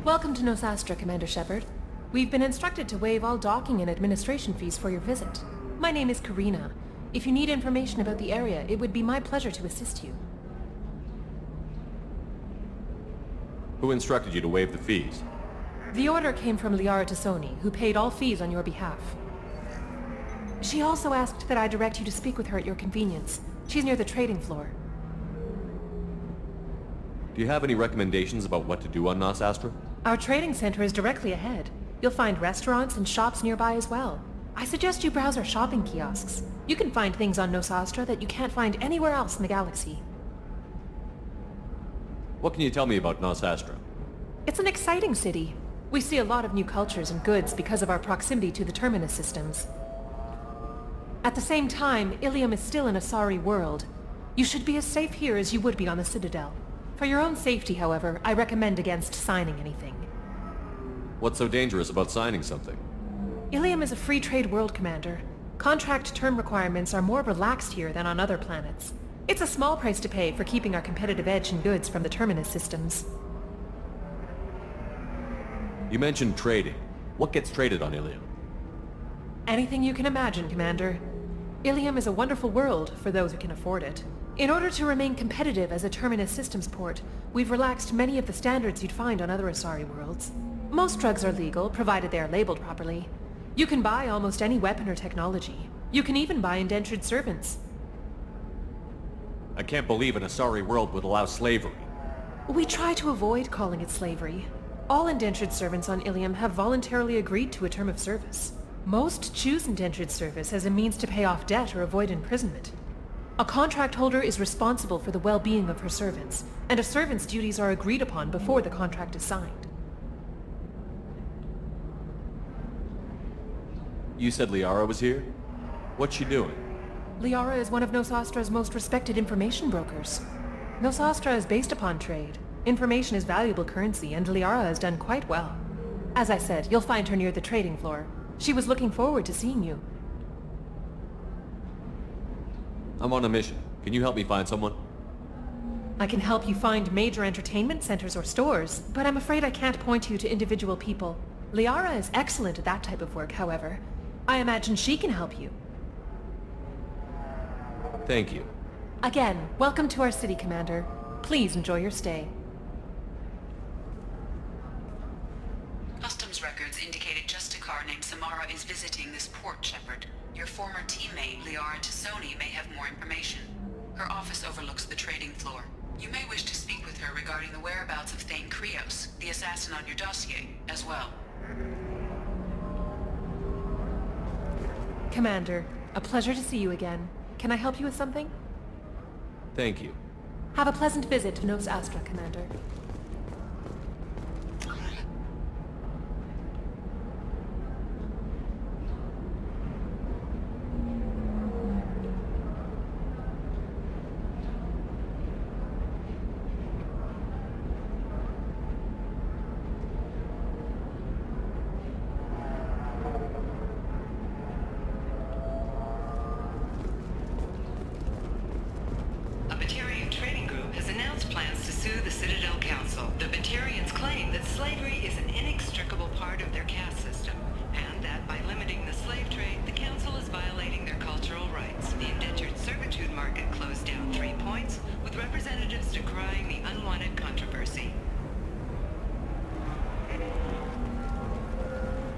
Welcome to Nosastra, Commander Shepard. We've been instructed to waive all docking and administration fees for your visit. My name is Karina. If you need information about the area, it would be my pleasure to assist you. Who instructed you to waive the fees? The order came from Liara Tassoni, who paid all fees on your behalf. She also asked that I direct you to speak with her at your convenience. She's near the trading floor. Do you have any recommendations about what to do on Nosastra? Our trading center is directly ahead. You'll find restaurants and shops nearby as well. I suggest you browse our shopping kiosks. You can find things on Nosastra that you can't find anywhere else in the galaxy. What can you tell me about Nosastra? It's an exciting city. We see a lot of new cultures and goods because of our proximity to the Terminus systems. At the same time, Ilium is still an Asari world. You should be as safe here as you would be on the Citadel. For your own safety, however, I recommend against signing anything. What's so dangerous about signing something? Ilium is a free trade world, Commander. Contract term requirements are more relaxed here than on other planets. It's a small price to pay for keeping our competitive edge in goods from the Terminus systems. You mentioned trading. What gets traded on Ilium? Anything you can imagine, Commander. Ilium is a wonderful world for those who can afford it. In order to remain competitive as a Terminus systems port, we've relaxed many of the standards you'd find on other Asari worlds. Most drugs are legal, provided they are labeled properly. You can buy almost any weapon or technology. You can even buy indentured servants. I can't believe an Asari world would allow slavery. We try to avoid calling it slavery. All indentured servants on Ilium have voluntarily agreed to a term of service. Most choose indentured service as a means to pay off debt or avoid imprisonment. A contract holder is responsible for the well-being of her servants, and a servant's duties are agreed upon before the contract is signed. You said Liara was here? What's she doing? Liara is one of Nosastra's most respected information brokers. Nosastra is based upon trade. Information is valuable currency, and Liara has done quite well. As I said, you'll find her near the trading floor. She was looking forward to seeing you. I'm on a mission. Can you help me find someone? I can help you find major entertainment centers or stores, but I'm afraid I can't point you to individual people. Liara is excellent at that type of work, however. I imagine she can help you. Thank you. Again, welcome to our city, Commander. Please enjoy your stay. Customs records indicated just a car named Samara is visiting this port, Shepard. Your former teammate, Liara Tassoni, may have more information. Her office overlooks the trading floor. You may wish to speak with her regarding the whereabouts of Thane Krios, the assassin on your dossier, as well. Commander, a pleasure to see you again. Can I help you with something? Thank you. Have a pleasant visit to Nosastra, Commander.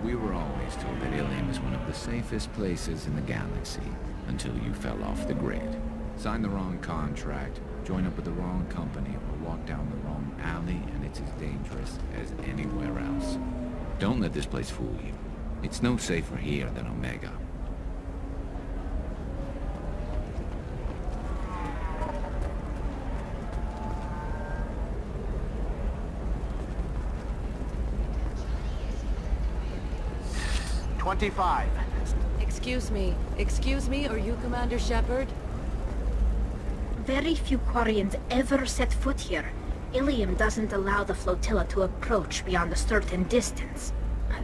We were always told that Ilium is one of the safest places in the galaxy, until you fell off the grid. Signed the wrong contract, joined up with the wrong company, or walked down the wrong alley, and it's as dangerous as anywhere else. Don't let this place fool you. It's no safer here than Omega. Excuse me, are you Commander Shepard? Very few Quarians ever set foot here. Ilium doesn't allow the flotilla to approach beyond a certain distance.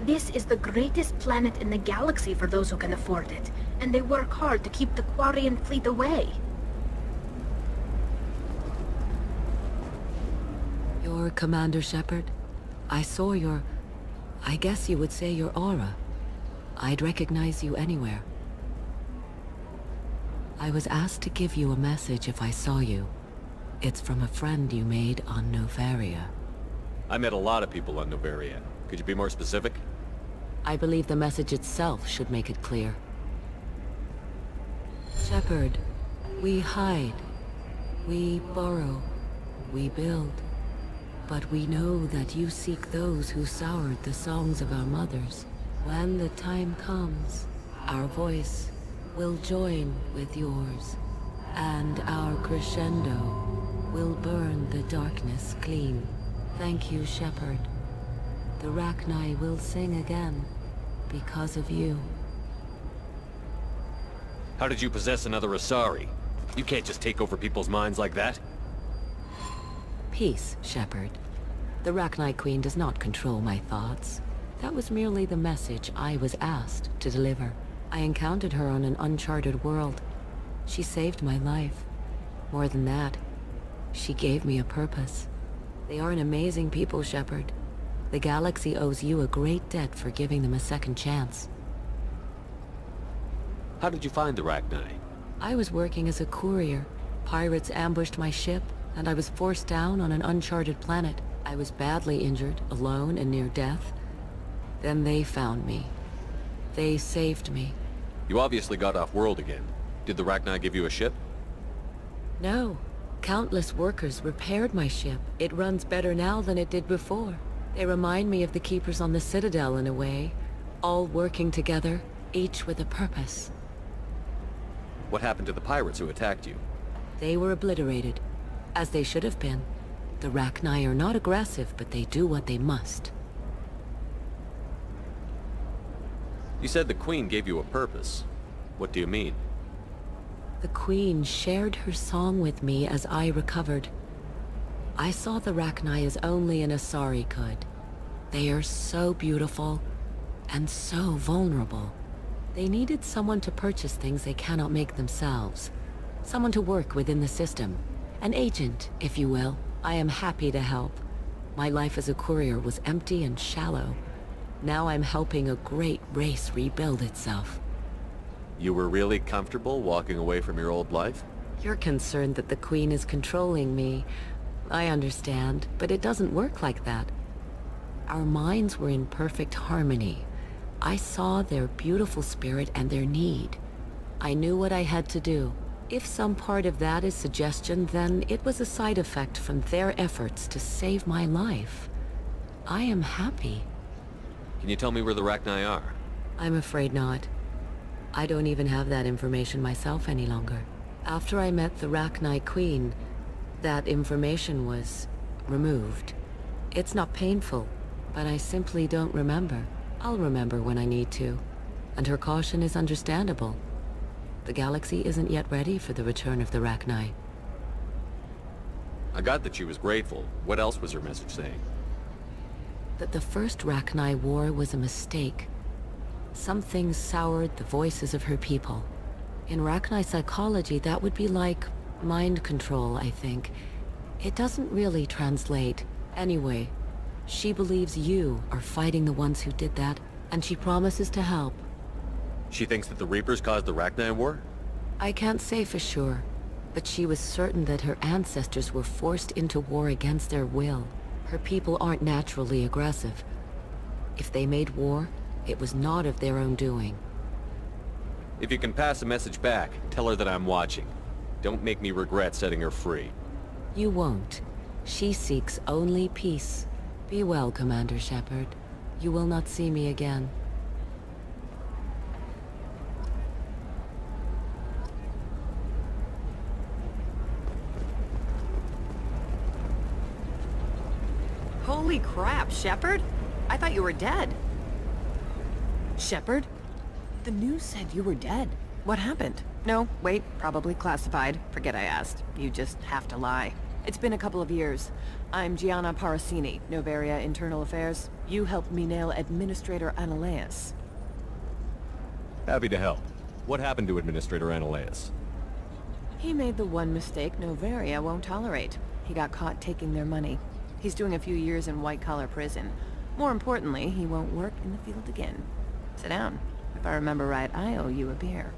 This is the greatest planet in the galaxy for those who can afford it, and they work hard to keep the Quarian fleet away. You're Commander Shepard? I saw your... I guess you would say your aura. I'd recognize you anywhere. I was asked to give you a message if I saw you. It's from a friend you made on Novaria. I met a lot of people on Novaria. Could you be more specific? I believe the message itself should make it clear. Shepard, we hide. We borrow. We build. But we know that you seek those who soured the songs of our mothers. When the time comes, our voice will join with yours, and our crescendo will burn the darkness clean. Thank you, Shepard. The Rachni will sing again because of you. How did you possess another Asari? You can't just take over people's minds like that. Peace, Shepard. The Rachni Queen does not control my thoughts. That was merely the message I was asked to deliver. I encountered her on an uncharted world. She saved my life. More than that, she gave me a purpose. They are an amazing people, Shepard. The galaxy owes you a great debt for giving them a second chance. How did you find the Rachni? I was working as a courier. Pirates ambushed my ship, and I was forced down on an uncharted planet. I was badly injured, alone and near death. Then they found me. They saved me. You obviously got off-world again. Did the Rachni give you a ship? No. Countless workers repaired my ship. It runs better now than it did before. They remind me of the Keepers on the Citadel in a way. All working together, each with a purpose. What happened to the pirates who attacked you? They were obliterated, as they should have been. The Rachni are not aggressive, but they do what they must. You said the Queen gave you a purpose. What do you mean? The Queen shared her song with me as I recovered. I saw the Rachni as only an Asari could. They are so beautiful, and so vulnerable. They needed someone to purchase things they cannot make themselves. Someone to work within the system. An agent, if you will. I am happy to help. My life as a courier was empty and shallow. Now I'm helping a great race rebuild itself. You were really comfortable walking away from your old life? You're concerned that the Queen is controlling me. I understand, but it doesn't work like that. Our minds were in perfect harmony. I saw their beautiful spirit and their need. I knew what I had to do. If some part of that is suggestion, then it was a side effect from their efforts to save my life. I am happy. Can you tell me where the Rachni are? I'm afraid not. I don't even have that information myself any longer. After I met the Rachni Queen, that information was removed. It's not painful, but I simply don't remember. I'll remember when I need to, and her caution is understandable. The galaxy isn't yet ready for the return of the Rachni. I got that she was grateful. What else was her message saying? That the first Rachni war was a mistake. Some things soured the voices of her people. In Rachni psychology, that would be like mind control, I think. It doesn't really translate. Anyway, she believes you are fighting the ones who did that, and she promises to help. She thinks that the Reapers caused the Rachni war? I can't say for sure, but she was certain that her ancestors were forced into war against their will. Her people aren't naturally aggressive. If they made war, it was not of their own doing. If you can pass a message back, tell her that I'm watching. Don't make me regret setting her free. You won't. She seeks only peace. Be well, Commander Shepard. You will not see me again. Holy crap, Shepard? I thought you were dead. Shepard? The news said you were dead. What happened? No, wait, probably classified. Forget I asked. You just have to lie. It's been a couple of years. I'm Gianna Parasini, Novaria Internal Affairs. You helped me nail Administrator Analeas. Happy to help. What happened to Administrator Analeas? He made the one mistake Novaria won't tolerate. He got caught taking their money. He's doing a few years in white-collar prison. More importantly, he won't work in the field again. Sit down. If I remember right, I owe you a beer.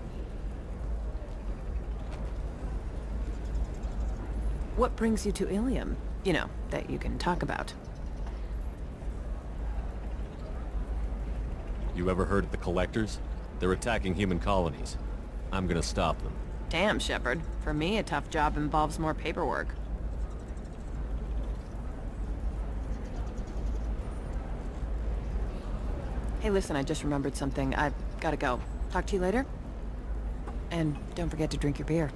What brings you to Ilium? You know, that you can talk about. You ever heard of the Collectors? They're attacking human colonies. I'm gonna stop them. Damn, Shepard. For me, a tough job involves more paperwork. Hey, listen, I just remembered something. I've gotta go. Talk to you later? And don't forget to drink your beer.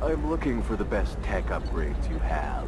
I'm looking for the best tech upgrades you have.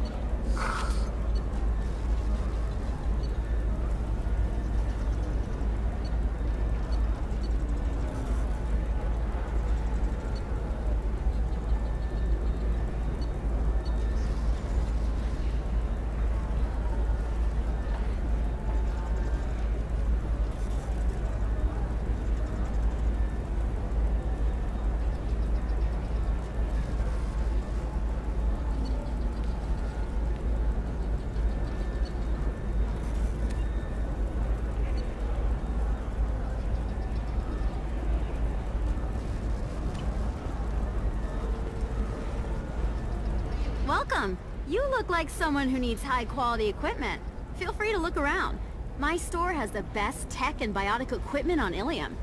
Welcome. You look like someone who needs high-quality equipment. Feel free to look around. My store has the best tech and biotic equipment on Ilium.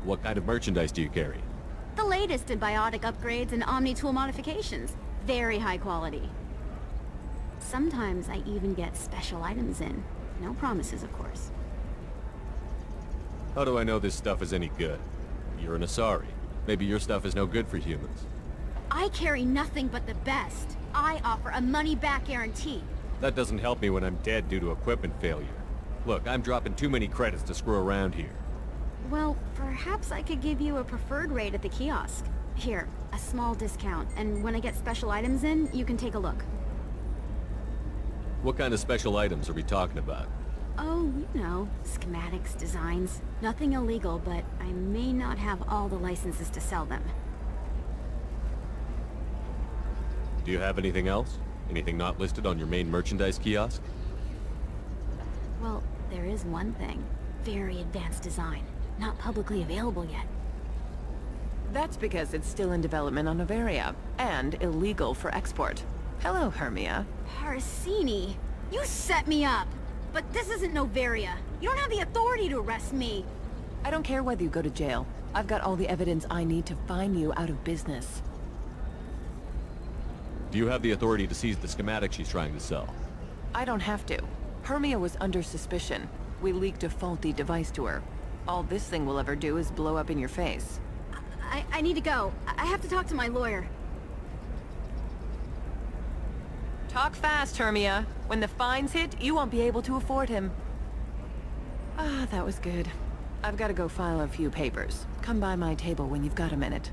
What kind of merchandise do you carry? The latest in biotic upgrades and omni-tool modifications. Very high quality. Sometimes I even get special items in. No promises, of course. How do I know this stuff is any good? You're an Asari. Maybe your stuff is no good for humans. I carry nothing but the best. I offer a money-back guarantee. That doesn't help me when I'm dead due to equipment failure. Look, I'm dropping too many credits to screw around here. Well, perhaps I could give you a preferred rate at the kiosk. Here, a small discount, and when I get special items in, you can take a look. What kind of special items are we talking about? Oh, you know, schematics, designs. Nothing illegal, but I may not have all the licenses to sell them. Do you have anything else? Anything not listed on your main merchandise kiosk? Well, there is one thing. Very advanced design. Not publicly available yet. That's because it's still in development on Novaria, and illegal for export. Hello, Hermia. Parsini, you set me up! But this isn't Novaria. You don't have the authority to arrest me! I don't care whether you go to jail. I've got all the evidence I need to fine you out of business. Do you have the authority to seize the schematic she's trying to sell? I don't have to. Hermia was under suspicion. We leaked a faulty device to her. All this thing will ever do is blow up in your face. I need to go. I have to talk to my lawyer. Talk fast, Hermia. When the fines hit, you won't be able to afford him. Ah, that was good. I've got to go file a few papers. Come by my table when you've got a minute.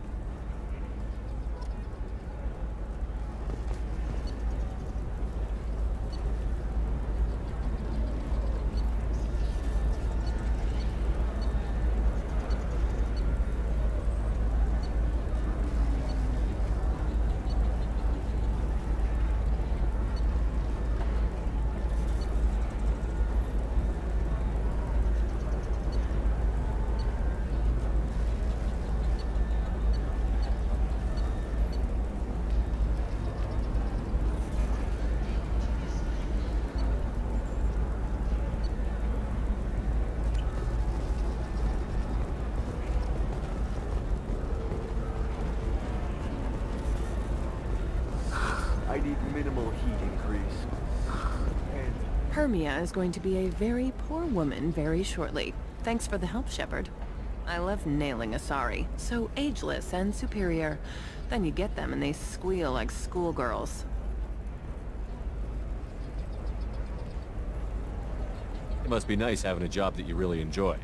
I need minimal heat increase. And Hermia is going to be a very poor woman very shortly. Thanks for the help, Shepard. I love nailing Asari. So ageless and superior. Then you get them and they squeal like schoolgirls. It must be nice having a job that you really enjoy.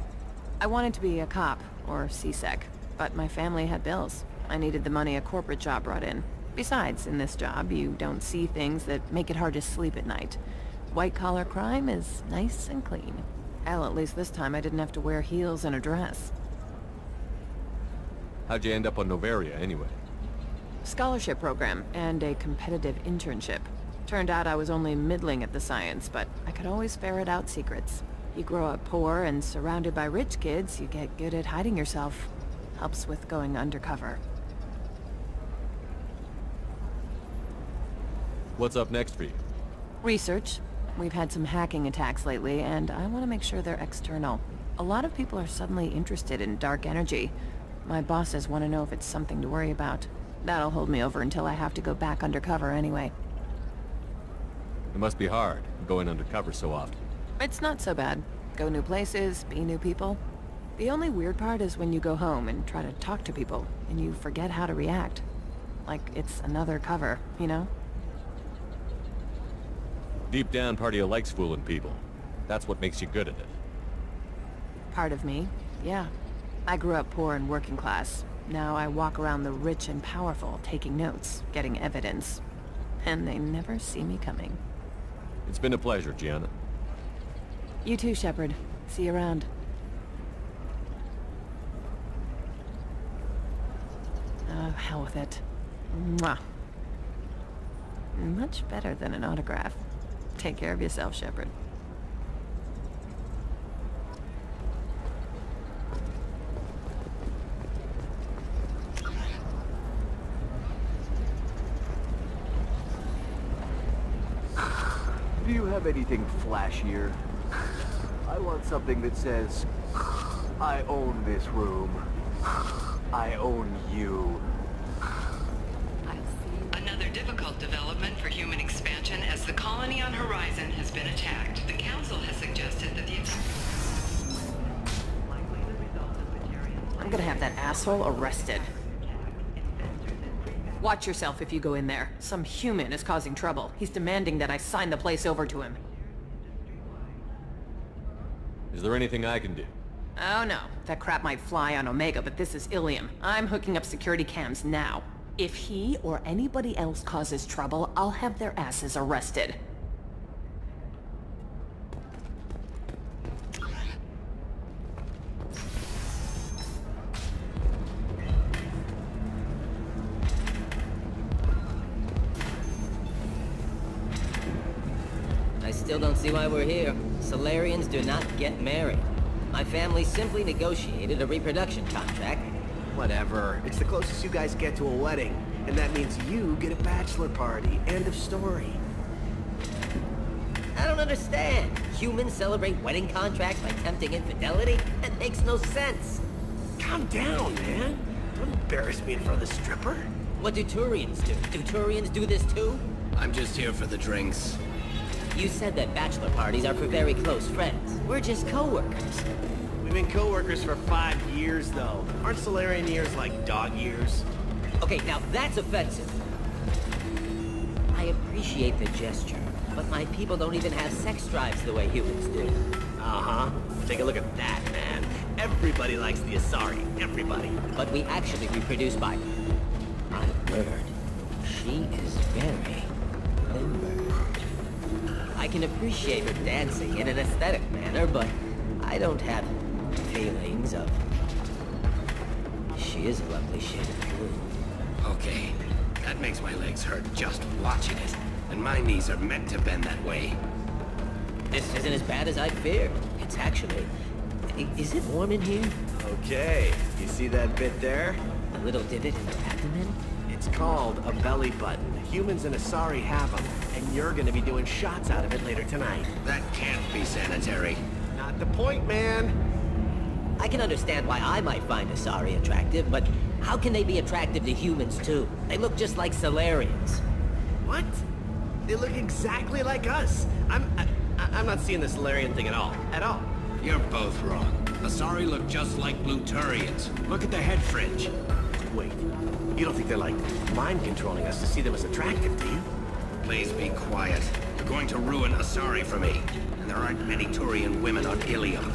I wanted to be a cop, or CSEC, but my family had bills. I needed the money a corporate job brought in. Besides, in this job, you don't see things that make it hard to sleep at night. White-collar crime is nice and clean. Hell, at least this time I didn't have to wear heels and a dress. How'd you end up on Novaria, anyway? Scholarship program, and a competitive internship. Turned out I was only middling at the science, but I could always ferret out secrets. You grow up poor and surrounded by rich kids, you get good at hiding yourself. Helps with going undercover. What's up next for you? Research. We've had some hacking attacks lately, and I want to make sure they're external. A lot of people are suddenly interested in dark energy. My bosses want to know if it's something to worry about. That'll hold me over until I have to go back undercover anyway. It must be hard, going undercover so often. It's not so bad. Go new places, be new people. The only weird part is when you go home and try to talk to people, and you forget how to react. Like it's another cover, you know? Deep down, part of you likes fooling people. That's what makes you good at it. Part of me, yeah. I grew up poor and working class. Now I walk around the rich and powerful, taking notes, getting evidence. And they never see me coming. It's been a pleasure, Gianna. You too, Shepard. See you around. Oh, hell with it. Mwah. Much better than an autograph. Take care of yourself, Shepard. Do you have anything flashier? I want something that says, I own this room. I own you. Another difficult development for human expansion as the colony on Horizon has been attacked. The Council has suggested that the attack likely the result of material. I'm gonna have that asshole arrested. Watch yourself if you go in there. Some human is causing trouble. He's demanding that I sign the place over to him. Is there anything I can do? Oh no, that crap might fly on Omega, but this is Ilium. I'm hooking up security cams now. If he or anybody else causes trouble, I'll have their asses arrested. I still don't see why we're here. Solarians do not get married. My family simply negotiated a reproduction contract. Whatever. It's the closest you guys get to a wedding. And that means you get a bachelor party. End of story. I don't understand. Humans celebrate wedding contracts by tempting infidelity? That makes no sense. Calm down, man. Don't embarrass me in front of the stripper. What do Turians do? Do Turians do this too? I'm just here for the drinks. You said that bachelor parties are for very close friends. We're just co-workers. We've been co-workers for 5 years, though. Aren't Solarian years like dog years? Okay, now that's offensive. I appreciate the gesture, but my people don't even have sex drives the way humans do. Uh-huh. Take a look at that, man. Everybody likes the Asari. Everybody. But we actually reproduce by... My word. She is very limber. I can appreciate her dancing in an aesthetic manner, but I don't have feelings of... She is a lovely shade of blue. Okay. That makes my legs hurt just watching it. And my knees are meant to bend that way. This isn't as bad as I feared. It's actually... Is it warm in here? Okay. You see that bit there? A little divot in her abdomen? It's called a belly button. Humans and Asari have them, and you're gonna be doing shots out of it later tonight. That can't be sanitary. Not the point, man. I can understand why I might find Asari attractive, but how can they be attractive to humans too? They look just like Solarians. What? They look exactly like us. I'm not seeing the Solarian thing at all. At all. You're both wrong. Asari look just like blue Turians. Look at the head fringe. Wait. You don't think they're like mind controlling us to see them as attractive, do you? Please be quiet. You're going to ruin Asari for me. And there aren't many Turian women on Ilium.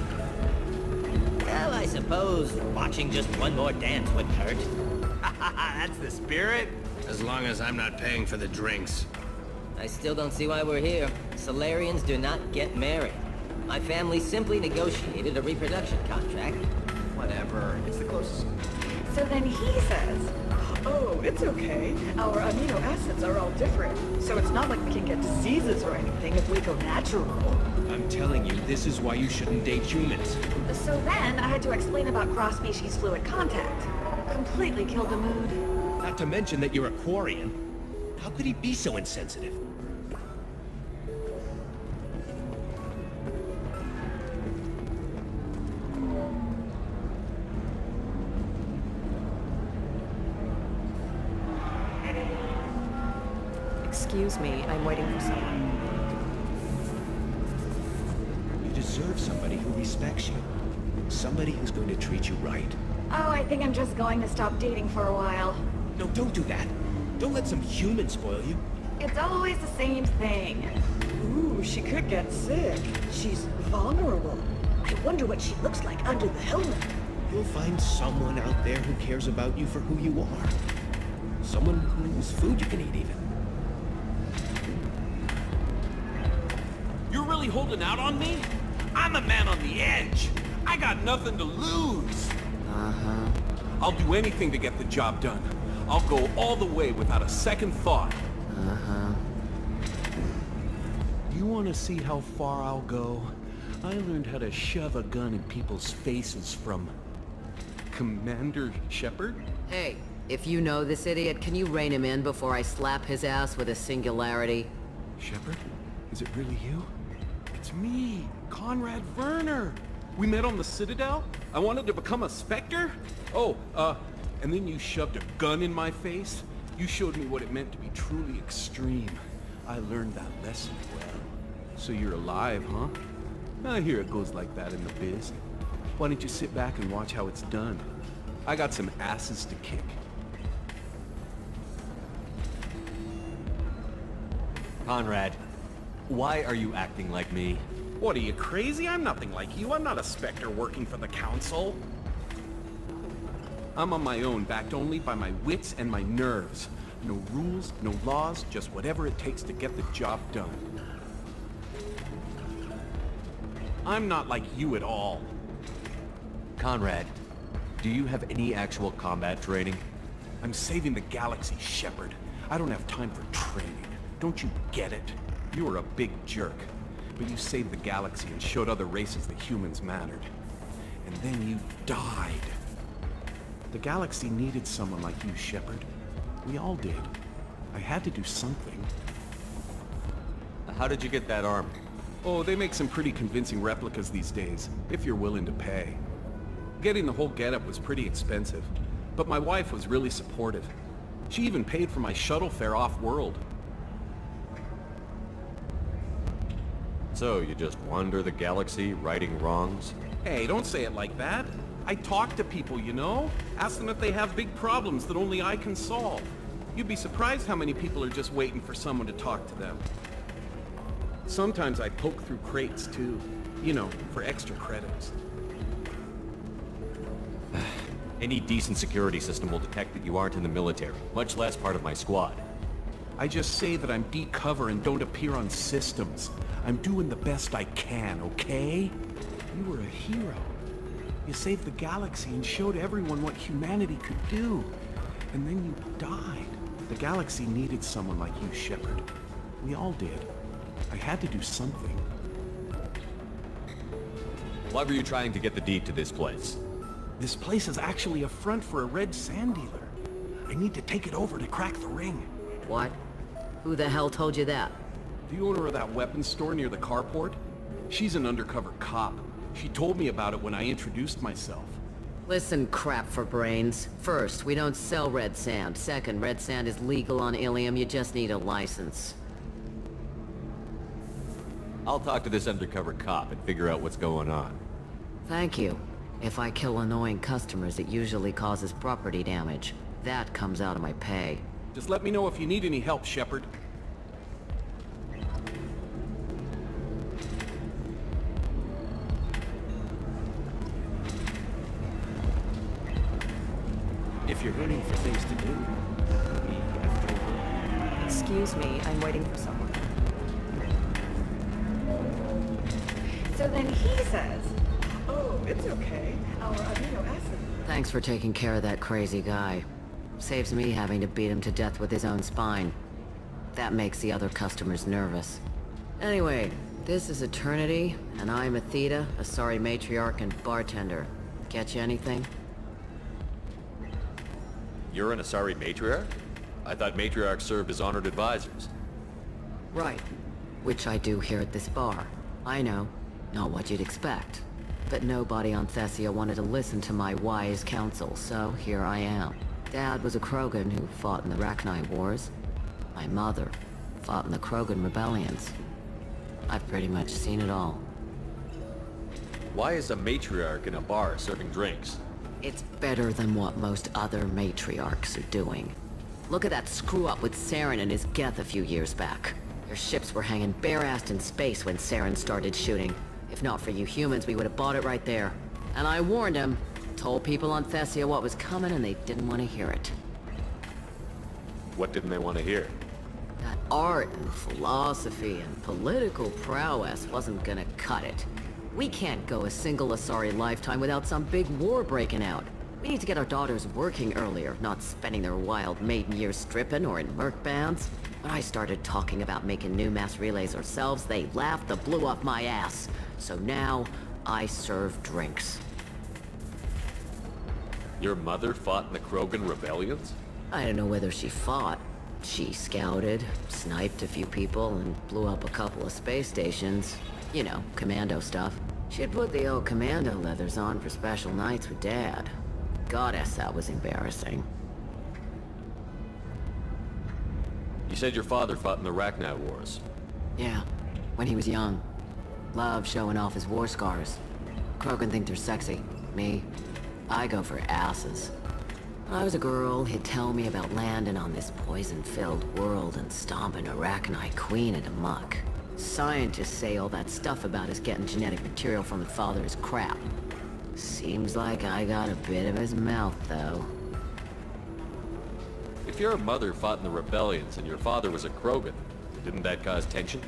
Well, I suppose watching just one more dance wouldn't hurt. That's the spirit. As long as I'm not paying for the drinks. I still don't see why we're here. Solarians do not get married. My family simply negotiated a reproduction contract. Whatever. It's the closest. So then he says, oh, it's okay. Our amino acids are all different. So it's not like we can get diseases or anything if we go natural. I'm telling you, this is why you shouldn't date humans. So then I had to explain about cross-species fluid contact. Completely killed the mood. Not to mention that you're a Quarian. How could he be so insensitive? Excuse me, I'm waiting for someone. You deserve somebody who respects you. Somebody who's going to treat you right. Oh, I think I'm just going to stop dating for a while. No, don't do that. Don't let some human spoil you. It's always the same thing. Ooh, she could get sick. She's vulnerable. I wonder what she looks like under the helmet. You'll find someone out there who cares about you for who you are. Someone whose food you can eat, even. You're really holding out on me? I'm a man on the edge. I got nothing to lose. Uh-huh. I'll do anything to get the job done. I'll go all the way without a second thought. Uh-huh. You want to see how far I'll go? I learned how to shove a gun in people's faces from Commander Shepard? Hey, if you know this idiot, can you rein him in before I slap his ass with a singularity? Shepard? Is it really you? It's me, Conrad Werner. We met on the Citadel? I wanted to become a Spectre? Oh, and then you shoved a gun in my face? You showed me what it meant to be truly extreme. I learned that lesson well. So you're alive, huh? I hear it goes like that in the biz. Why don't you sit back and watch how it's done? I got some asses to kick. Conrad, why are you acting like me? What, are you crazy? I'm nothing like you. I'm not a Spectre working for the Council. I'm on my own, backed only by my wits and my nerves. No rules, no laws, just whatever it takes to get the job done. I'm not like you at all. Conrad, do you have any actual combat training? I'm saving the galaxy, Shepard. I don't have time for training. Don't you get it? You were a big jerk. But you saved the galaxy and showed other races that humans mattered. And then you died. The galaxy needed someone like you, Shepard. We all did. I had to do something. How did you get that armor? Oh, they make some pretty convincing replicas these days, if you're willing to pay. Getting the whole getup was pretty expensive, but my wife was really supportive. She even paid for my shuttle fare off-world. So, you just wander the galaxy, righting wrongs? Hey, don't say it like that. I talk to people, you know? Ask them if they have big problems that only I can solve. You'd be surprised how many people are just waiting for someone to talk to them. Sometimes I poke through crates, too. You know, for extra credits. Any decent security system will detect that you aren't in the military, much less part of my squad. I just say that I'm deep cover and don't appear on systems. I'm doing the best I can, okay? You were a hero. You saved the galaxy and showed everyone what humanity could do. And then you died. The galaxy needed someone like you, Shepard. We all did. I had to do something. Why were you trying to get the deed to this place? This place is actually a front for a red sand dealer. I need to take it over to crack the ring. What? Who the hell told you that? The owner of that weapons store near the carport? She's an undercover cop. She told me about it when I introduced myself. Listen, crap for brains. First, we don't sell red sand. Second, red sand is legal on Ilium. You just need a license. I'll talk to this undercover cop and figure out what's going on. Thank you. If I kill annoying customers, it usually causes property damage. That comes out of my pay. Just let me know if you need any help, Shepard. you're hurting for things to do. We have to work. Excuse me, I'm waiting for someone. So then he says, oh, it's okay. Our amino acid. Thanks for taking care of that crazy guy. Saves me having to beat him to death with his own spine. That makes the other customers nervous. Anyway, this is Eternity, and I'm Athena, a sorry matriarch and bartender. Get you anything? You're an Asari matriarch? I thought matriarchs served as honored advisors. Right. Which I do here at this bar. I know. Not what you'd expect. But nobody on Thessia wanted to listen to my wise counsel, so here I am. Dad was a Krogan who fought in the Rachni Wars. My mother fought in the Krogan rebellions. I've pretty much seen it all. Why is a matriarch in a bar serving drinks? It's better than what most other matriarchs are doing. Look at that screw-up with Saren and his Geth a few years back. Their ships were hanging bare-assed in space when Saren started shooting. If not for you humans, we would have bought it right there. And I warned him. Told people on Thessia what was coming and they didn't want to hear it. What didn't they want to hear? That art and philosophy and political prowess wasn't gonna cut it. We can't go a single Asari lifetime without some big war breaking out. We need to get our daughters working earlier, not spending their wild maiden years stripping or in merc bands. When I started talking about making new mass relays ourselves, they laughed the blue off my ass. So now, I serve drinks. Your mother fought in the Krogan rebellions? I don't know whether she fought. She scouted, sniped a few people, and blew up a couple of space stations. You know, commando stuff. She'd put the old commando leathers on for special nights with Dad. Goddess, that was embarrassing. You said your father fought in the Rachni Wars. Yeah, when he was young. Loved showing off his war scars. Krogan think they're sexy. Me, I go for asses. When I was a girl, he'd tell me about landing on this poison-filled world and stomping a Rachni queen into muck. Scientists say all that stuff about us getting genetic material from his father is crap. Seems like I got a bit of his mouth, though. If your mother fought in the rebellions and your father was a Krogan, didn't that cause tension?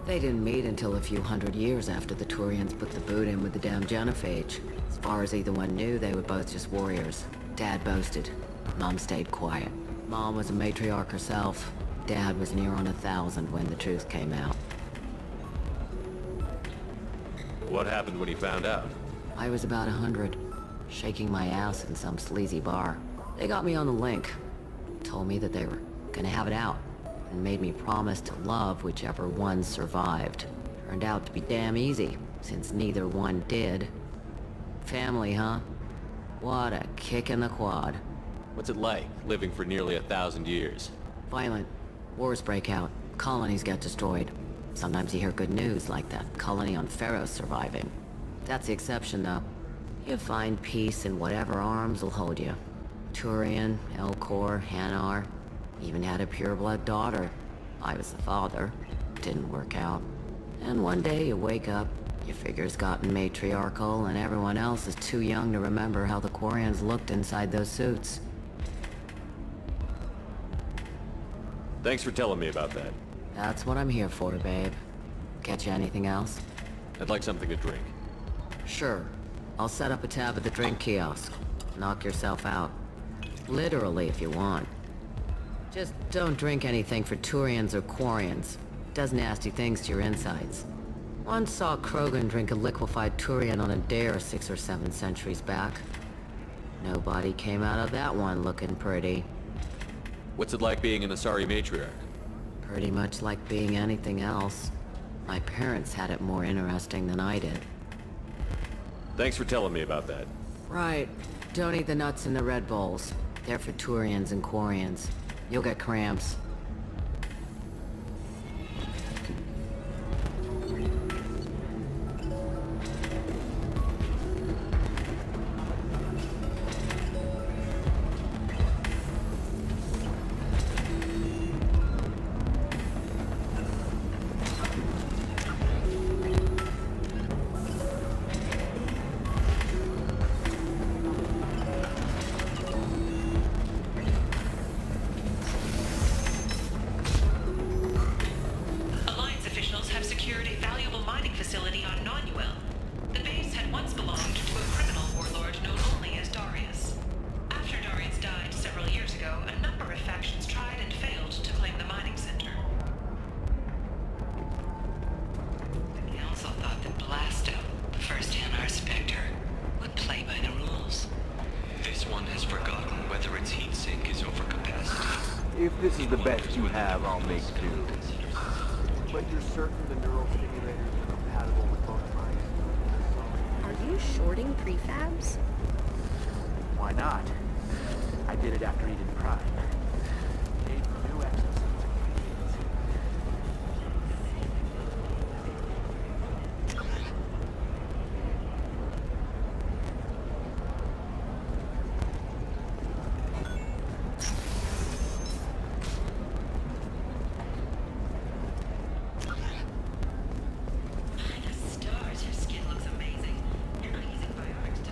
They didn't meet until a few hundred years after the Turians put the boot in with the damn genophage. As far as either one knew, they were both just warriors. Dad boasted. Mom stayed quiet. Mom was a matriarch herself. Dad was near on 1,000 when the truth came out. What happened when he found out? I was about 100, shaking my ass in some sleazy bar. They got me on the link. Told me that they were gonna have it out, and made me promise to love whichever one survived. Turned out to be damn easy, since neither one did. Family, huh? What a kick in the quad. What's it like, living for nearly 1,000 years? Violent. Wars break out. Colonies get destroyed. Sometimes you hear good news, like that colony on Pharaoh surviving. That's the exception, though. You find peace in whatever arms will hold you. Turian, Elcor, Hanar. Even had a pureblood daughter. I was the father. Didn't work out. And one day you wake up, your figure's gotten matriarchal, and everyone else is too young to remember how the Quarians looked inside those suits. Thanks for telling me about that. That's what I'm here for, babe. Get you anything else? I'd like something to drink. Sure. I'll set up a tab at the drink kiosk. Knock yourself out. Literally, if you want. Just don't drink anything for Turians or Quarians. Does nasty things to your insides. Once saw Krogan drink a liquefied Turian on a dare 6 or 7 centuries back. Nobody came out of that one looking pretty. What's it like being an Asari matriarch? Pretty much like being anything else. My parents had it more interesting than I did. Thanks for telling me about that. Right. Don't eat the nuts in the Red Bulls. They're for Turians and Quarians. You'll get cramps. secured a valuable mining facility on Nonuel. The base had once belonged to a criminal warlord known only as Darius. After Darius died several years ago, a number of factions tried and failed to claim the mining center. The Council thought that Blasto, the first Hanar Spectre, would play by the rules. This one has forgotten whether its heat sink is over capacity. If this is the best you have, I'll make do. But you're certain the neural stimulators are compatible with both mine and Are you shorting prefabs? Why not? I did it after Eden Prime. Made new exosuits convenient. Stars, your skin looks amazing. You're not using biotics to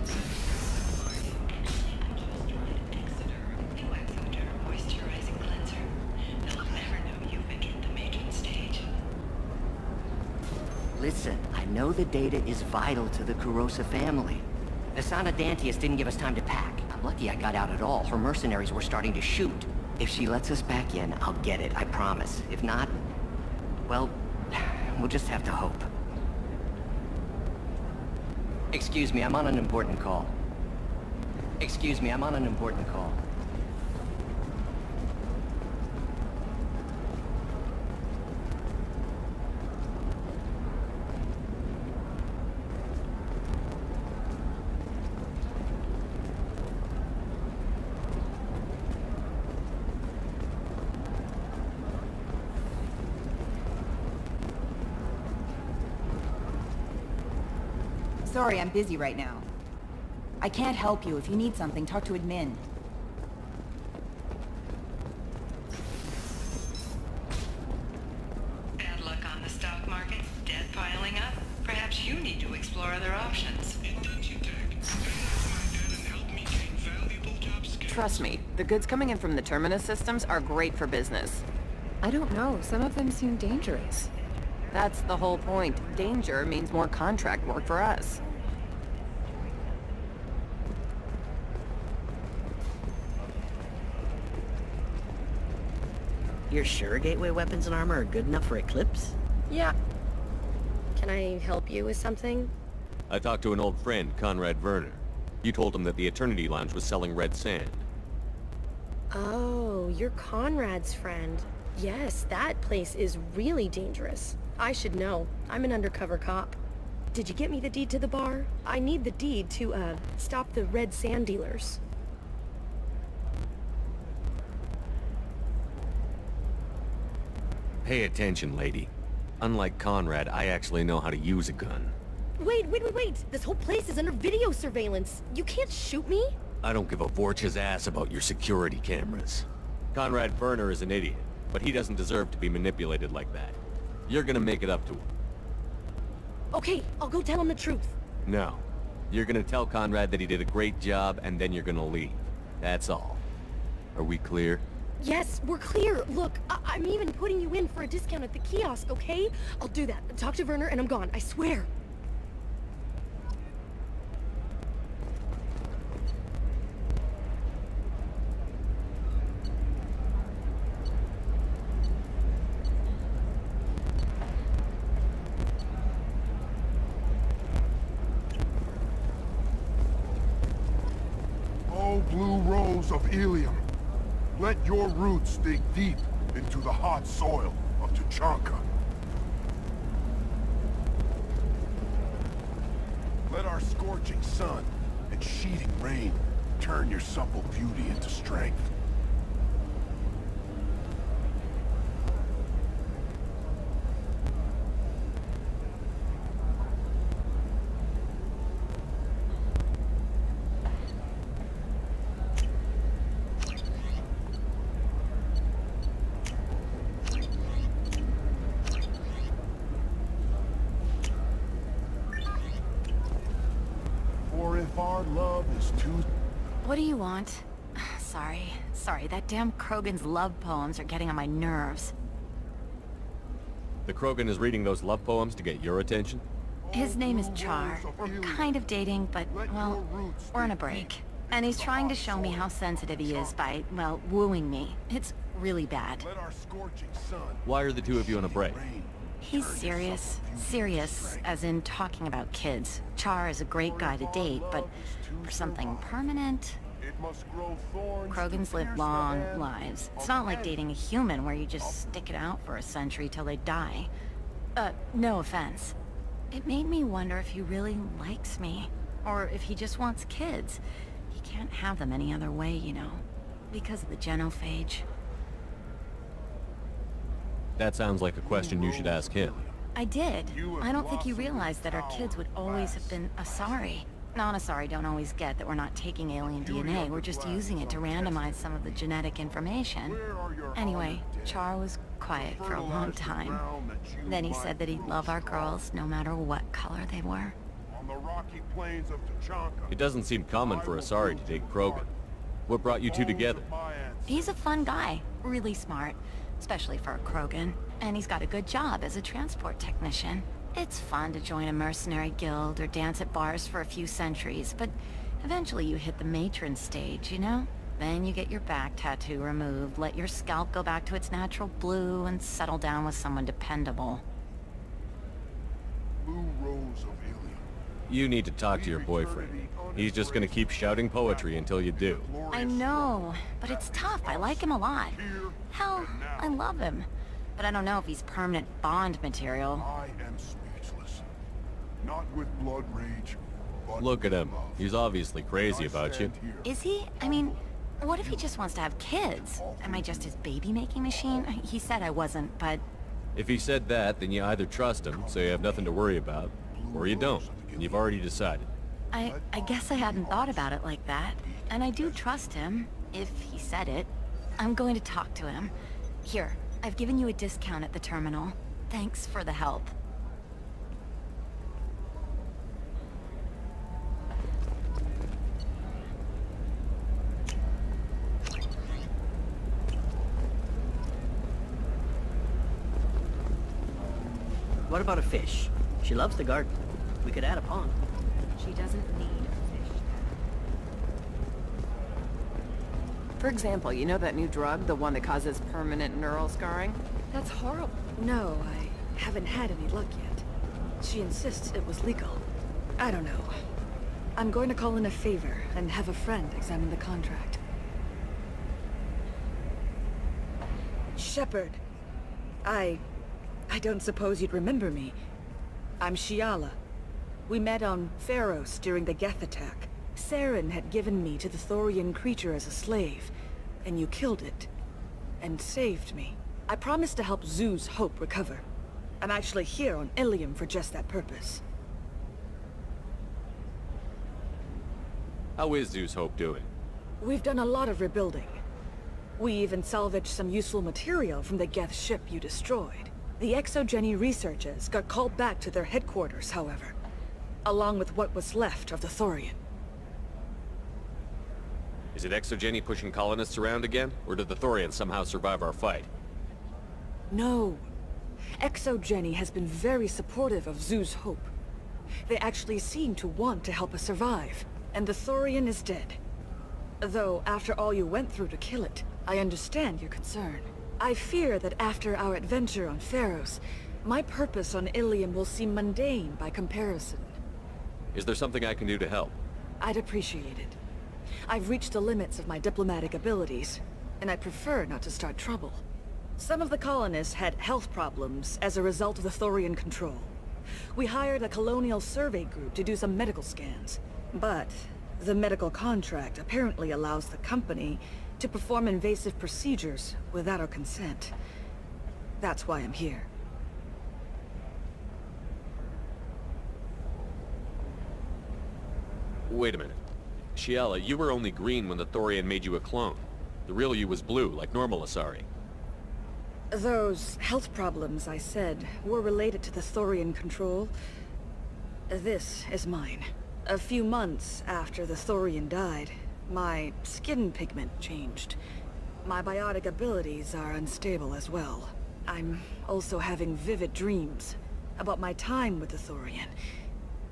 new Exoderm moisturizing cleanser. They'll never know you've entered the matron stage. Listen, I know the data is vital to the Kurosa family. The Sana Dantius didn't give us time to pack. I'm lucky I got out at all. Her mercenaries were starting to shoot. If she lets us back in, I'll get it, I promise. If not, well, we'll just have to hope. Excuse me, I'm on an important call. Excuse me, I'm on an important call. Sorry, I'm busy right now. I can't help you. If you need something, talk to admin. Bad luck on the stock market, debt piling up. Perhaps you need to explore other options. Trust me, the goods coming in from the Terminus systems are great for business. I don't know, some of them seem dangerous. That's the whole point. Danger means more contract work for us. You're sure gateway weapons and armor are good enough for Eclipse? Yeah. Can I help you with something? I talked to an old friend, Conrad Werner. You told him that the Eternity Lounge was selling red sand. Oh, you're Conrad's friend. Yes, that place is really dangerous. I should know. I'm an undercover cop. Did you get me the deed to the bar? I need the deed to, stop the red sand dealers. Pay attention, lady. Unlike Conrad, I actually know how to use a gun. Wait! This whole place is under video surveillance. You can't shoot me? I don't give a Vorch's ass about your security cameras. Conrad Werner is an idiot, but he doesn't deserve to be manipulated like that. You're gonna make it up to him. Okay, I'll go tell him the truth. No. You're gonna tell Conrad that he did a great job, and then you're gonna leave. That's all. Are we clear? Yes, we're clear. Look, I'm even putting you in for a discount at the kiosk, okay? I'll do that. Talk to Werner and I'm gone, I swear. Oh, blue rose of Ilium, let your roots dig deep into the hot soil of Tuchanka. Let our scorching sun and sheeting rain turn your supple beauty into strength. For if our love is too... What do you want? Sorry, that damn Krogan's love poems are getting on my nerves. The Krogan is reading those love poems to get your attention? His name is Char. We're kind of dating, but, well, we're on a break. And he's trying to show me how sensitive he is by, well, wooing me. It's really bad. Why are the two of you on a break? He's serious. Serious, as in talking about kids. Char is a great guy to date, but for something permanent... Krogans live long lives. It's not like dating a human where you just stick it out for a century till they die. No offense. It made me wonder if he really likes me, or if he just wants kids. He can't have them any other way, you know, because of the genophage. That sounds like a question you should ask him. I did. I don't think he realized that our kids would always have been Asari. Non-Asari don't always get that we're not taking alien DNA, we're just using it to randomize some of the genetic information. Anyway, Char was quiet for a long time. Then he said that he'd love our girls no matter what color they were. It doesn't seem common for Asari to date Krogan. What brought you two together? He's a fun guy, really smart, especially for a Krogan. And he's got a good job as a transport technician. It's fun to join a mercenary guild or dance at bars for a few centuries, but eventually you hit the matron stage, you know? Then you get your back tattoo removed, let your scalp go back to its natural blue, and settle down with someone dependable. You need to talk to your boyfriend. He's just gonna keep shouting poetry until you do. I know, but it's tough. I like him a lot. Hell, I love him. But I don't know if he's permanent Bond material. I am speechless. Not with blood rage, but Look at him. He's obviously crazy about you. Is he? I mean, what if he just wants to have kids? Am I just his baby-making machine? He said I wasn't, but... If he said that, then you either trust him, so you have nothing to worry about, or you don't, and you've already decided. I guess I hadn't thought about it like that. And I do trust him, if he said it. I'm going to talk to him. Here, I've given you a discount at the terminal. Thanks for the help. What about a fish? She loves the garden. We could add a pond. She doesn't need a fish. For example, you know that new drug, the one that causes permanent neural scarring? That's horrible. No, I haven't had any luck yet. She insists it was legal. I don't know. I'm going to call in a favor and have a friend examine the contract. Shepard. I don't suppose you'd remember me. I'm Shiala. We met on Pharos during the Geth attack. Saren had given me to the Thorian creature as a slave, and you killed it. And saved me. I promised to help Zoo's Hope recover. I'm actually here on Ilium for just that purpose. How is Zeus Hope doing? We've done a lot of rebuilding. We even salvaged some useful material from the Geth ship you destroyed. The Exogeny researchers got called back to their headquarters, however, along with what was left of the Thorian. Is it Exogeny pushing colonists around again, or did the Thorians somehow survive our fight? No. Exogeny has been very supportive of Zoo's Hope. They actually seem to want to help us survive, and the Thorian is dead. Though, after all you went through to kill it, I understand your concern. I fear that after our adventure on Pharos, my purpose on Ilium will seem mundane by comparison. Is there something I can do to help? I'd appreciate it. I've reached the limits of my diplomatic abilities, and I'd prefer not to start trouble. Some of the colonists had health problems as a result of the Thorian control. We hired a colonial survey group to do some medical scans, but the medical contract apparently allows the company to perform invasive procedures without our consent. That's why I'm here. Wait a minute. Shiala, you were only green when the Thorian made you a clone. The real you was blue, like normal Asari. Those health problems I said were related to the Thorian control. This is mine. A few months after the Thorian died, my skin pigment changed. My biotic abilities are unstable as well. I'm also having vivid dreams about my time with the Thorian.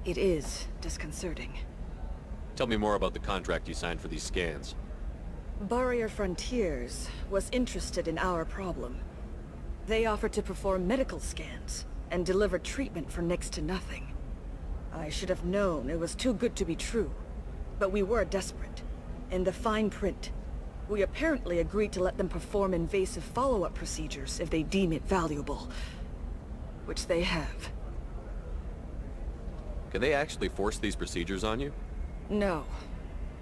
It is disconcerting. Tell me more about the contract you signed for these scans. Barrier Frontiers was interested in our problem. They offered to perform medical scans and deliver treatment for next to nothing. I should have known it was too good to be true, but we were desperate. In the fine print, we apparently agreed to let them perform invasive follow-up procedures if they deem it valuable, which they have. Can they actually force these procedures on you? No,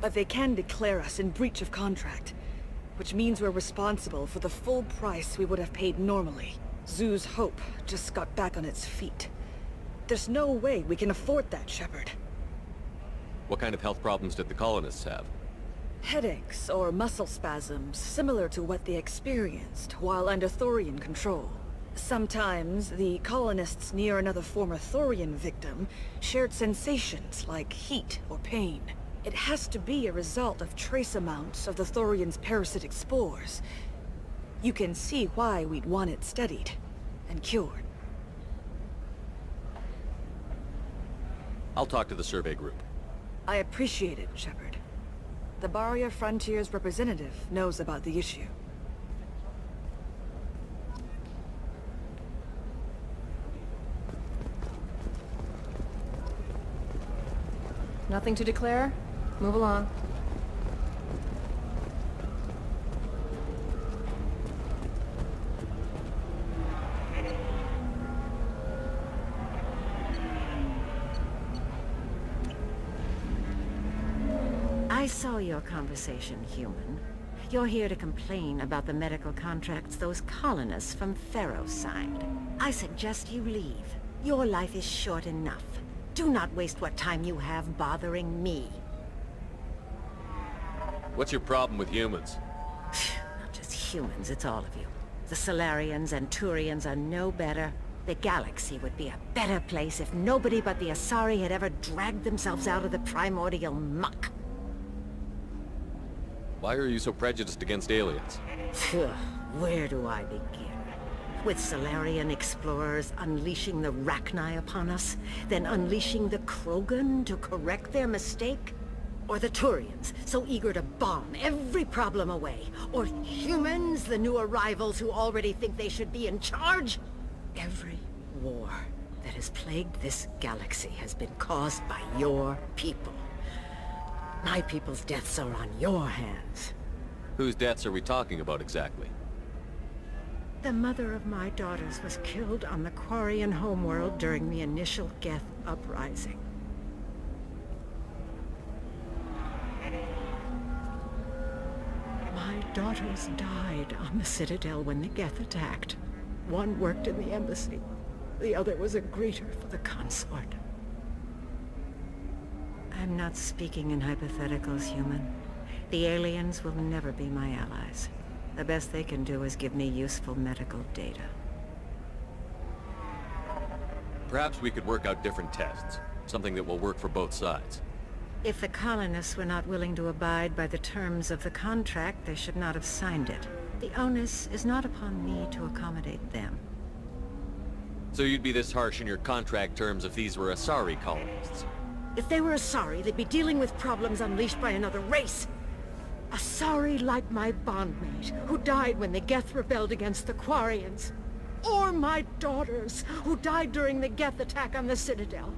but they can declare us in breach of contract, which means we're responsible for the full price we would have paid normally. Zoo's hope just got back on its feet. There's no way we can afford that, Shepard. What kind of health problems did the colonists have? Headaches or muscle spasms, similar to what they experienced while under Thorian control. Sometimes, the colonists near another former Thorian victim shared sensations like heat or pain. It has to be a result of trace amounts of the Thorian's parasitic spores. You can see why we'd want it studied and cured. I'll talk to the survey group. I appreciate it, Shepard. The Barrier Frontiers representative knows about the issue. Nothing to declare? Move along. I saw your conversation, human. You're here to complain about the medical contracts those colonists from Pharaoh signed. I suggest you leave. Your life is short enough. Do not waste what time you have bothering me. What's your problem with humans? Not just humans, it's all of you. The Solarians and Turians are no better. The galaxy would be a better place if nobody but the Asari had ever dragged themselves out of the primordial muck. Why are you so prejudiced against aliens? Where do I begin? With Solarian explorers unleashing the Rachni upon us, then unleashing the Krogan to correct their mistake? Or the Turians, so eager to bomb every problem away? Or humans, the new arrivals who already think they should be in charge? Every war that has plagued this galaxy has been caused by your people. My people's deaths are on your hands. Whose deaths are we talking about exactly? The mother of my daughters was killed on the Quarian homeworld during the initial Geth uprising. My daughters died on the Citadel when the Geth attacked. One worked in the embassy. The other was a greeter for the consort. I'm not speaking in hypotheticals, human. The aliens will never be my allies. The best they can do is give me useful medical data. Perhaps we could work out different tests. Something that will work for both sides. If the colonists were not willing to abide by the terms of the contract, they should not have signed it. The onus is not upon me to accommodate them. So you'd be this harsh in your contract terms if these were Asari colonists? If they were Asari, they'd be dealing with problems unleashed by another race. Asari like my bondmate, who died when the Geth rebelled against the Quarians. Or my daughters, who died during the Geth attack on the Citadel.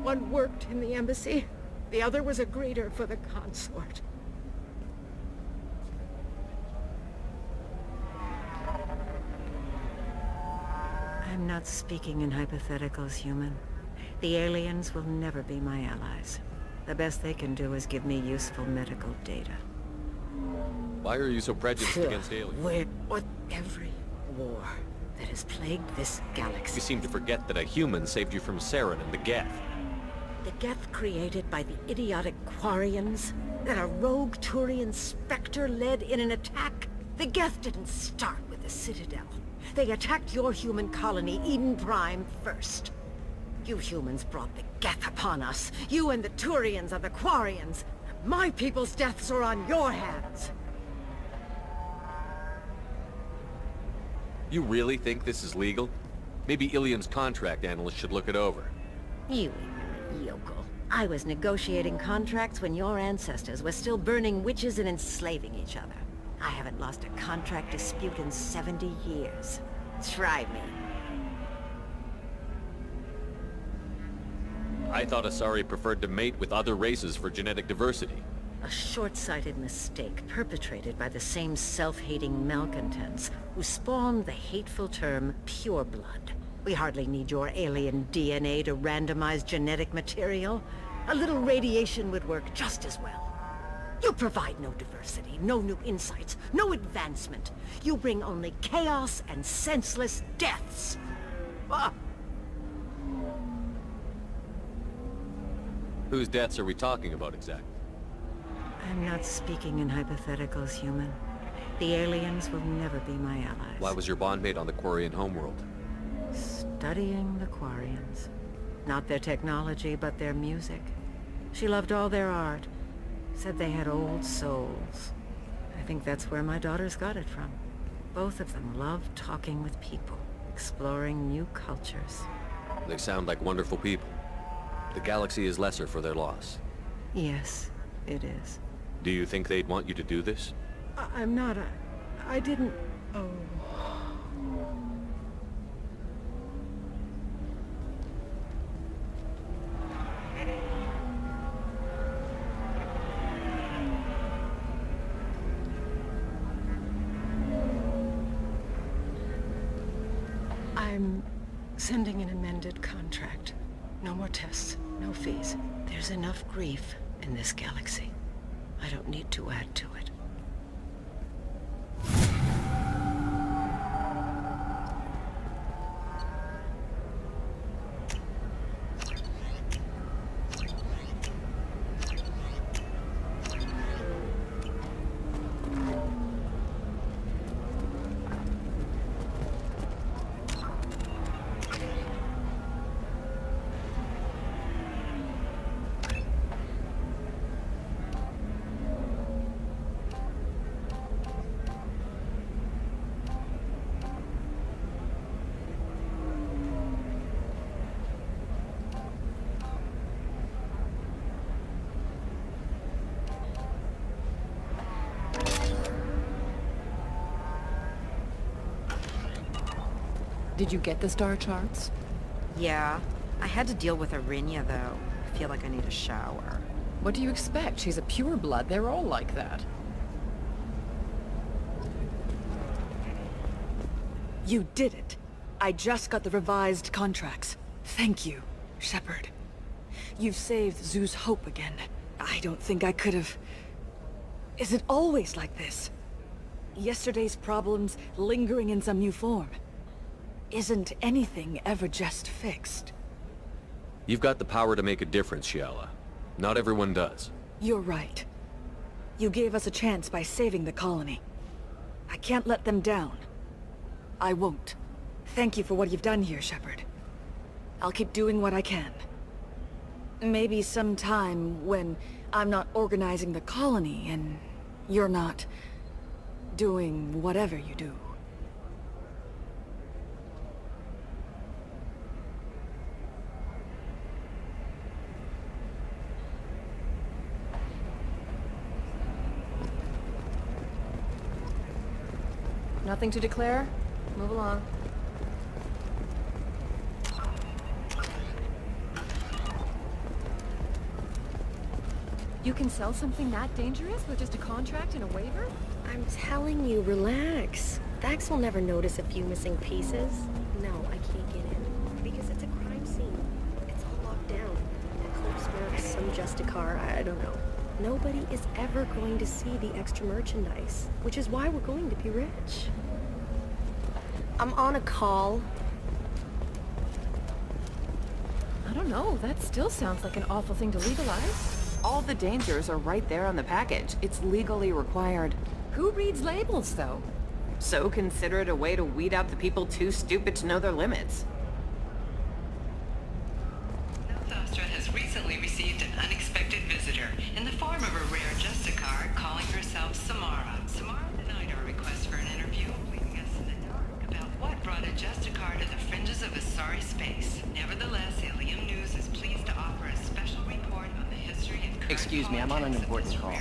One worked in the embassy, the other was a greeter for the consort. I'm not speaking in hypotheticals, human. The aliens will never be my allies. The best they can do is give me useful medical data. Why are you so prejudiced against aliens? Every war that has plagued this galaxy. You seem to forget that a human saved you from Saren and the Geth. The Geth created by the idiotic Quarians? That a rogue Turian Spectre led in an attack? The Geth didn't start with the Citadel. They attacked your human colony, Eden Prime, first. You humans brought the Geth upon us. You and the Turians are the Quarians. My people's deaths are on your hands. You really think this is legal? Maybe Ilium's contract analyst should look it over. You ignorant yokel. I was negotiating contracts when your ancestors were still burning witches and enslaving each other. I haven't lost a contract dispute in 70 years. Try me. I thought Asari preferred to mate with other races for genetic diversity. A short-sighted mistake perpetrated by the same self-hating malcontents who spawned the hateful term pureblood. We hardly need your alien DNA to randomize genetic material. A little radiation would work just as well. You provide no diversity, no new insights, no advancement. You bring only chaos and senseless deaths. Ah! Whose deaths are we talking about exactly? I'm not speaking in hypotheticals, human. The aliens will never be my allies. Why was your bondmate on the Quarian homeworld? Studying the Quarians. Not their technology, but their music. She loved all their art. Said they had old souls. I think that's where my daughters got it from. Both of them love talking with people, exploring new cultures. They sound like wonderful people. The galaxy is lesser for their loss. Yes, it is. Do you think they'd want you to do this? I'm not. I didn't. Oh. I'm sending an amended contract. No more tests, no fees. There's enough grief in this galaxy. I don't need to add to it. Did you get the star charts? Yeah. I had to deal with Arinya, though. I feel like I need a shower. What do you expect? She's a pureblood. They're all like that. You did it. I just got the revised contracts. Thank you, Shepard. You've saved Zoo's hope again. I don't think I could have... Is it always like this? Yesterday's problems lingering in some new form. Isn't anything ever just fixed? You've got the power to make a difference, Shiala. Not everyone does. You're right. You gave us a chance by saving the colony. I can't let them down. I won't. Thank you for what you've done here, Shepard. I'll keep doing what I can. Maybe sometime when I'm not organizing the colony and you're not doing whatever you do. Nothing to declare? Move along. You can sell something that dangerous with just a contract and a waiver? I'm telling you, relax. Thax will never notice a few missing pieces. No, I can't get in. Because it's a crime scene. It's all locked down. Eclipse works, some Justicar, I don't know. Nobody is ever going to see the extra merchandise, which is why we're going to be rich. I'm on a call. I don't know, that still sounds like an awful thing to legalize. All the dangers are right there on the package. It's legally required. Who reads labels, though? So consider it a way to weed out the people too stupid to know their limits. Thastra has recently received an unexpected visitor in the form of a rare Justicar calling herself Samara. Samara denied our request for an interview, leaving us in the dark about what have brought a Justicar to the fringes of Asari space. Nevertheless, Ilium News is pleased to offer a special report on the history and current Excuse me, I'm on an important call.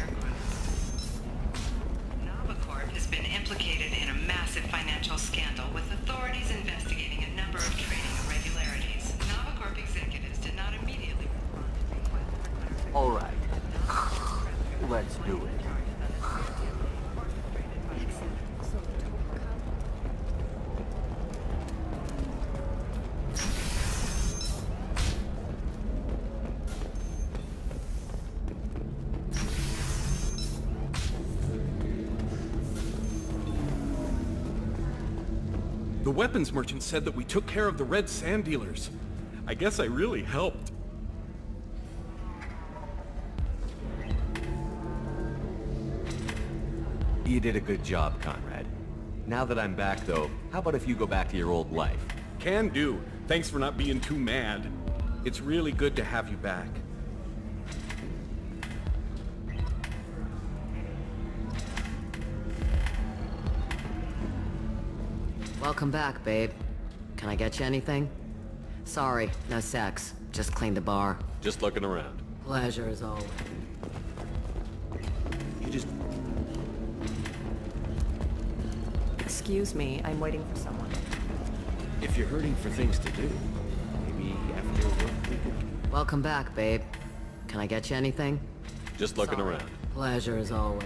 Navicorp has been implicated in a massive financial scandal with authorities investigating a number of trading irregularities. Navicorp executives did not immediately respond to All right. Let's do it. The weapons merchant said that we took care of the red sand dealers. I guess I really helped. You did a good job, Conrad. Now that I'm back, though, how about if you go back to your old life? Can do. Thanks for not being too mad. It's really good to have you back. Welcome back, babe. Can I get you anything? Sorry, no sex. Just cleaned the bar. Just looking around. Pleasure as always. You just... Excuse me, I'm waiting for someone. If you're hurting for things to do, maybe after work we could... Welcome back, babe. Can I get you anything? Just looking Sorry. around. Pleasure as always.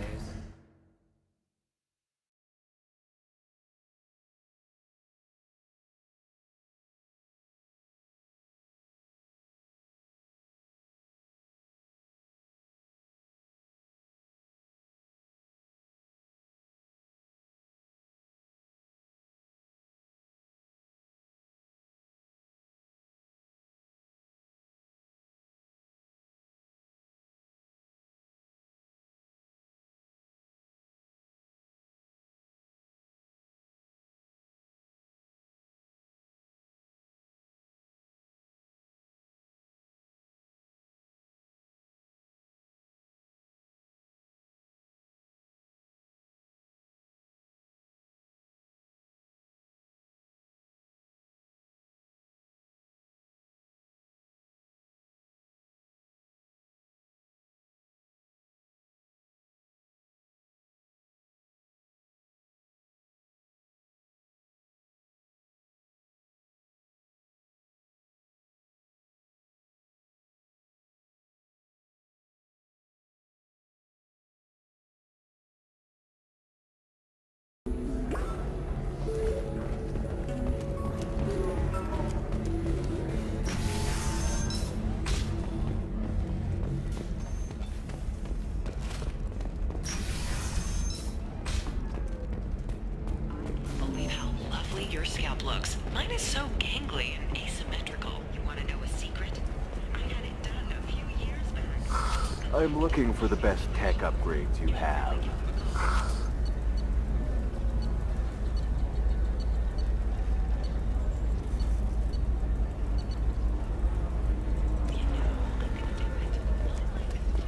believe how lovely your scalp looks. Mine is so gangly and asymmetrical. You want to know a secret? I had it done a few years back. I'm looking for the best tech upgrades you have.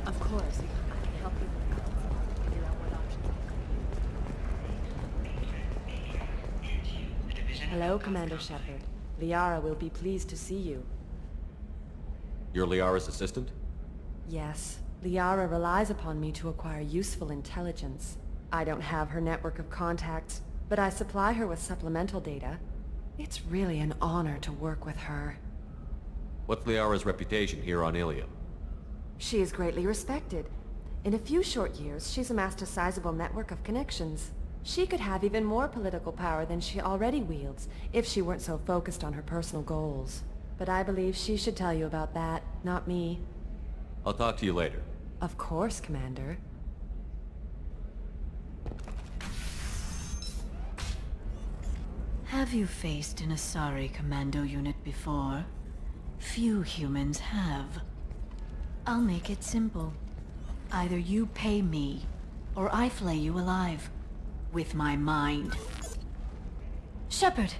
Of course, I can help you figure out what options. Hello, Commander Shepard. Liara will be pleased to see you. You're Liara's assistant? Yes, Liara relies upon me to acquire useful intelligence. I don't have her network of contacts, but I supply her with supplemental data. It's really an honor to work with her. What's Liara's reputation here on Ilium? She is greatly respected. In a few short years, she's amassed a sizable network of connections. She could have even more political power than she already wields, if she weren't so focused on her personal goals. But I believe she should tell you about that, not me. I'll talk to you later. Of course, Commander. Have you faced an Asari commando unit before? Few humans have. I'll make it simple. Either you pay me, or I flay you alive. With my mind. Shepard!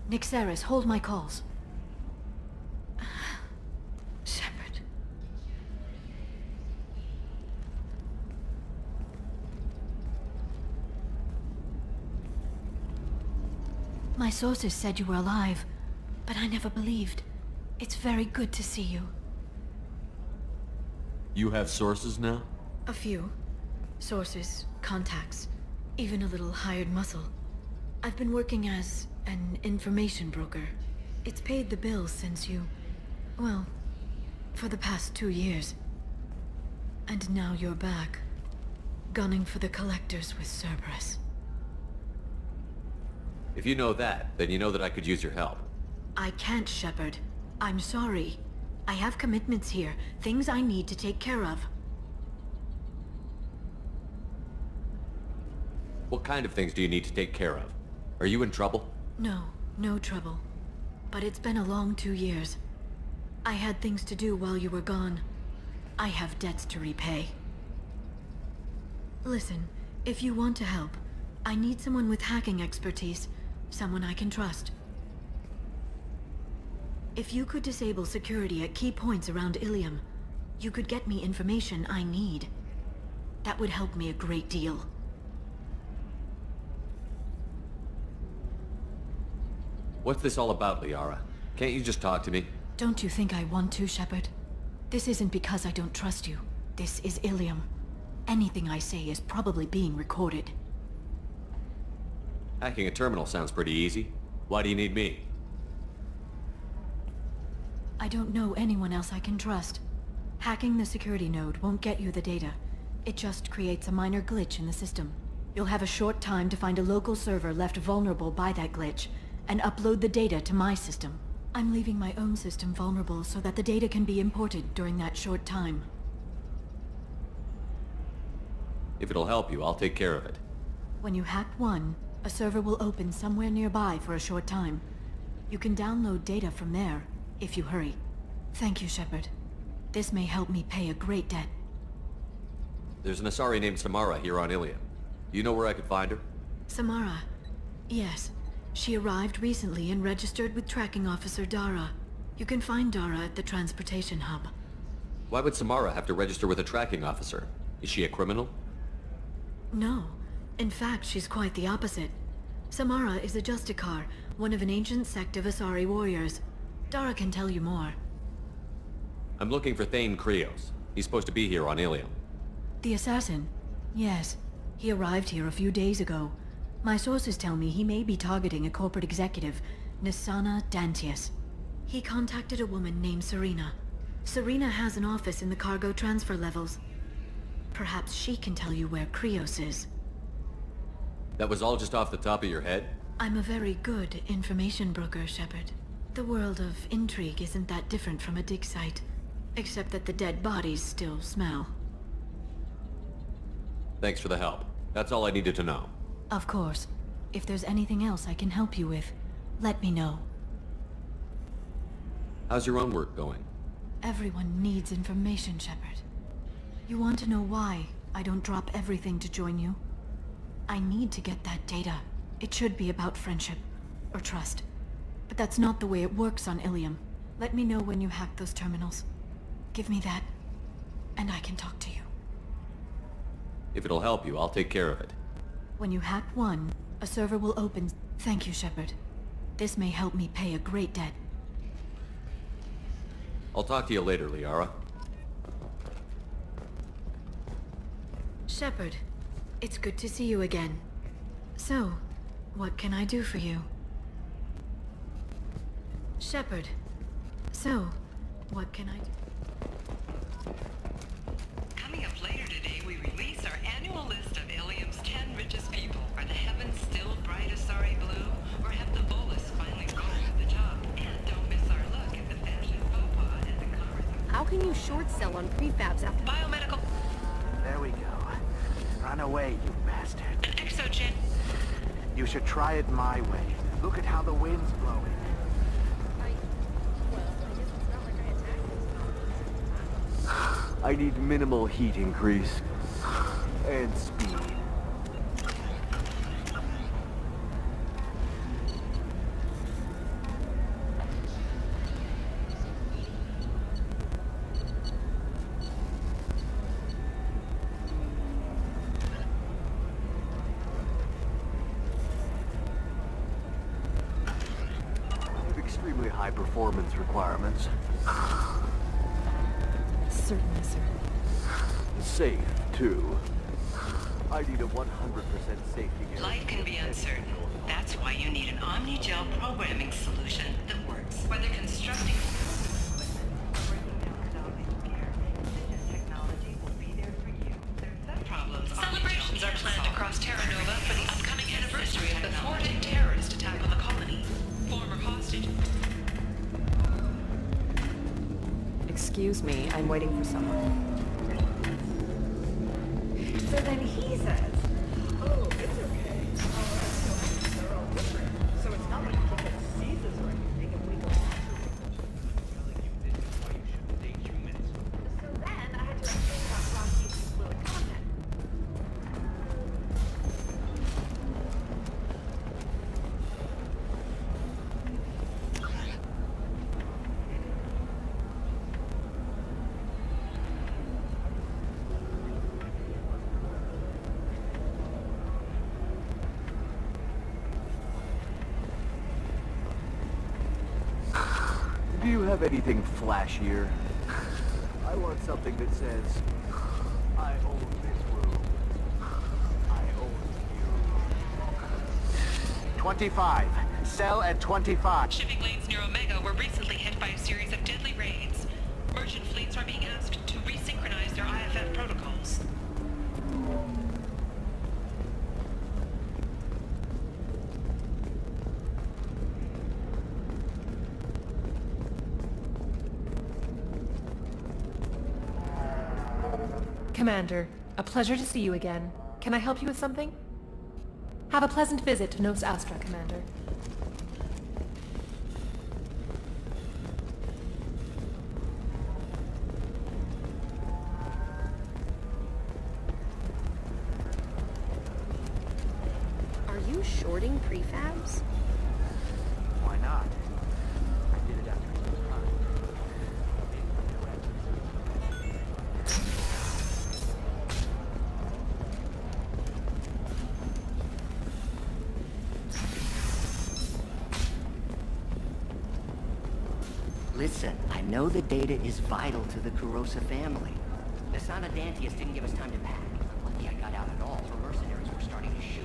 Nixeris, hold my calls. Shepard. My sources said you were alive, but I never believed. It's very good to see you. You have sources now? A few. Sources, contacts, even a little hired muscle. I've been working as an information broker. It's paid the bills since you... well, for the past 2 years. And now you're back, gunning for the collectors with Cerberus. If you know that, then you know that I could use your help. I can't, Shepard. I'm sorry. I have commitments here, things I need to take care of. What kind of things do you need to take care of? Are you in trouble? No, no trouble. But it's been a long 2 years. I had things to do while you were gone. I have debts to repay. Listen, if you want to help, I need someone with hacking expertise. Someone I can trust. If you could disable security at key points around Ilium, you could get me information I need. That would help me a great deal. What's this all about, Liara? Can't you just talk to me? Don't you think I want to, Shepard? This isn't because I don't trust you. This is Ilium. Anything I say is probably being recorded. Hacking a terminal sounds pretty easy. Why do you need me? I don't know anyone else I can trust. Hacking the security node won't get you the data. It just creates a minor glitch in the system. You'll have a short time to find a local server left vulnerable by that glitch, and upload the data to my system. I'm leaving my own system vulnerable so that the data can be imported during that short time. If it'll help you, I'll take care of it. When you hack one, a server will open somewhere nearby for a short time. You can download data from there, if you hurry. Thank you, Shepard. This may help me pay a great debt. There's an Asari named Samara here on Ilium. You know where I could find her? Samara. Yes. She arrived recently and registered with Tracking Officer Dara. You can find Dara at the transportation hub. Why would Samara have to register with a tracking officer? Is she a criminal? No. In fact, she's quite the opposite. Samara is a Justicar, one of an ancient sect of Asari warriors. Dara can tell you more. I'm looking for Thane Krios. He's supposed to be here on Ilium. The assassin? Yes. He arrived here a few days ago. My sources tell me he may be targeting a corporate executive, Nisana Dantius. He contacted a woman named Serena. Serena has an office in the cargo transfer levels. Perhaps she can tell you where Krios is. That was all just off the top of your head? I'm a very good information broker, Shepard. The world of intrigue isn't that different from a dig site, except that the dead bodies still smell. Thanks for the help. That's all I needed to know. Of course. If there's anything else I can help you with, let me know. How's your own work going? Everyone needs information, Shepard. You want to know why I don't drop everything to join you? I need to get that data. It should be about friendship, or trust. But that's not the way it works on Ilium. Let me know when you hack those terminals. Give me that, and I can talk to you. If it'll help you, I'll take care of it. When you hack one, a server will open... Thank you, Shepard. This may help me pay a great debt. I'll talk to you later, Liara. Shepard, it's good to see you again. So, what can I do for you? Shepard, so, what can I do? Coming up later today, we release our annual list of Ilium's 10 richest people. Are the heavens still bright Asari blue, or have the Volus finally rose to the top? And don't miss our look at the fashion faux pas and the cars. How can you short sell on prefabs after Biomedical... There we go. Run away, you bastard. An exogen... You should try it my way. Look at how the wind's blowing. I need minimal heat increase. And speed. high performance requirements. Certainly, sir. Safe, too. I need a 100% safety guarantee. Life can be uncertain. That's why you need an Omni-Gel programming solution that works. Whether constructing celebrations are planned across Terra Nova for the upcoming anniversary of the thwarted terrorist attack on the colony. Former hostage. Excuse me, I'm waiting for someone. So then he says, oh, it's okay. They're all different. So it's not like you can get diseases or anything if we go So then I had to explain about Rocky's fluid content. Do you have anything flashier? I want something that says, I own this room. I own you. 25. Sell at 25. Shipping lanes near Omega were recently hit by a series of deadly raids. Merchant fleets are being asked to resynchronize their IFF protocols. Commander, a pleasure to see you again. Can I help you with something? Have a pleasant visit to Nos Astra, Commander. Are you shorting prefabs? Why not? I did it after some time. Listen, I know the data is vital to the Kurosa family. Nasana Dantius didn't give us time to pack. Lucky I got out at all, for mercenaries were starting to shoot.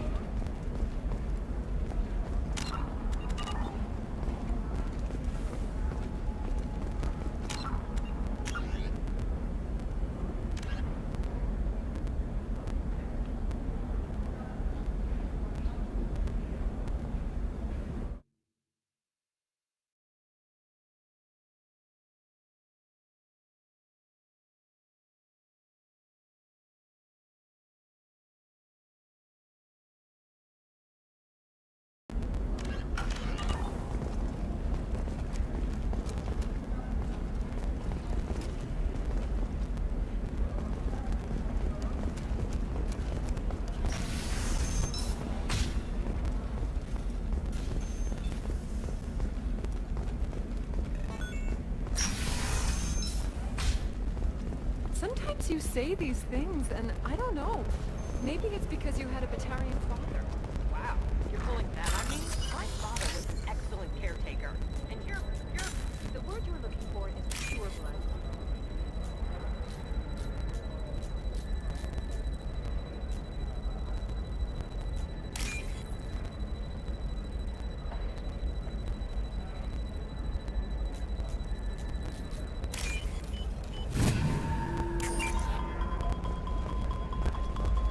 Sometimes you say these things, and I don't know. Maybe it's because you had a Batarian father. Wow, you're pulling that on me? My father was an excellent caretaker. And the word you're looking for is pure blood.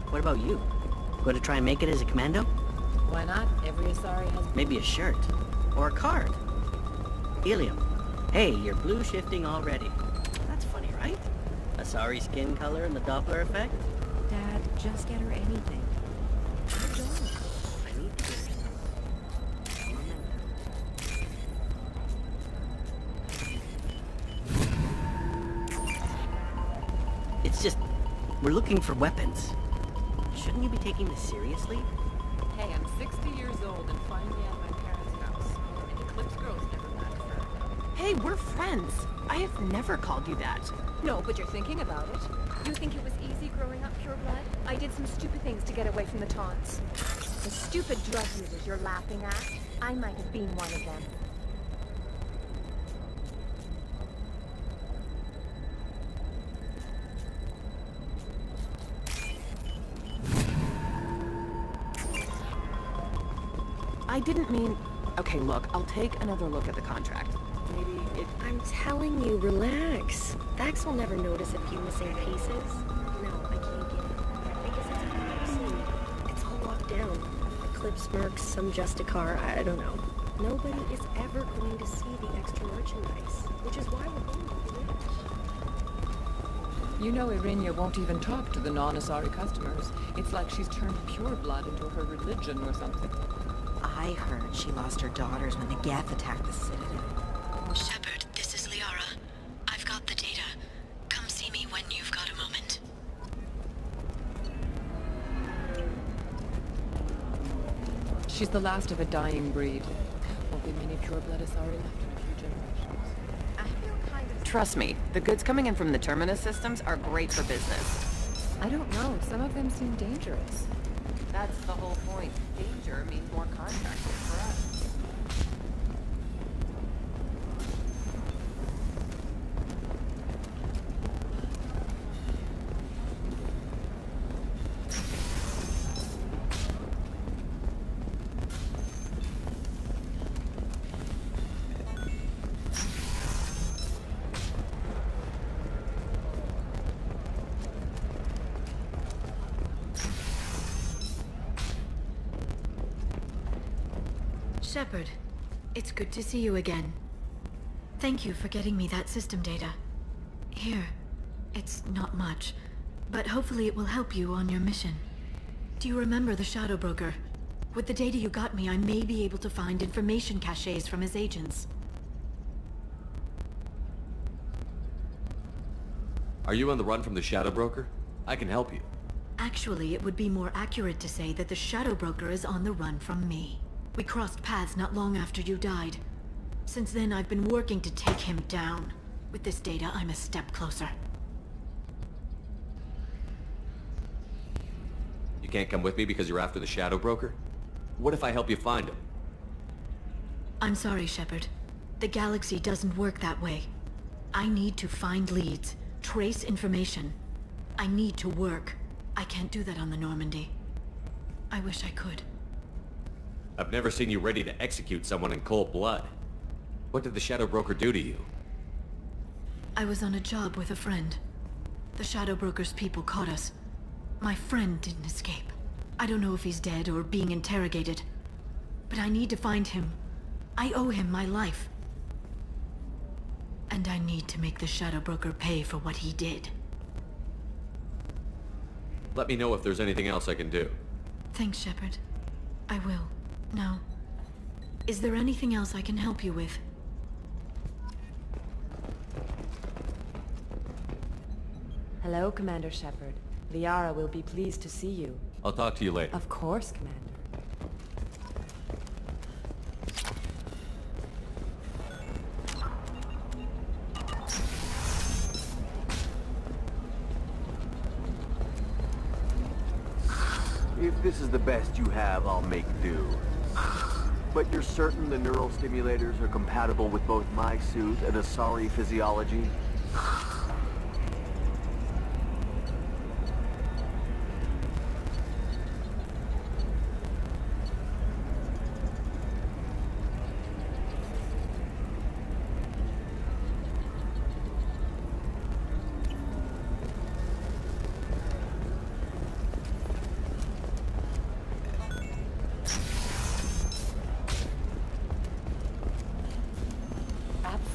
What about you? Going to try and make it as a commando? Why not? Every Asari has... Maybe a shirt. Or a card. Helium. Hey, you're blue shifting already. That's funny, right? Asari skin color and the Doppler effect? Dad, just get her anything. I need to get her some momentum. It's just... we're looking for weapons. Shouldn't you be taking this seriously? Hey, I'm 60 years old and finally at my parents' house. And Eclipse girls never match her. Hey, we're friends. I have never called you that. No, but you're thinking about it. You think it was easy growing up pure blood? I did some stupid things to get away from the taunts. The stupid drug users you're laughing at, I might have been one of them. I didn't mean... Okay, look, I'll take another look at the contract. Maybe it... I'm telling you, relax. Vax will never notice a few missing pieces. No, I can't get it. Because it's a crime scene. It's all locked down. Eclipse marks, some Justicar, I don't know. Nobody is ever going to see the extra merchandise, which is why we're going to be rich. You know Irinia won't even talk to the non-Asari customers. It's like she's turned pureblood into her religion or something. I heard she lost her daughters when the Geth attacked the Citadel. Shepard, this is Liara. I've got the data. Come see me when you've got a moment. She's the last of a dying breed. Won't be many pure-blood Asari left in a few generations. Trust me, the goods coming in from the Terminus systems are great for business. I don't know. Some of them seem dangerous. That's the whole point. Danger means more contractors for us. Shepard, it's good to see you again. Thank you for getting me that system data. Here, it's not much, but hopefully it will help you on your mission. Do you remember the Shadow Broker? With the data you got me, I may be able to find information caches from his agents. Are you on the run from the Shadow Broker? I can help you. Actually, it would be more accurate to say that the Shadow Broker is on the run from me. We crossed paths not long after you died. Since then, I've been working to take him down. With this data, I'm a step closer. You can't come with me because you're after the Shadow Broker? What if I help you find him? I'm sorry, Shepard. The galaxy doesn't work that way. I need to find leads, trace information. I need to work. I can't do that on the Normandy. I wish I could. I've never seen you ready to execute someone in cold blood. What did the Shadow Broker do to you? I was on a job with a friend. The Shadow Broker's people caught us. My friend didn't escape. I don't know if he's dead or being interrogated. But I need to find him. I owe him my life. And I need to make the Shadow Broker pay for what he did. Let me know if there's anything else I can do. Thanks, Shepard. I will. Now, is there anything else I can help you with? Hello, Commander Shepard. Liara will be pleased to see you. I'll talk to you later. Of course, Commander. If this is the best you have, I'll make do. But you're certain the neural stimulators are compatible with both my suit and Asari physiology?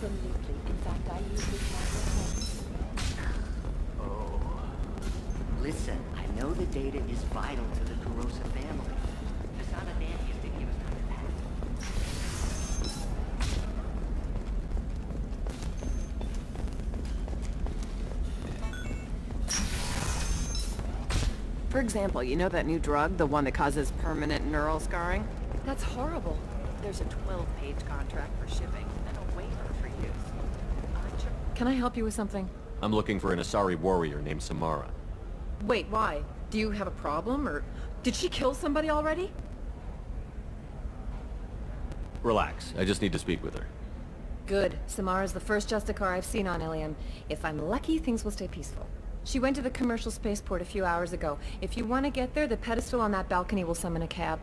Absolutely. In fact, I use this Listen, I know the data is vital to the Kurosa family. Pisana Danny is to give us For example, you know that new drug, the one that causes permanent neural scarring? That's horrible. There's a 12-page contract for shipping and a waiver for use. Can I help you with something? I'm looking for an Asari warrior named Samara. Wait, why? Do you have a problem, or did she kill somebody already? Relax, I just need to speak with her. Good. Samara's the first Justicar I've seen on Ilium. If I'm lucky, things will stay peaceful. She went to the commercial spaceport a few hours ago. If you want to get there, the pedestal on that balcony will summon a cab.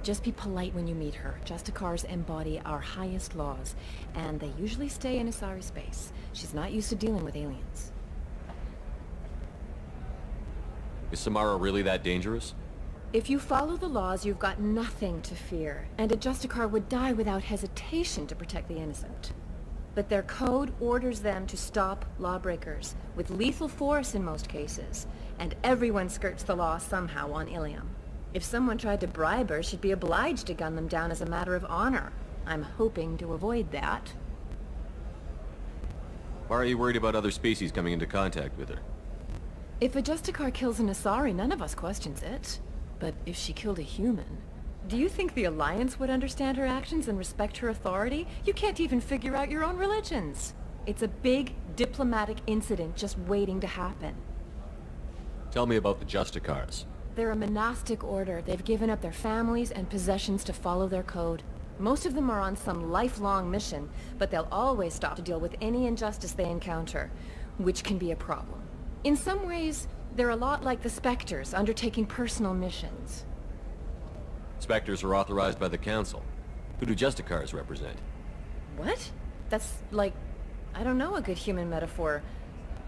Just be polite when you meet her. Justicars embody our highest laws, and they usually stay in Asari space. She's not used to dealing with aliens. Is Samara really that dangerous? If you follow the laws, you've got nothing to fear, and a Justicar would die without hesitation to protect the innocent. But their code orders them to stop lawbreakers, with lethal force in most cases, and everyone skirts the law somehow on Ilium. If someone tried to bribe her, she'd be obliged to gun them down as a matter of honor. I'm hoping to avoid that. Why are you worried about other species coming into contact with her? If a Justicar kills an Asari, none of us questions it. But if she killed a human, do you think the Alliance would understand her actions and respect her authority? You can't even figure out your own religions. It's a big diplomatic incident just waiting to happen. Tell me about the Justicars. They're a monastic order. They've given up their families and possessions to follow their code. Most of them are on some lifelong mission, but they'll always stop to deal with any injustice they encounter, which can be a problem. In some ways, they're a lot like the Spectres, undertaking personal missions. Spectres are authorized by the Council. Who do Justicars represent? What? That's like, I don't know, a good human metaphor.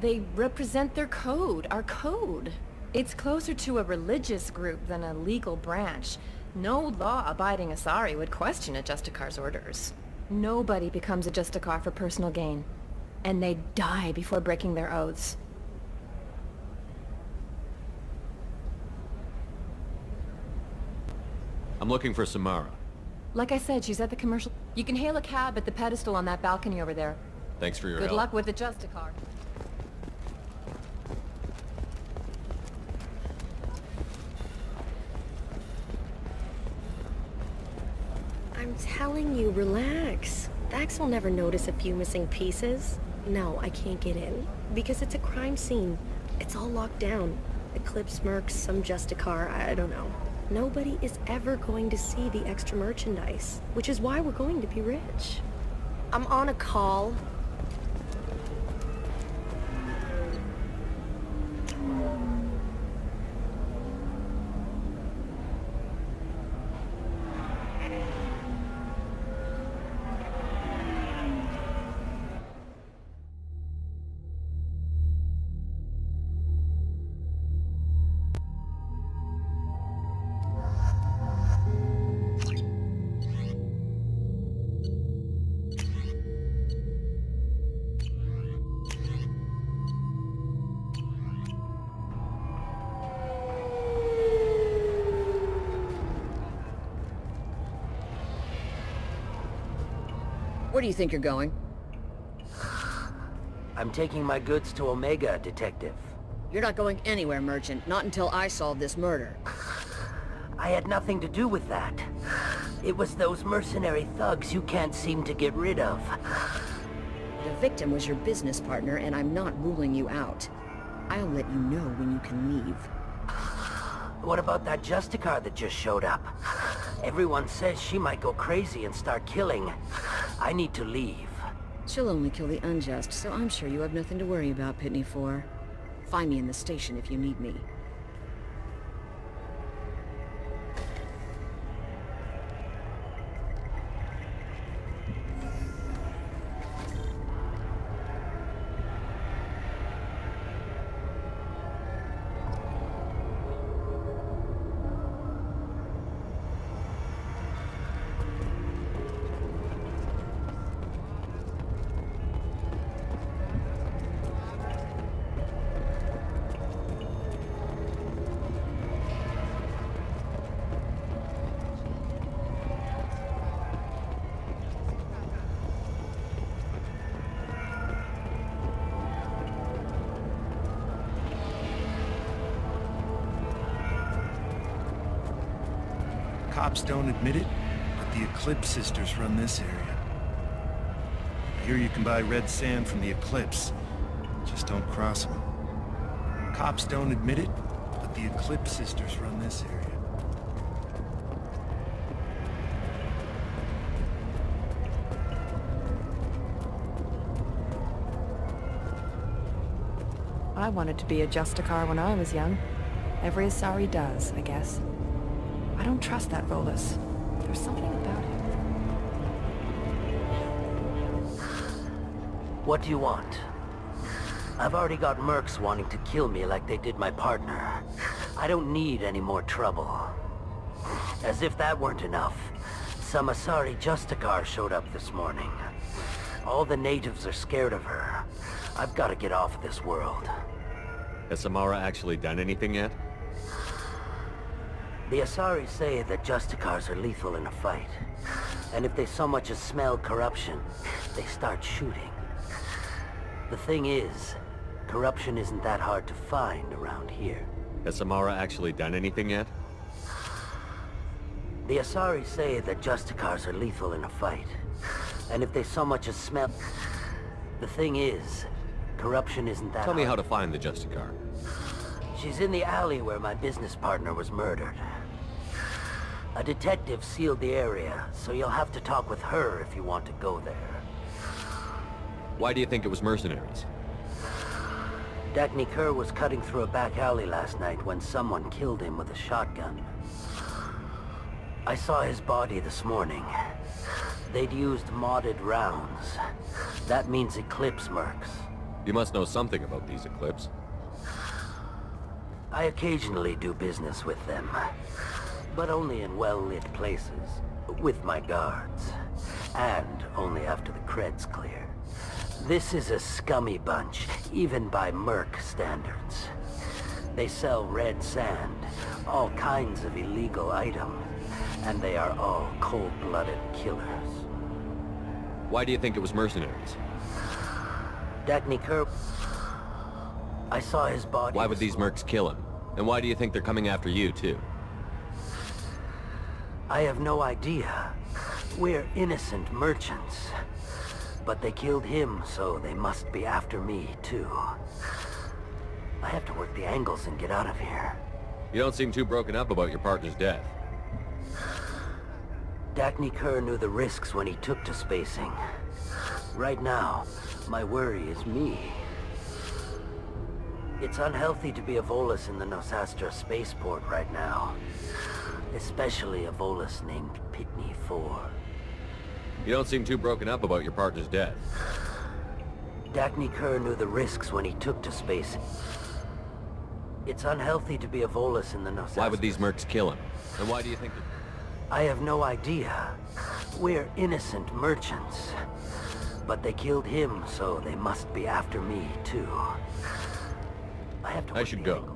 They represent their code, our code. It's closer to a religious group than a legal branch. No law-abiding Asari would question a Justicar's orders. Nobody becomes a Justicar for personal gain. And they die before breaking their oaths. I'm looking for Samara. Like I said, she's at the commercial... You can hail a cab at the pedestal on that balcony over there. Thanks for your Good help. luck with the Justicar. I'm telling you, relax. Vax will never notice a few missing pieces. No, I can't get in. Because it's a crime scene. It's all locked down. Eclipse mercs, some Justicar, I don't know. Nobody is ever going to see the extra merchandise, which is why we're going to be rich. I'm on a call. Where do you think you're going? I'm taking my goods to Omega, Detective. You're not going anywhere, Merchant. Not until I solve this murder. I had nothing to do with that. It was those mercenary thugs you can't seem to get rid of. The victim was your business partner, and I'm not ruling you out. I'll let you know when you can leave. What about that Justicar that just showed up? Everyone says she might go crazy and start killing. I need to leave. She'll only kill the unjust, so I'm sure you have nothing to worry about, Pitney 4. Find me in the station if you need me. Cops don't admit it, but the Eclipse sisters run this area. I hear you can buy red sand from the Eclipse. Just don't cross them. Cops don't admit it, but the Eclipse sisters run this area. I wanted to be a Justicar when I was young. Every Asari does, I guess. I don't trust that Volus. There's something about him. What do you want? I've already got mercs wanting to kill me like they did my partner. I don't need any more trouble. As if that weren't enough, some Asari Justicar showed up this morning. All the natives are scared of her. I've got to get off this world. Has Samara actually done anything yet? The Asari say that Justicars are lethal in a fight. And if they so much as smell corruption, they start shooting. The thing is, corruption isn't that hard to find around here. Has Samara actually done anything yet? The Asari say that Justicars are lethal in a fight. And if they so much as smell... The thing is, corruption isn't that Tell me how hard. to find the Justicar. She's in the alley where my business partner was murdered. A detective sealed the area, so you'll have to talk with her if you want to go there. Why do you think it was mercenaries? Dagny Kerr was cutting through a back alley last night when someone killed him with a shotgun. I saw his body this morning. They'd used modded rounds. That means Eclipse mercs. You must know something about these Eclipse. I occasionally do business with them, but only in well-lit places, with my guards, and only after the creds clear. This is a scummy bunch, even by merc standards. They sell red sand, all kinds of illegal items, and they are all cold-blooded killers. Why do you think it was mercenaries? Dagny Kerr... I saw his body... Why would these mercs kill him? And why do you think they're coming after you, too? I have no idea. We're innocent merchants. But they killed him, so they must be after me, too. I have to work the angles and get out of here. You don't seem too broken up about your partner's death. Dagny Kerr knew the risks when he took to spacing. Right now, my worry is me. It's unhealthy to be a Volus in the Nosastra spaceport right now. Especially a Volus named Pitney 4. You don't seem too broken up about your partner's death. Dagny Kerr knew the risks when he took to space. It's unhealthy to be a Volus in the Nosastra. Why would these mercs kill him? And why do you think that... I have no idea. We're innocent merchants. But they killed him, so they must be after me, too. I should go.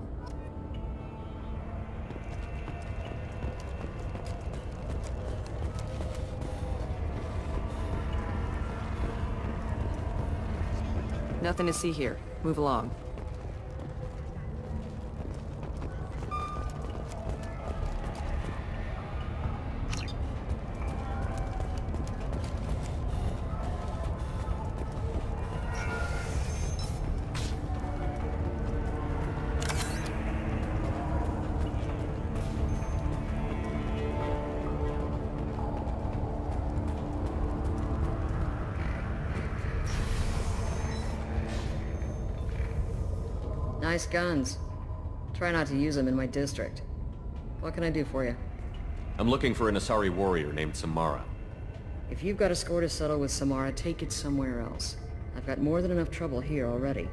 Nothing to see here. Move along. Nice guns. Try not to use them in my district. What can I do for you? I'm looking for an Asari warrior named Samara. If you've got a score to settle with Samara, take it somewhere else. I've got more than enough trouble here already.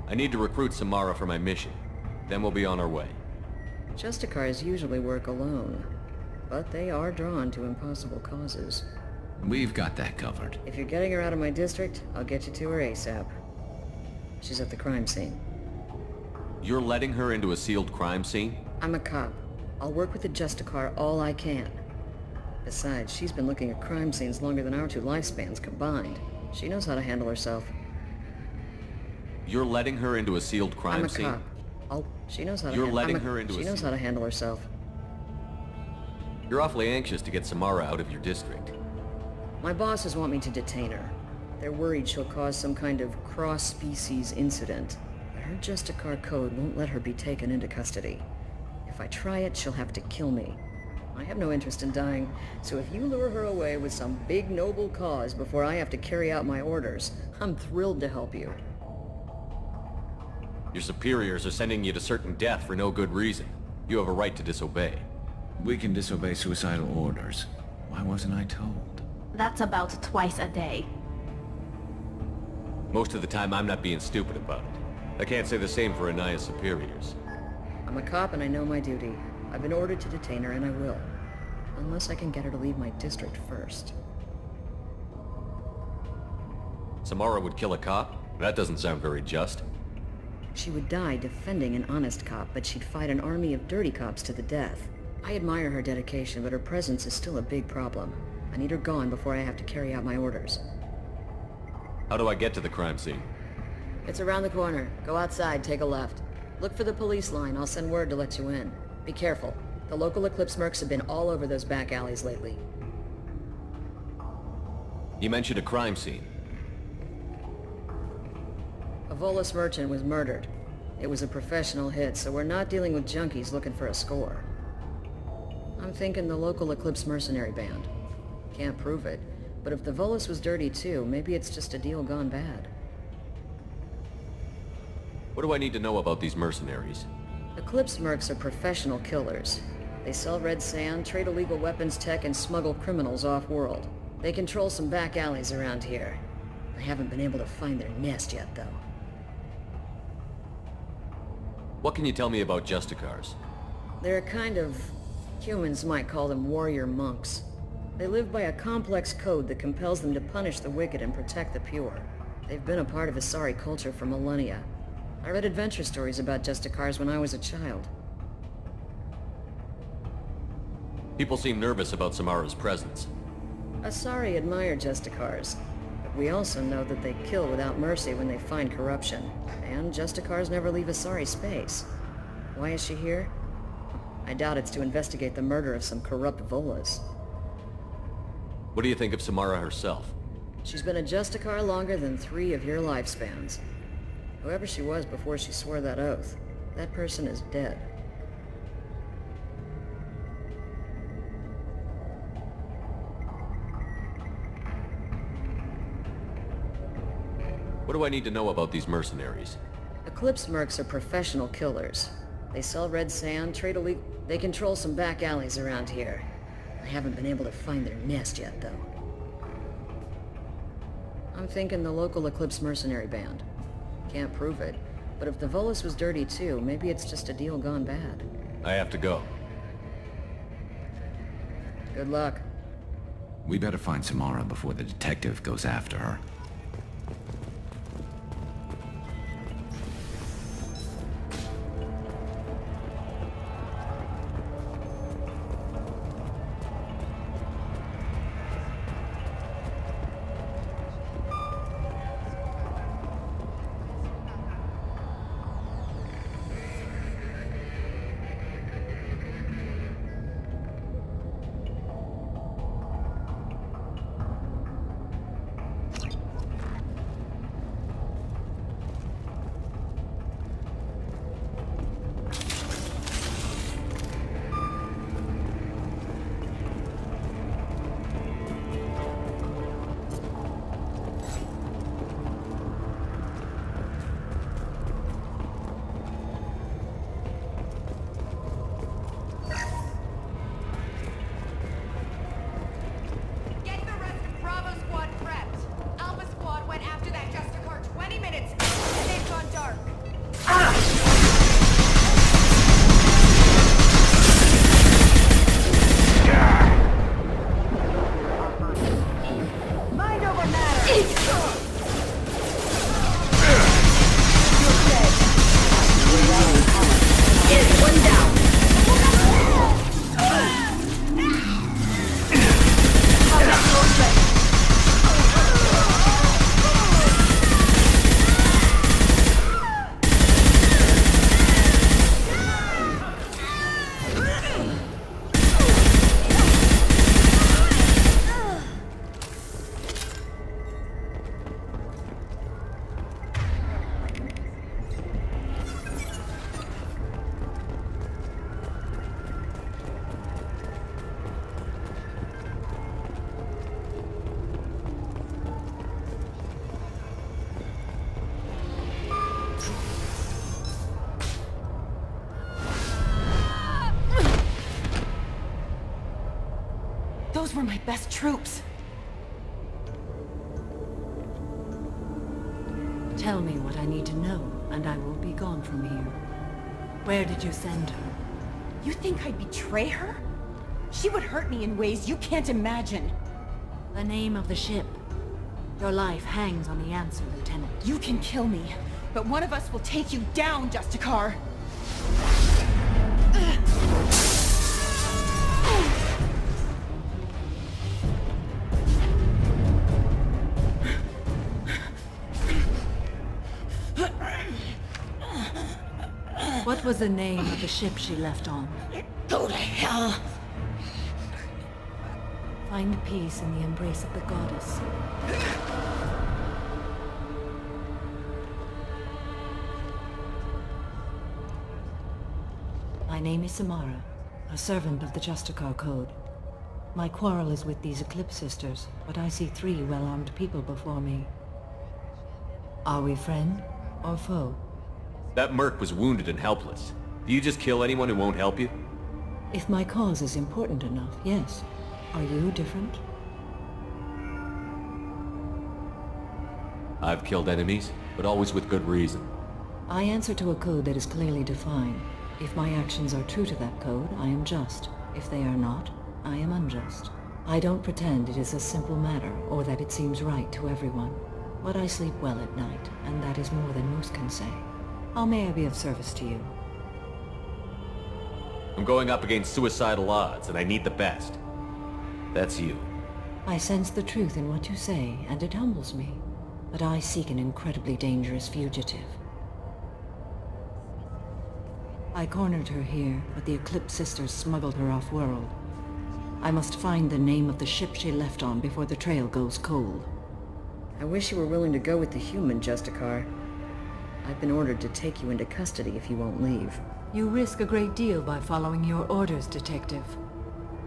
I need to recruit Samara for my mission. Then we'll be on our way. Justicars usually work alone, but they are drawn to impossible causes. We've got that covered. If you're getting her out of my district, I'll get you to her ASAP. She's at the crime scene. You're letting her into a sealed crime scene? I'm a cop. I'll work with the Justicar all I can. Besides, she's been looking at crime scenes longer than our two lifespans combined. She knows how to handle herself. You're letting her into a sealed crime scene? I'm a cop. She knows how to You're letting her into a She knows how to handle herself. You're awfully anxious to get Samara out of your district. My bosses want me to detain her. They're worried she'll cause some kind of cross-species incident. But her Justicar code won't let her be taken into custody. If I try it, she'll have to kill me. I have no interest in dying, so if you lure her away with some big noble cause before I have to carry out my orders, I'm thrilled to help you. Your superiors are sending you to certain death for no good reason. You have a right to disobey. We can disobey suicidal orders. Why wasn't I told? That's about twice a day. Most of the time, I'm not being stupid about it. I can't say the same for Anaya's superiors. I'm a cop and I know my duty. I've been ordered to detain her and I will. Unless I can get her to leave my district first. Samara would kill a cop? That doesn't sound very just. She would die defending an honest cop, but she'd fight an army of dirty cops to the death. I admire her dedication, but her presence is still a big problem. I need her gone before I have to carry out my orders. How do I get to the crime scene? It's around the corner. Go outside, take a left. Look for the police line. I'll send word to let you in. Be careful. The local Eclipse mercs have been all over those back alleys lately. You mentioned a crime scene. A Volus merchant was murdered. It was a professional hit, so we're not dealing with junkies looking for a score. I'm thinking the local Eclipse mercenary band. Can't prove it, but if the Volus was dirty too, maybe it's just a deal gone bad. What do I need to know about these mercenaries? Eclipse mercs are professional killers. They sell red sand, trade illegal weapons tech, and smuggle criminals off-world. They control some back alleys around here. I haven't been able to find their nest yet, though. What can you tell me about Justicars? They're a kind of... humans might call them warrior monks. They live by a complex code that compels them to punish the wicked and protect the pure. They've been a part of Asari culture for millennia. I read adventure stories about Justicars when I was a child. People seem nervous about Samara's presence. Asari admire Justicars, but we also know that they kill without mercy when they find corruption, and Justicars never leave Asari space. Why is she here? I doubt it's to investigate the murder of some corrupt Volas. What do you think of Samara herself? She's been a Justicar longer than 3 of your lifespans. Whoever she was before she swore that oath, that person is dead. What do I need to know about these mercenaries? Eclipse mercs are professional killers. They sell red sand, trade illegal... They control some back alleys around here. I haven't been able to find their nest yet, though. I'm thinking the local Eclipse mercenary band. Can't prove it, but if the Volus was dirty too, maybe it's just a deal gone bad. I have to go. Good luck. We better find Samara before the detective goes after her. were my best troops. Tell me what I need to know, and I will be gone from here. Where did you send her? You think I'd betray her? She would hurt me in ways you can't imagine. The name of the ship. Your life hangs on the answer, Lieutenant. You can kill me, but one of us will take you down, Justicar. What was the name of the ship she left on? Go to hell! Find peace in the embrace of the goddess. My name is Samara, a servant of the Justicar Code. My quarrel is with these Eclipse Sisters, but I see 3 well-armed people before me. Are we friend or foe? That merc was wounded and helpless. Do you just kill anyone who won't help you? If my cause is important enough, yes. Are you different? I've killed enemies, but always with good reason. I answer to a code that is clearly defined. If my actions are true to that code, I am just. If they are not, I am unjust. I don't pretend it is a simple matter, or that it seems right to everyone. But I sleep well at night, and that is more than most can say. How may I be of service to you? I'm going up against suicidal odds, and I need the best. That's you. I sense the truth in what you say, and it humbles me. But I seek an incredibly dangerous fugitive. I cornered her here, but the Eclipse Sisters smuggled her off-world. I must find the name of the ship she left on before the trail goes cold. I wish you were willing to go with the human, Justicar. I've been ordered to take you into custody if you won't leave. You risk a great deal by following your orders, Detective.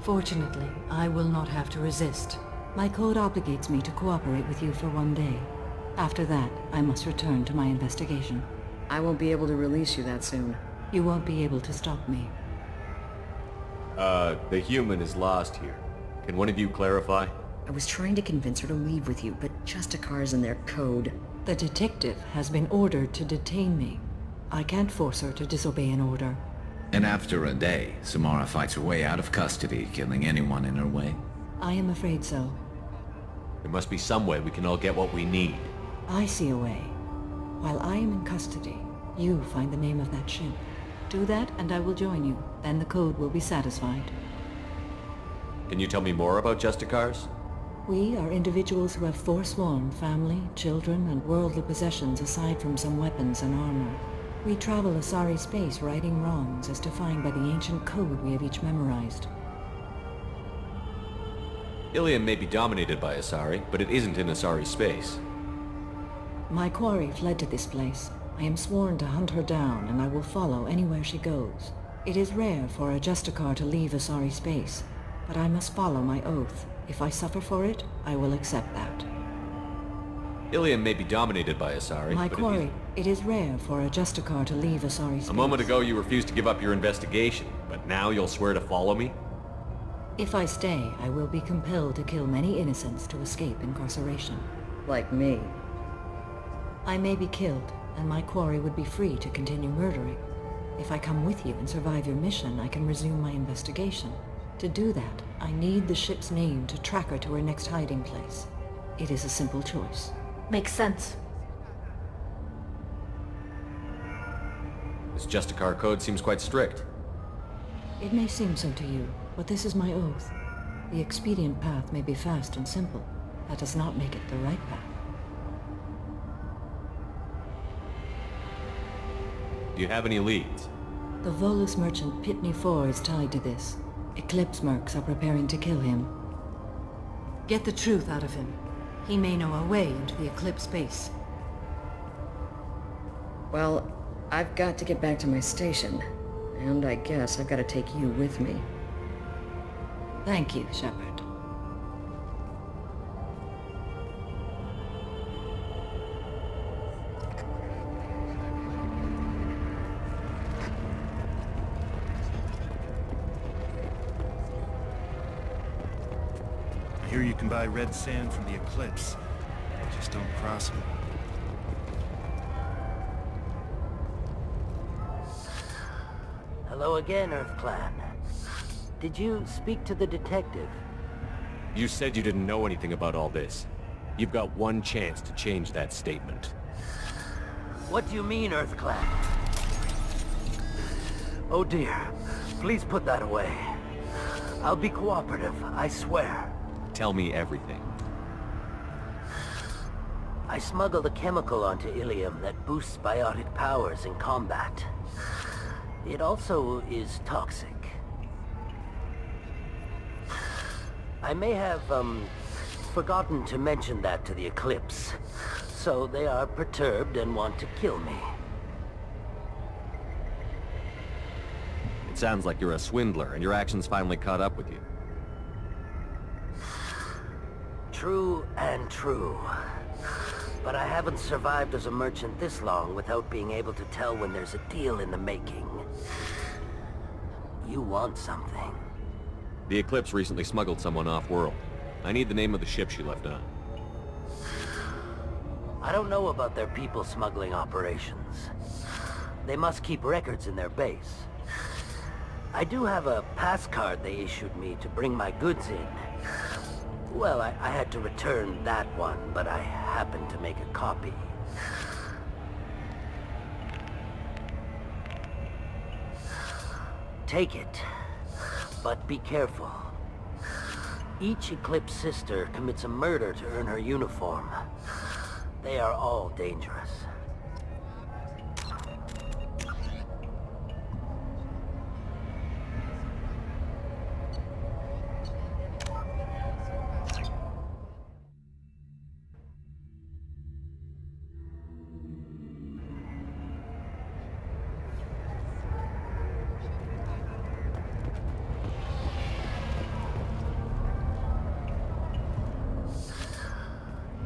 Fortunately, I will not have to resist. My code obligates me to cooperate with you for 1 day. After that, I must return to my investigation. I won't be able to release you that soon. You won't be able to stop me. The human is lost here. Can one of you clarify? I was trying to convince her to leave with you, but Justicar's in their code. The detective has been ordered to detain me. I can't force her to disobey an order. And after a day, Samara fights her way out of custody, killing anyone in her way? I am afraid so. There must be some way we can all get what we need. I see a way. While I am in custody, you find the name of that ship. Do that and I will join you. Then the code will be satisfied. Can you tell me more about Justicars? We are individuals who have forsworn family, children, and worldly possessions aside from some weapons and armor. We travel Asari space righting wrongs as defined by the ancient code we have each memorized. Ilium may be dominated by Asari, but it isn't in Asari space. My quarry fled to this place. I am sworn to hunt her down, and I will follow anywhere she goes. It is rare for a Justicar to leave Asari space, but I must follow my oath. If I suffer for it, I will accept that. Ilium may be dominated by Asari, My but quarry, it is rare for a Justicar to leave Asari space. A moment ago you refused to give up your investigation, but now you'll swear to follow me? If I stay, I will be compelled to kill many innocents to escape incarceration. Like me. I may be killed, and my quarry would be free to continue murdering. If I come with you and survive your mission, I can resume my investigation. To do that, I need the ship's name to track her to her next hiding place. It is a simple choice. Makes sense. This Justicar code seems quite strict. It may seem so to you, but this is my oath. The expedient path may be fast and simple. That does not make it the right path. Do you have any leads? The Volus merchant Pitney 4 is tied to this. Eclipse mercs are preparing to kill him. Get the truth out of him. He may know a way into the Eclipse base. Well, I've got to get back to my station. And I guess I've got to take you with me. Thank you, Shepard. you can buy red sand from the Eclipse. Just don't cross them. Hello again, Earth Clan. Did you speak to the detective? You said you didn't know anything about all this. You've got one chance to change that statement. What do you mean, Earth Clan? Oh dear. Please put that away. I'll be cooperative, I swear. Tell me everything. I smuggled a chemical onto Ilium that boosts biotic powers in combat. It also is toxic. I may have, forgotten to mention that to the Eclipse, so they are perturbed and want to kill me. It sounds like you're a swindler, and your actions finally caught up with you. True and true. But I haven't survived as a merchant this long without being able to tell when there's a deal in the making. You want something. The Eclipse recently smuggled someone off-world. I need the name of the ship she left on. I don't know about their people smuggling operations. They must keep records in their base. I do have a pass card they issued me to bring my goods in. Well, I had to return that one, but I happened to make a copy. Take it, but be careful. Each Eclipse sister commits a murder to earn her uniform. They are all dangerous.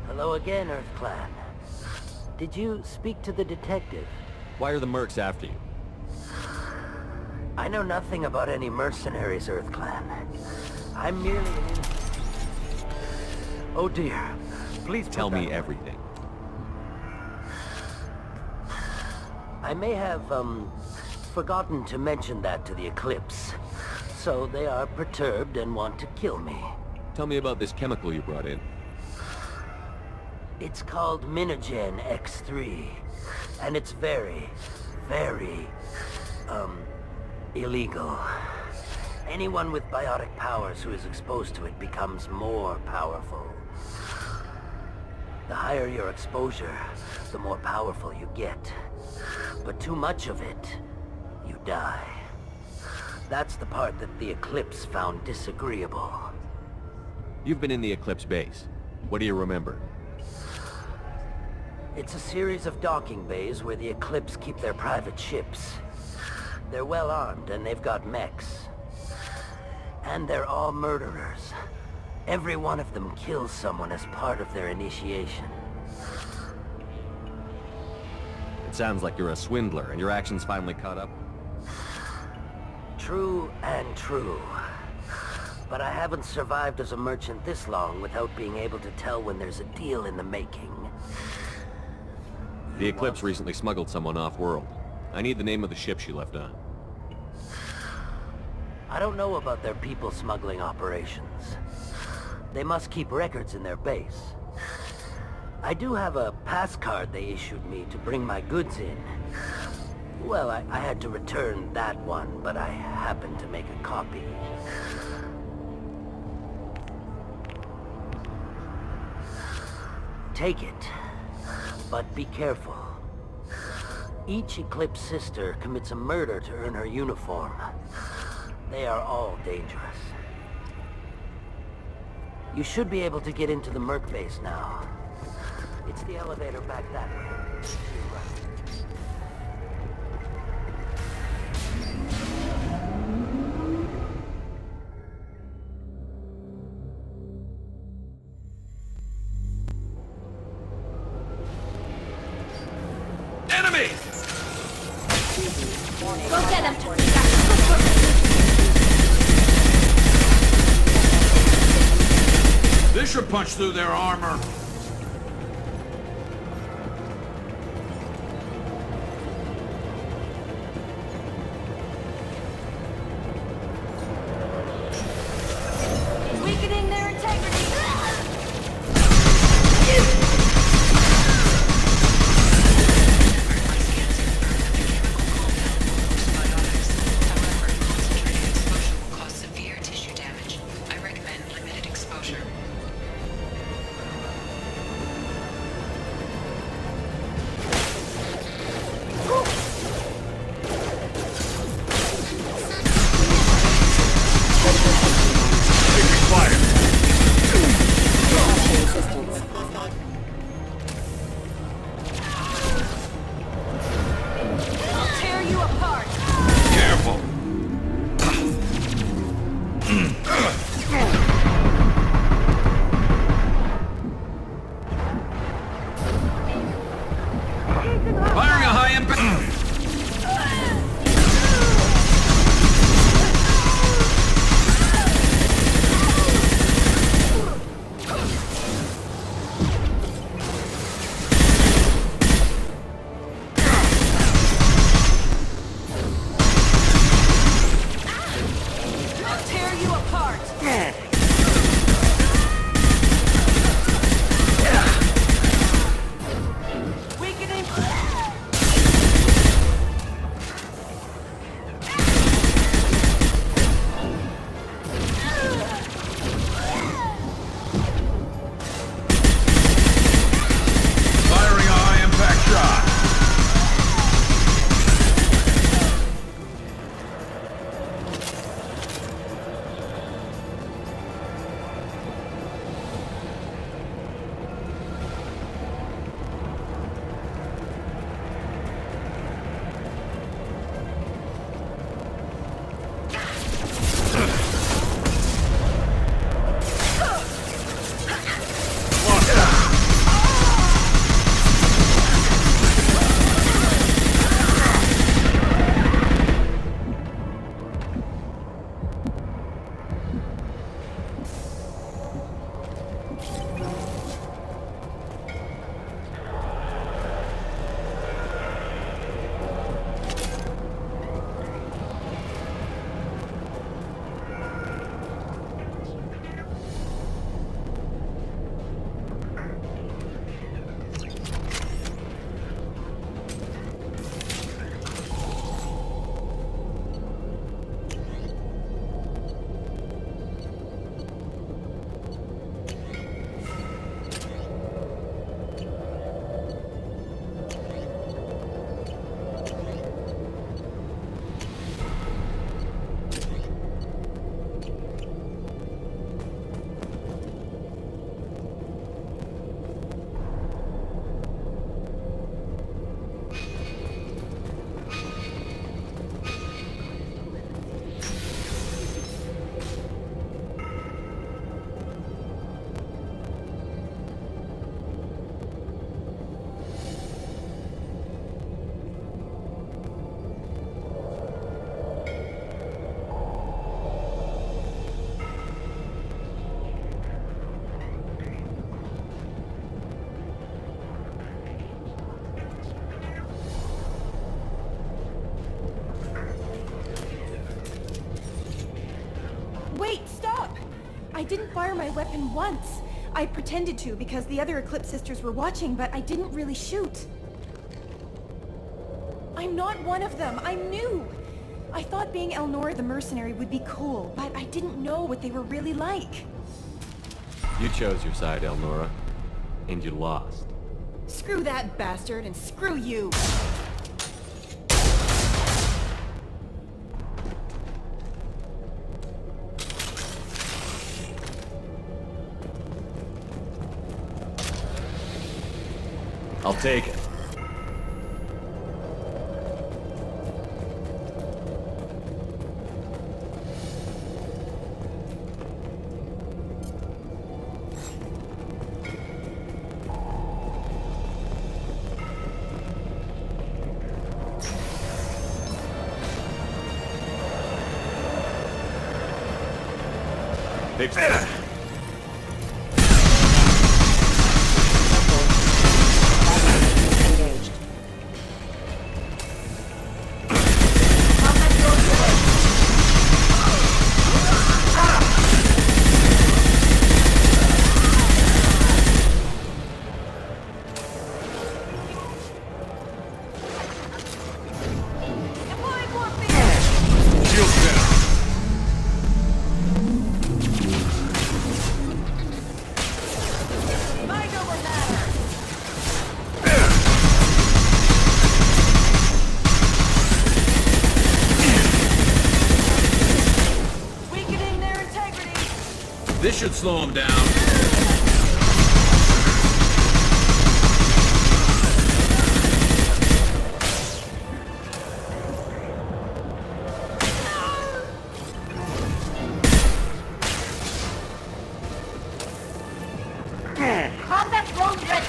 Hello again, Earth Clan. Did you speak to the detective? Why are the mercs after you? I know nothing about any mercenaries, Earth Clan. I'm merely an Oh dear. Please tell me everything. I may have, forgotten to mention that to the Eclipse. So they are perturbed and want to kill me. Tell me about this chemical you brought in. It's called Minogen X3. And it's very, very, illegal. Anyone with biotic powers who is exposed to it becomes more powerful. The higher your exposure, the more powerful you get. But too much of it, you die. That's the part that the Eclipse found disagreeable. You've been in the Eclipse base. What do you remember? It's a series of docking bays where the Eclipse keep their private ships. They're well armed and they've got mechs. And they're all murderers. Every one of them kills someone as part of their initiation. It sounds like you're a swindler, and your actions finally caught up. True and true. But I haven't survived as a merchant this long without being able to tell when there's a deal in the making. The Eclipse recently smuggled someone off-world. I need the name of the ship she left on. I don't know about their people smuggling operations. They must keep records in their base. I do have a pass card they issued me to bring my goods in. Well, I had to return that one, but I happened to make a copy. Take it, but be careful. Each Eclipse sister commits a murder to earn her uniform. They are all dangerous. You should be able to get into the Merc base now. It's the elevator back that way. To your right. Enemy! Go get him! This pressure punch through their armor. Weakening their integrity. Firing a high impact. I'll tear you apart. Weakening. Firing a high impact shot. Wait, stop! I didn't fire my weapon once. I pretended to because the other Eclipse sisters were watching, but I didn't really shoot. I'm not one of them. I'm new. I thought being Elnora the mercenary would be cool, but I didn't know what they were really like. You chose your side, Elnora, and you lost. Screw that bastard, and screw you! I'll take it. They've This should slow him down. Combat drone ready!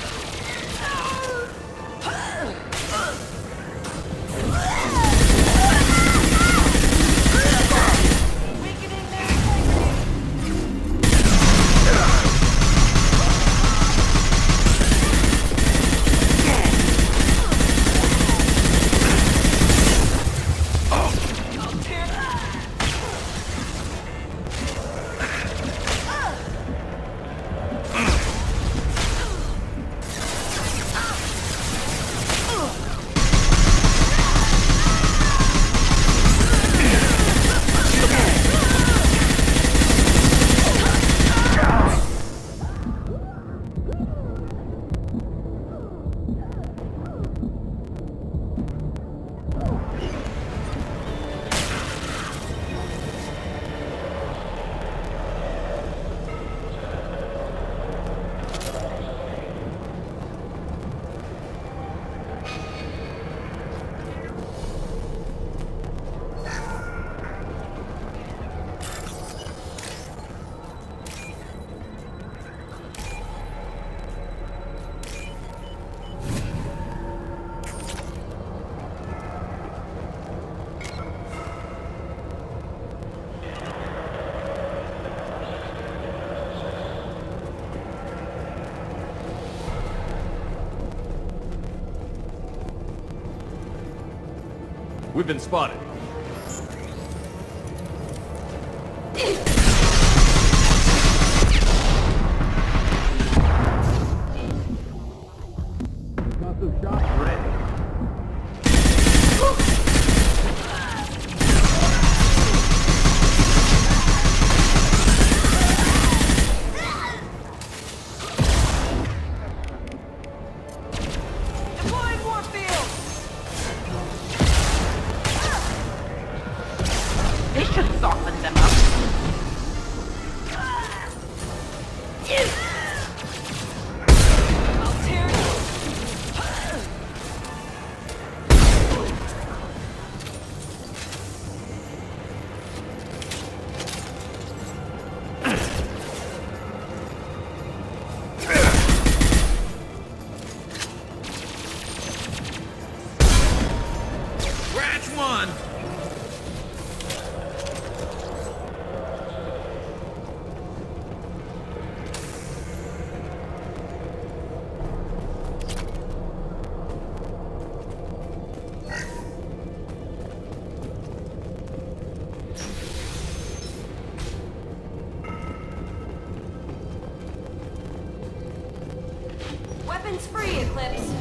We've been spotted. This should soften them up. Scratch one! Weapons free, Eclipse.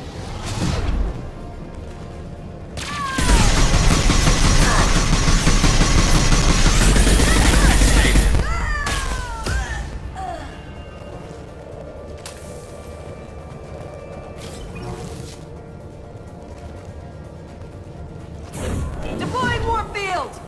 Deploying Warfield!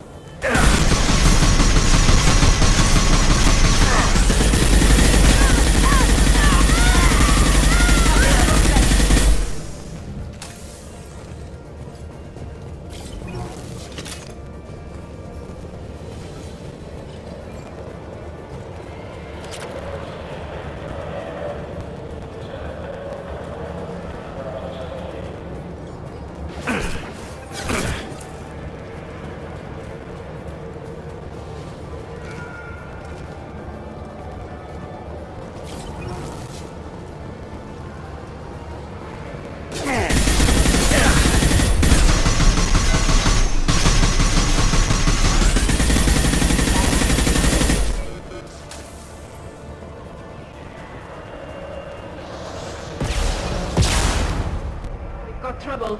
Got trouble.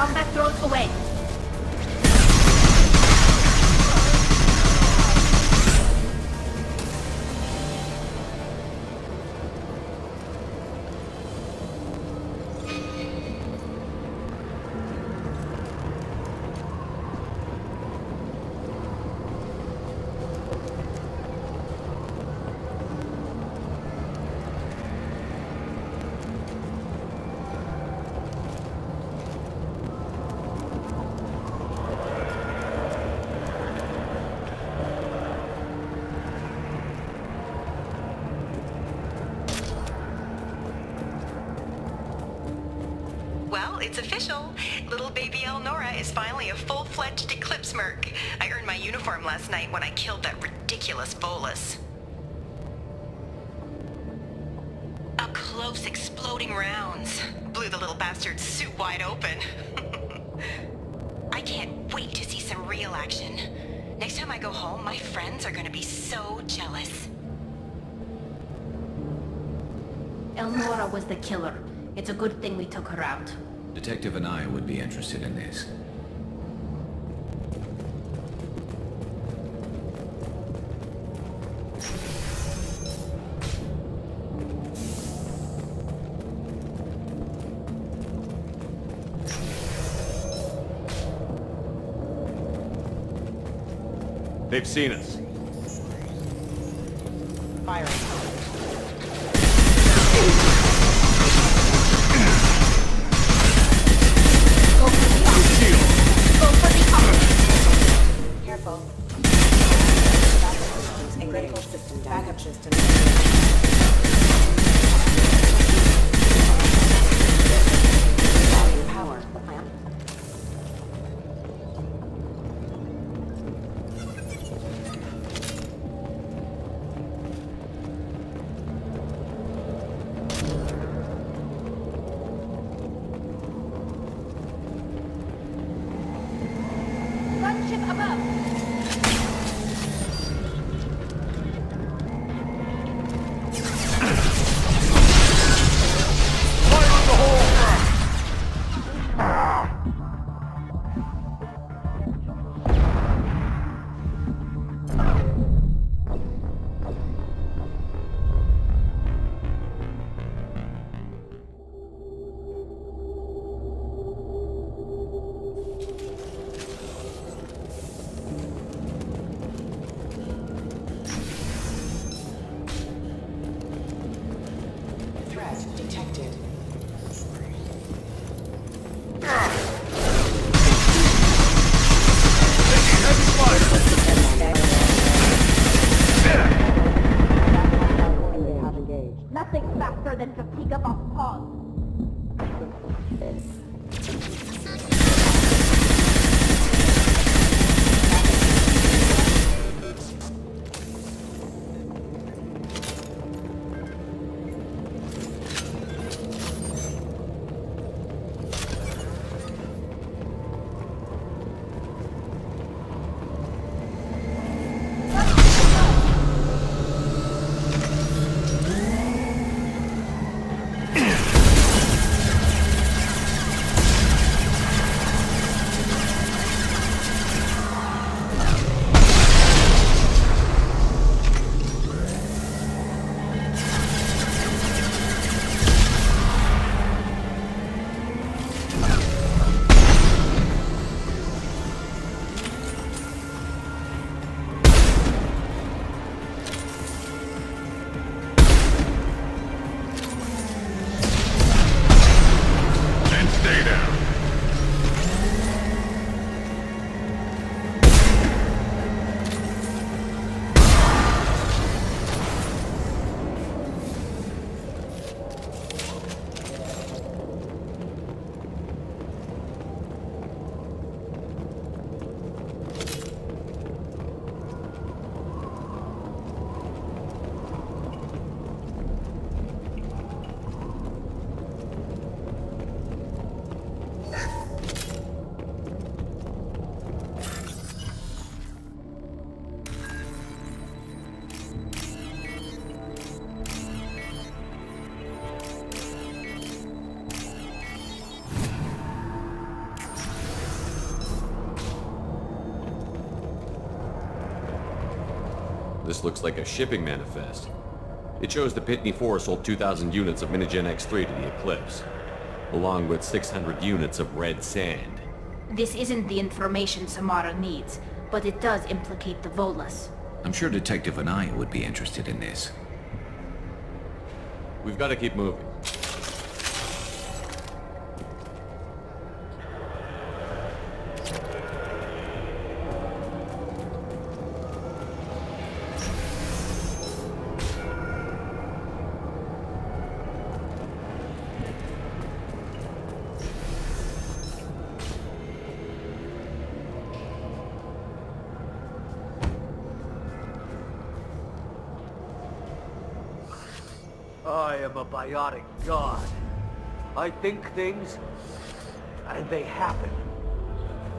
Combat drones away. Well, it's official. Little baby Elnora is finally a full-fledged Eclipse merc. I earned my uniform last night when I killed that ridiculous Volus. Up close, exploding rounds. Blew the little bastard's suit wide open. I can't wait to see some real action. Next time I go home, my friends are gonna be so jealous. Elnora was the killer. It's a good thing we took her out. Detective and I would be interested in this. They've seen us. Firing. Careful. Critical system backup system. Power plant. This looks like a shipping manifest. It shows the Pitney 4 sold 2,000 units of Minigen X3 to the Eclipse, along with 600 units of red sand. This isn't the information Samara needs, but it does implicate the Volas. I'm sure Detective Anaya would be interested in this. We've got to keep moving. I am a biotic god. I think things, and they happen.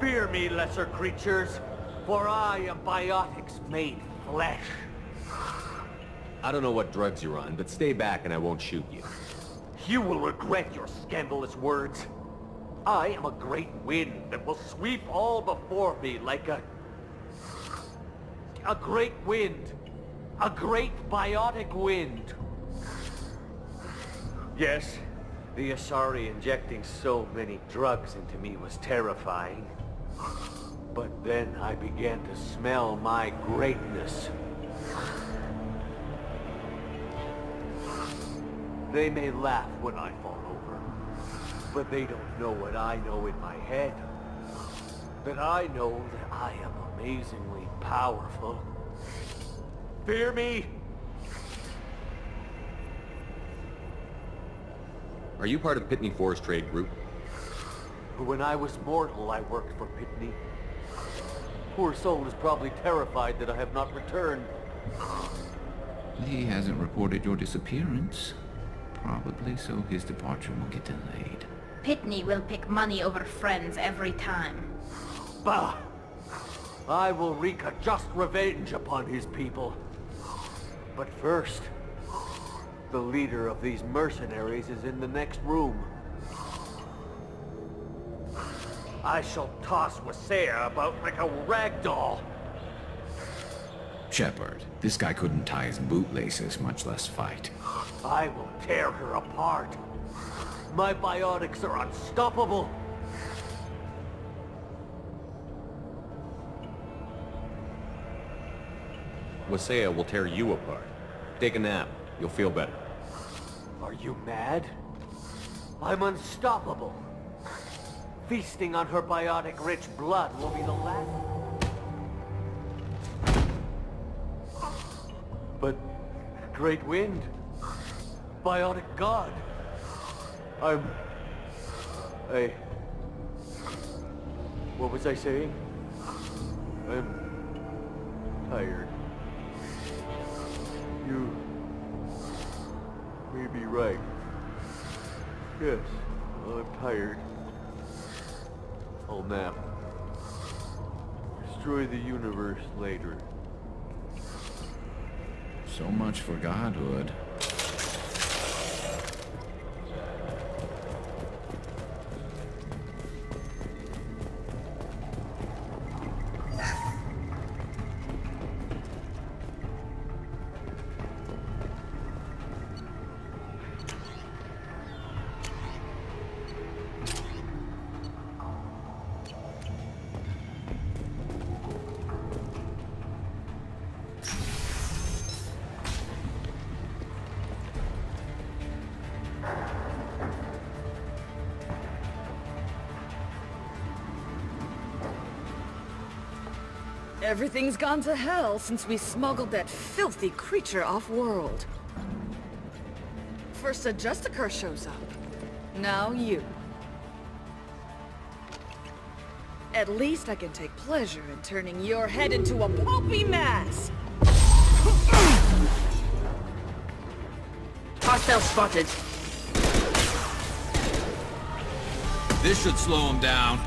Fear me, lesser creatures, for I am biotics made flesh. I don't know what drugs you're on, but stay back and I won't shoot you. You will regret your scandalous words. I am a great wind that will sweep all before me like a great wind. A great biotic wind. Yes, the Asari injecting so many drugs into me was terrifying. But then I began to smell my greatness. They may laugh when I fall over, but they don't know what I know in my head. That I know that I am amazingly powerful. Fear me? Are you part of Pitney 4's trade group? When I was mortal, I worked for Pitney. Poor soul is probably terrified that I have not returned. He hasn't reported your disappearance. Probably so his departure will get delayed. Pitney will pick money over friends every time. Bah! I will wreak a just revenge upon his people. But first, the leader of these mercenaries is in the next room. I shall toss Wasea about like a rag doll. Shepard, this guy couldn't tie his bootlaces, much less fight. I will tear her apart. My biotics are unstoppable. Wasea will tear you apart. Take a nap. You'll feel better. Are you mad? I'm unstoppable. Feasting on her biotic-rich blood will be the last... But... Great Wind... Biotic God... What was I saying? I'm... tired. You... may be right. Yes, I'm tired. I'll nap. Destroy the universe later. So much for godhood. Everything's gone to hell since we smuggled that filthy creature off-world. First a Justicar shows up. Now you. At least I can take pleasure in turning your head into a pulpy mass! Hostile spotted. This should slow him down.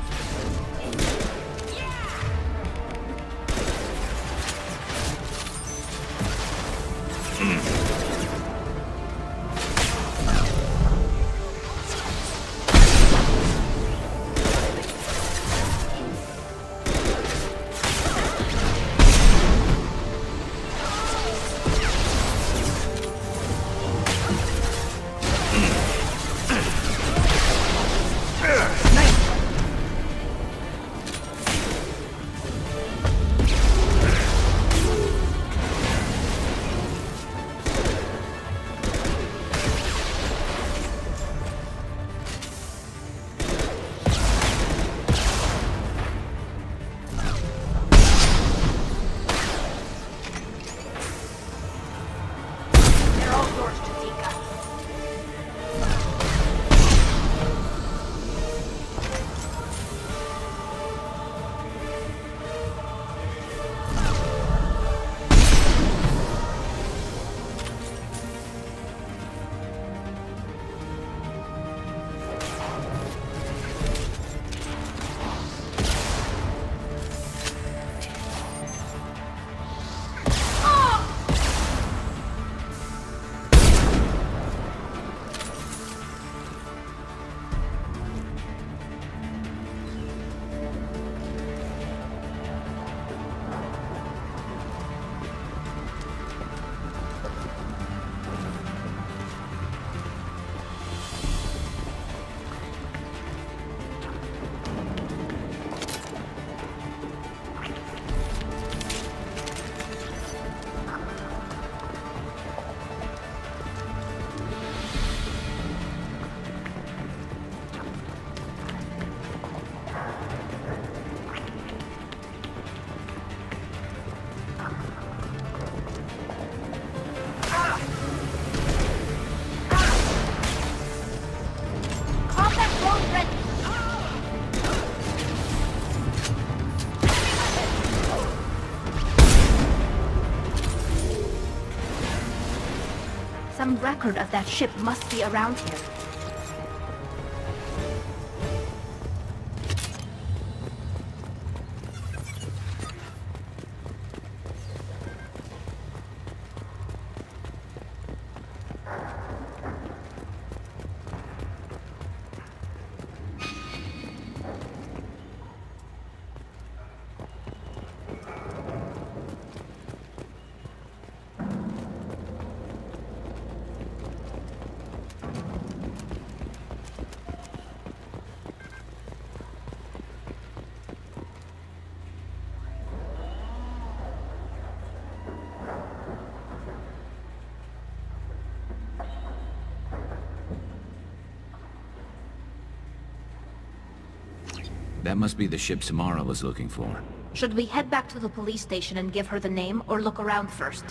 Some record of that ship must be around here. That must be the ship Samara was looking for. Should we head back to the police station and give her the name, or look around first?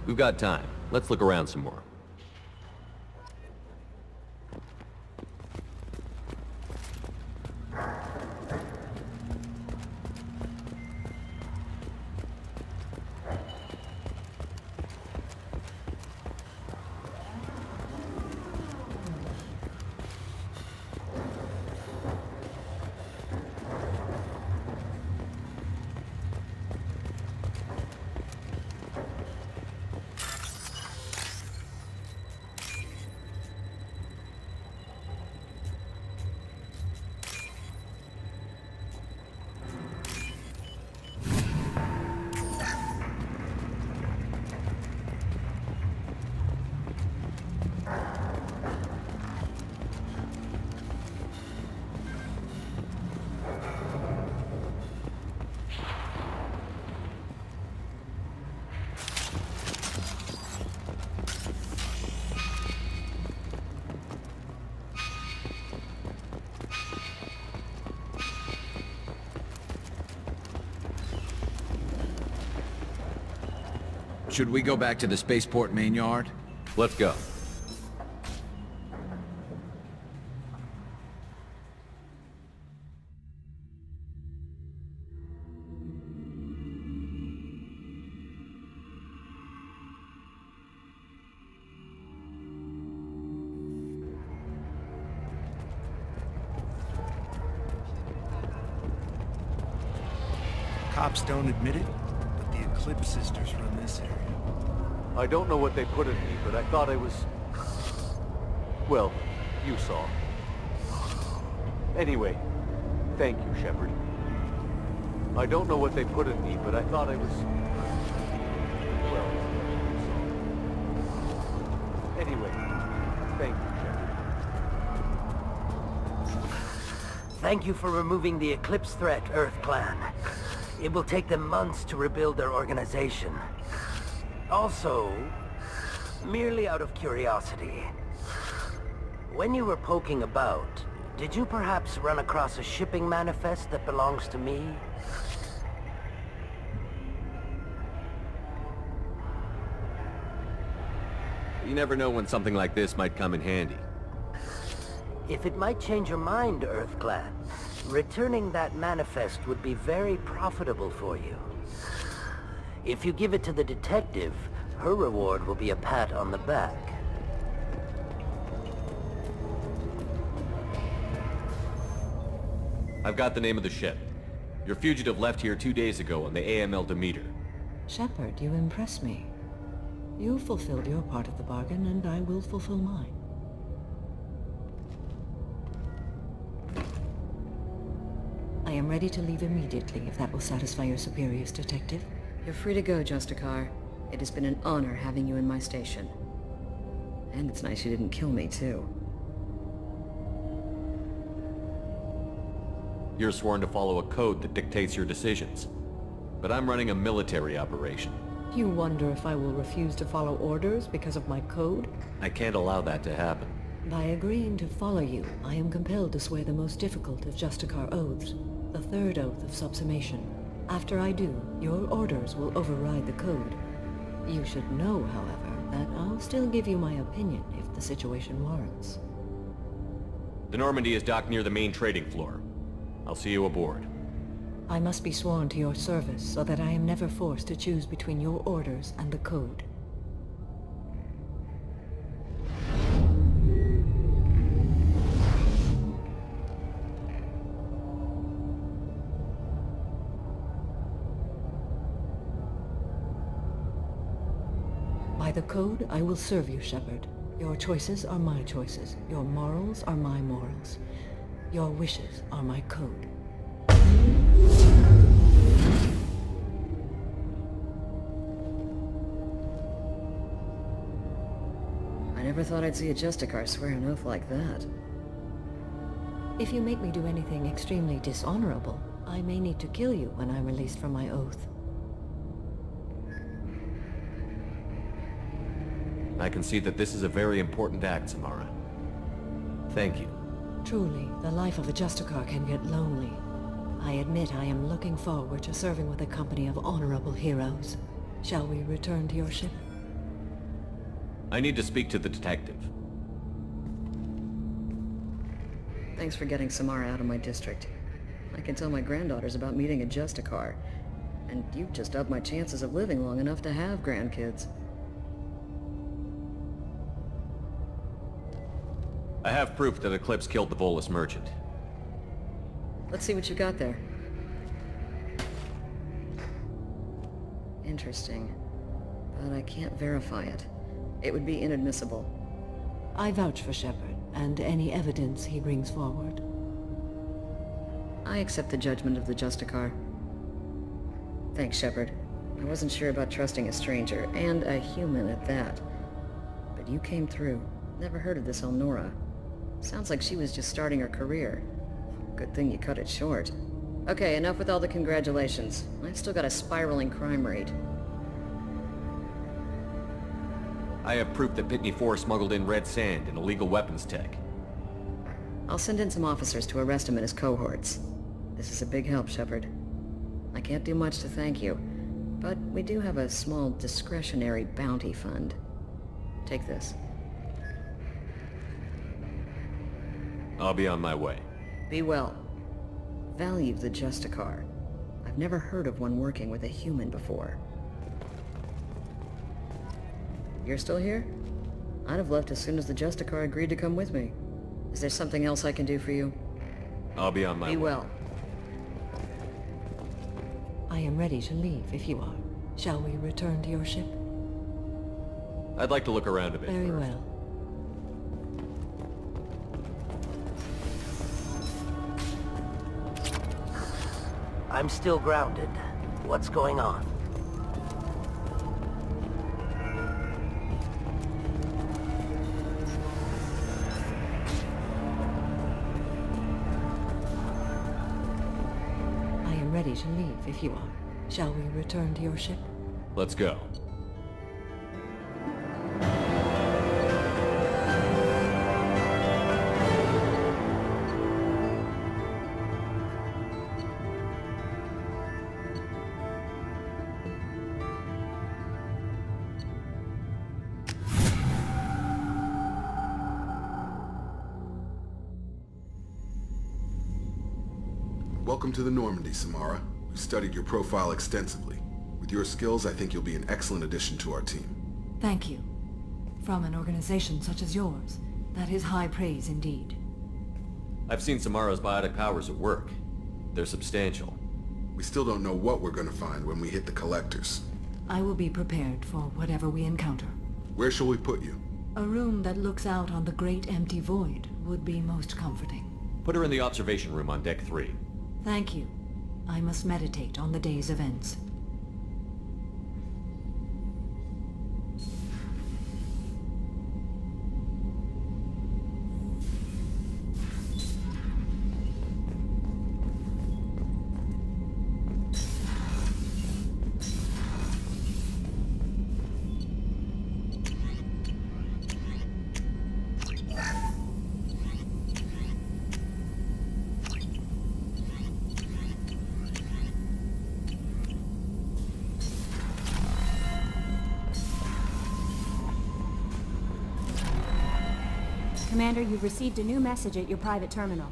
We've got time. Let's look around some more. Should we go back to the spaceport main yard? Let's go. Cops don't admit it, but the Eclipse sisters run this area. I don't know what they put in me, but I thought I was... Well, you saw. Anyway, thank you, Shepard. I don't know what they put in me, but I thought I was... Well, you saw. Anyway, thank you, Shepard. Thank you for removing the Eclipse threat, Earth Clan. It will take them months to rebuild their organization. Also, merely out of curiosity, when you were poking about, did you perhaps run across a shipping manifest that belongs to me? You never know when something like this might come in handy. If it might change your mind, Earth Clan, returning that manifest would be very profitable for you. If you give it to the detective, her reward will be a pat on the back. I've got the name of the ship. Your fugitive left here 2 days ago on the AML Demeter. Shepard, you impress me. You fulfilled your part of the bargain, and I will fulfill mine. I am ready to leave immediately, if that will satisfy your superiors, Detective. You're free to go, Justicar. It has been an honor having you in my station. And it's nice you didn't kill me, too. You're sworn to follow a code that dictates your decisions. But I'm running a military operation. You wonder if I will refuse to follow orders because of my code? I can't allow that to happen. By agreeing to follow you, I am compelled to swear the most difficult of Justicar oaths, the third oath of subsumation. After I do, your orders will override the code. You should know, however, that I'll still give you my opinion if the situation warrants. The Normandy is docked near the main trading floor. I'll see you aboard. I must be sworn to your service so that I am never forced to choose between your orders and the code. By the code, I will serve you, Shepard. Your choices are my choices. Your morals are my morals. Your wishes are my code. I never thought I'd see a Justicar swear an oath like that. If you make me do anything extremely dishonorable, I may need to kill you when I'm released from my oath. I can see that this is a very important act, Samara. Thank you. Truly, the life of a Justicar can get lonely. I admit I am looking forward to serving with a company of honorable heroes. Shall we return to your ship? I need to speak to the detective. Thanks for getting Samara out of my district. I can tell my granddaughters about meeting a Justicar. And you've just upped my chances of living long enough to have grandkids. I have proof that Eclipse killed the Volus merchant. Let's see what you got there. Interesting. But I can't verify it. It would be inadmissible. I vouch for Shepard, and any evidence he brings forward. I accept the judgment of the Justicar. Thanks, Shepard. I wasn't sure about trusting a stranger, and a human at that. But you came through. Never heard of this Elnora. Sounds like she was just starting her career. Good thing you cut it short. Okay, enough with all the congratulations. I've still got a spiraling crime rate. I have proof that Pitney 4 smuggled in red sand and illegal weapons tech. I'll send in some officers to arrest him and his cohorts. This is a big help, Shepard. I can't do much to thank you, but we do have a small discretionary bounty fund. Take this. I'll be on my way. Be well. Value the Justicar. I've never heard of one working with a human before. You're still here? I'd have left as soon as the Justicar agreed to come with me. Is there something else I can do for you? I'll be on my way. Be well. I am ready to leave if you are. Shall we return to your ship? I'd like to look around a bit Very first. well. I'm still grounded. What's going on? I am ready to leave if you are. Shall we return to your ship? Let's go. Welcome to the Normandy, Samara. We've studied your profile extensively. With your skills, I think you'll be an excellent addition to our team. Thank you. From an organization such as yours, that is high praise indeed. I've seen Samara's biotic powers at work. They're substantial. We still don't know what we're gonna find when we hit the collectors. I will be prepared for whatever we encounter. Where shall we put you? A room that looks out on the great empty void would be most comforting. Put her in the observation room on Deck 3. Thank you. I must meditate on the day's events. Commander, you've received a new message at your private terminal.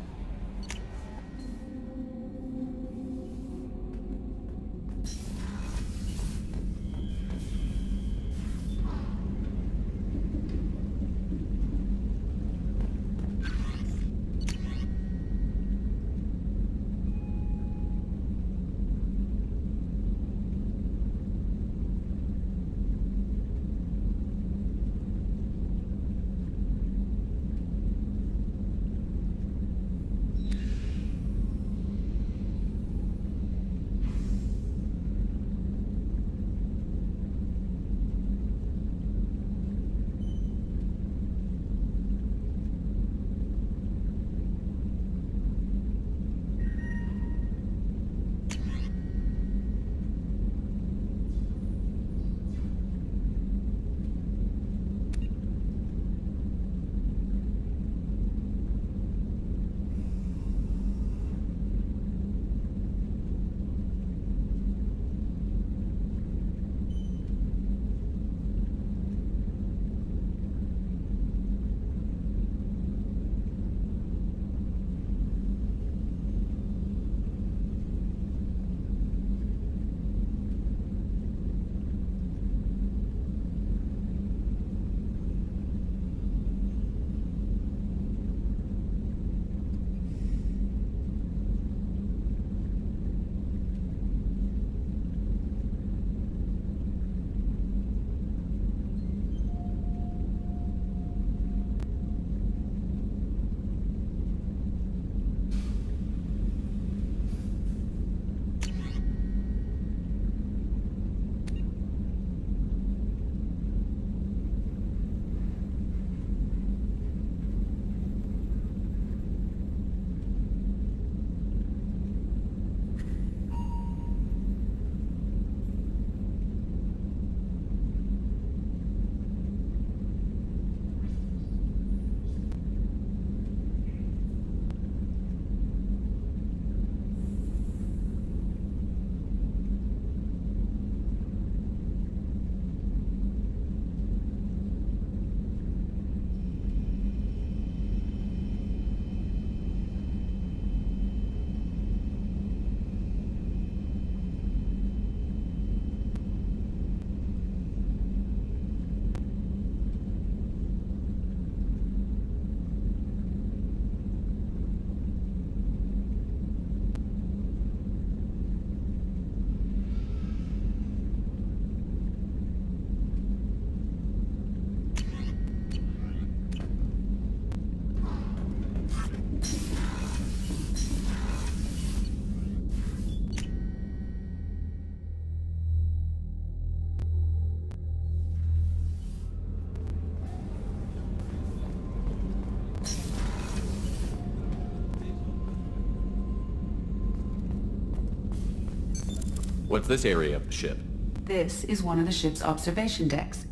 What's this area of the ship? This is one of the ship's observation decks.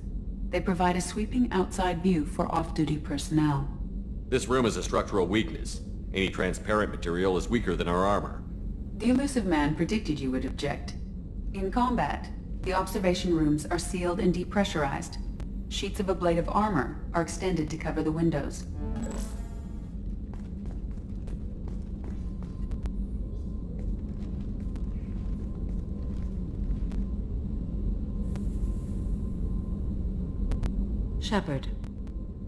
They provide a sweeping outside view for off-duty personnel. This room is a structural weakness. Any transparent material is weaker than our armor. The elusive man predicted you would object. In combat, the observation rooms are sealed and depressurized. Sheets of ablative armor are extended to cover the windows. Shepard,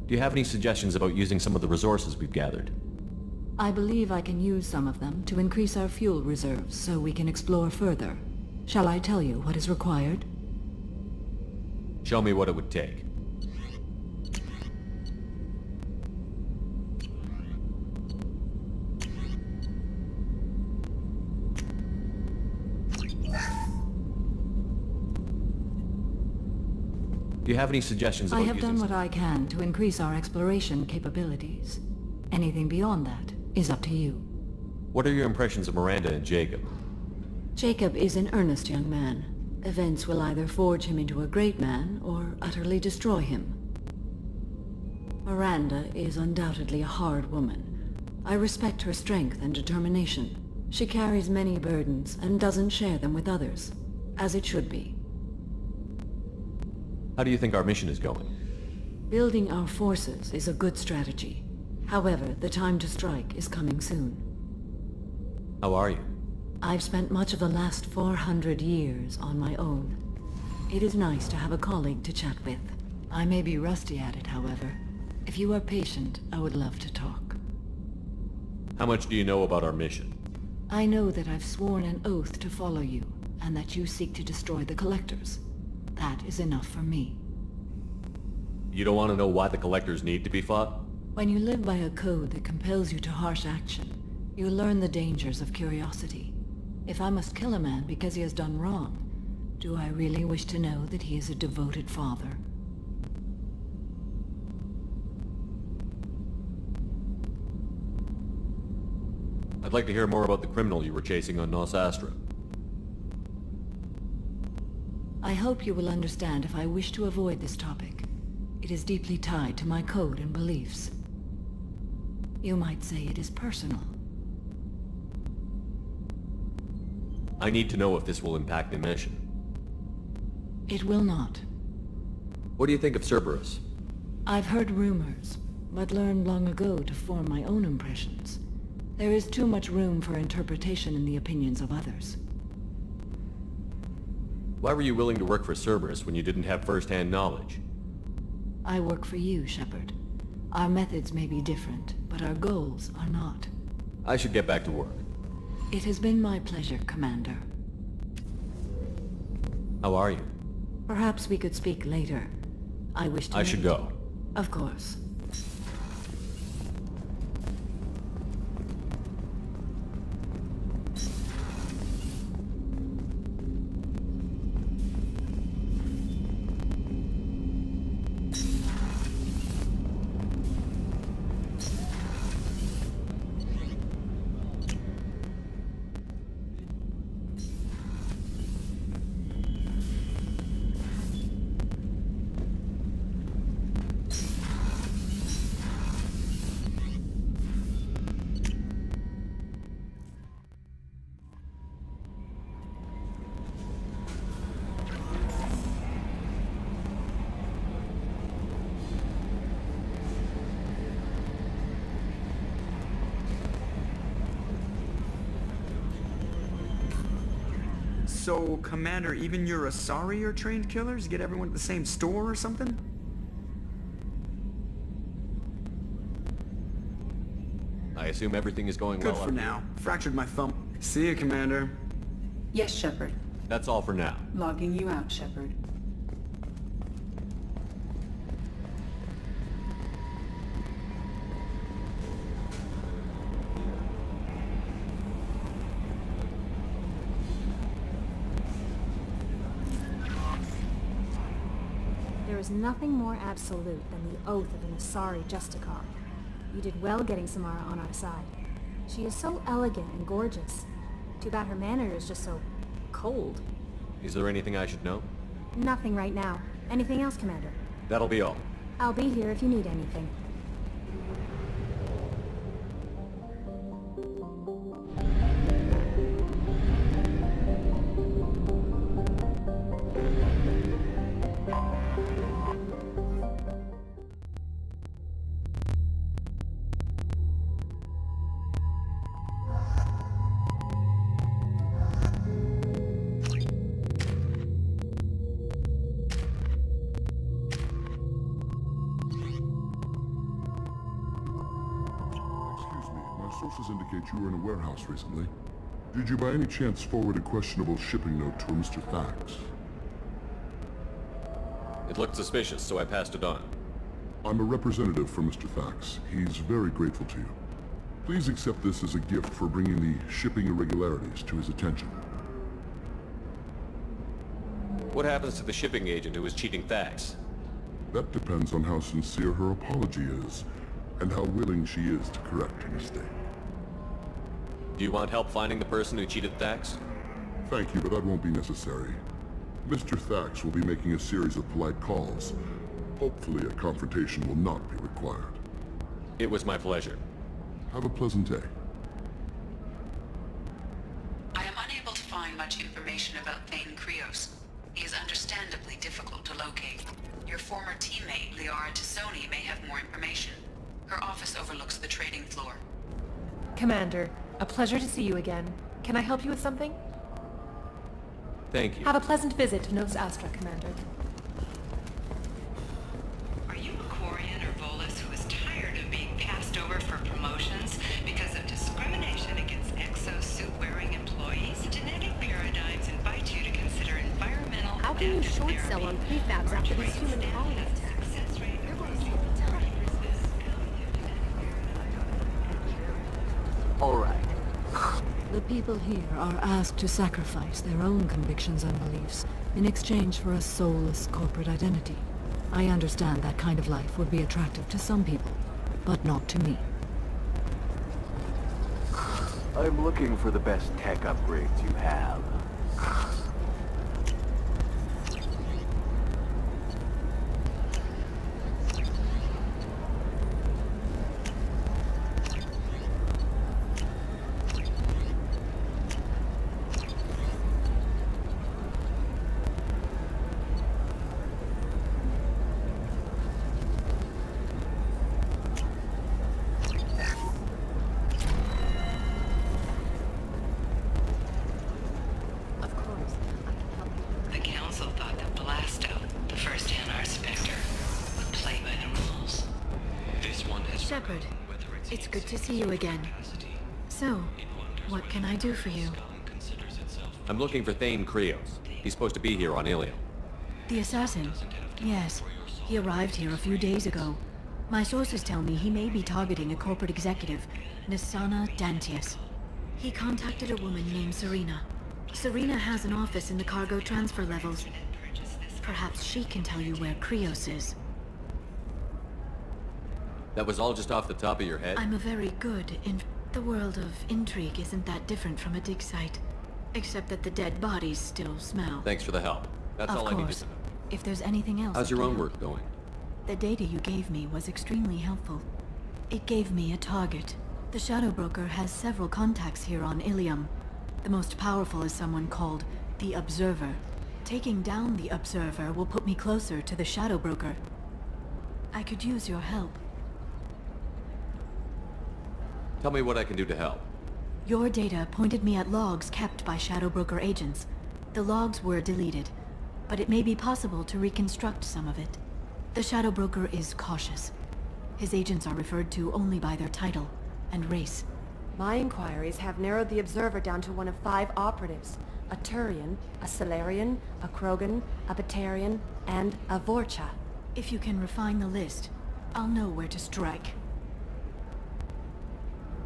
Do you have any suggestions about using some of the resources we've gathered? I believe I can use some of them to increase our fuel reserves so we can explore further. Shall I tell you what is required? Show me what it would take. Do you have any suggestions about I have using done what I can to increase our exploration capabilities. Anything beyond that is up to you. What are your impressions of Miranda and Jacob? Jacob is an earnest young man. Events will either forge him into a great man or utterly destroy him. Miranda is undoubtedly a hard woman. I respect her strength and determination. She carries many burdens and doesn't share them with others, as it should be. How do you think our mission is going? Building our forces is a good strategy. However, the time to strike is coming soon. How are you? I've spent much of the last 400 years on my own. It is nice to have a colleague to chat with. I may be rusty at it, however. If you are patient, I would love to talk. How much do you know about our mission? I know that I've sworn an oath to follow you, and that you seek to destroy the Collectors. That is enough for me. You don't want to know why the Collectors need to be fought? When you live by a code that compels you to harsh action, you learn the dangers of curiosity. If I must kill a man because he has done wrong, do I really wish to know that he is a devoted father? I'd like to hear more about the criminal you were chasing on Nos Astra. I hope you will understand if I wish to avoid this topic. It is deeply tied to my code and beliefs. You might say it is personal. I need to know if this will impact the mission. It will not. What do you think of Cerberus? I've heard rumors, but learned long ago to form my own impressions. There is too much room for interpretation in the opinions of others. Why were you willing to work for Cerberus when you didn't have first-hand knowledge? I work for you, Shepard. Our methods may be different, but our goals are not. I should get back to work. It has been my pleasure, Commander. How are you? Perhaps we could speak later. I wish to... I should go. Of course. So, Commander, even your Asari are trained killers? Get everyone at the same store or something? I assume everything is going well. Good for now. Fractured my thumb. See you, Commander. Yes, Shepard. That's all for now. Logging you out, Shepard. There is nothing more absolute than the oath of an Asari Justicar. You did well getting Samara on our side. She is so elegant and gorgeous. Too bad her manner is just so cold. Is there anything I should know? Nothing right now. Anything else, Commander? That'll be all. I'll be here if you need anything. Sources indicate you were in a warehouse recently. Did you by any chance forward a questionable shipping note to a Mr. Thax? It looked suspicious, so I passed it on. I'm a representative for Mr. Thax. He's very grateful to you. Please accept this as a gift for bringing the shipping irregularities to his attention. What happens to the shipping agent who was cheating Thax? That depends on how sincere her apology is, and how willing she is to correct a mistake. Do you want help finding the person who cheated Thax? Thank you, but that won't be necessary. Mr. Thax will be making a series of polite calls. Hopefully a confrontation will not be required. It was my pleasure. Have a pleasant day. I am unable to find much information about Thane Krios. He is understandably difficult to locate. Your former teammate, Liara Tassoni, may have more information. Her office overlooks the trading floor. Commander, a pleasure to see you again. Can I help you with something? Thank you. Have a pleasant visit to Nos Astra, Commander. Are you a Quarian or Volus who is tired of being passed over for promotions because of discrimination against exosuit-wearing employees? Genetic paradigms invite you to consider environmental How can you short sell on prefabs after these human quality attacks? All right. The people here are asked to sacrifice their own convictions and beliefs in exchange for a soulless corporate identity. I understand that kind of life would be attractive to some people, but not to me. I'm looking for the best tech upgrades you have. Shepard, it's good to see you again. So, what can I do for you? I'm looking for Thane Krios. He's supposed to be here on Ilium. The assassin? Yes. He arrived here a few days ago. My sources tell me he may be targeting a corporate executive, Nisana Dantius. He contacted a woman named Serena. Serena has an office in the cargo transfer levels. Perhaps she can tell you where Krios is. That was all just off the top of your head? I'm a very good The world of intrigue isn't that different from a dig site. Except that the dead bodies still smell. Thanks for the help. That's all I needed to know. If there's anything else... How's your own work going? The data you gave me was extremely helpful. It gave me a target. The Shadow Broker has several contacts here on Ilium. The most powerful is someone called the Observer. Taking down the Observer will put me closer to the Shadow Broker. I could use your help. Tell me what I can do to help. Your data pointed me at logs kept by Shadow Broker agents. The logs were deleted, but it may be possible to reconstruct some of it. The Shadow Broker is cautious. His agents are referred to only by their title and race. My inquiries have narrowed the Observer down to one of 5 operatives. A Turian, a Solarian, a Krogan, a Batarian, and a Vorcha. If you can refine the list, I'll know where to strike.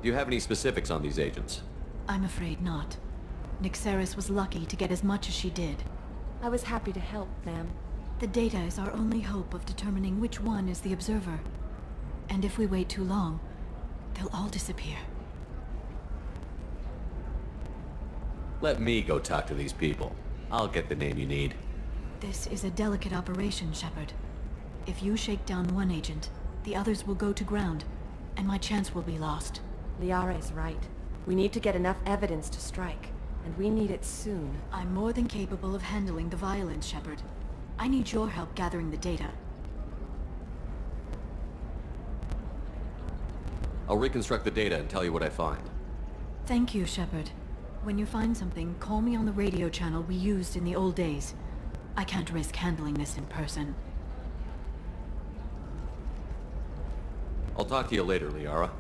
Do you have any specifics on these agents? I'm afraid not. Nyxeris was lucky to get as much as she did. I was happy to help, ma'am. The data is our only hope of determining which one is the Observer. And if we wait too long, they'll all disappear. Let me go talk to these people. I'll get the name you need. This is a delicate operation, Shepard. If you shake down one agent, the others will go to ground, and my chance will be lost. Liara is right. We need to get enough evidence to strike, and we need it soon. I'm more than capable of handling the violence, Shepard. I need your help gathering the data. I'll reconstruct the data and tell you what I find. Thank you, Shepard. When you find something, call me on the radio channel we used in the old days. I can't risk handling this in person. I'll talk to you later, Liara.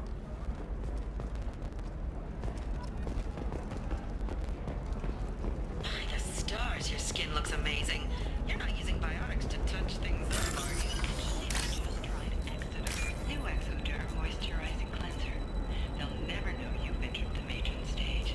By the stars, your skin looks amazing. You're not using biotics to touch things up, are you? Actually, I just tried Exeter. New Exoderm moisturizing cleanser. They'll never know you've entered the matron stage.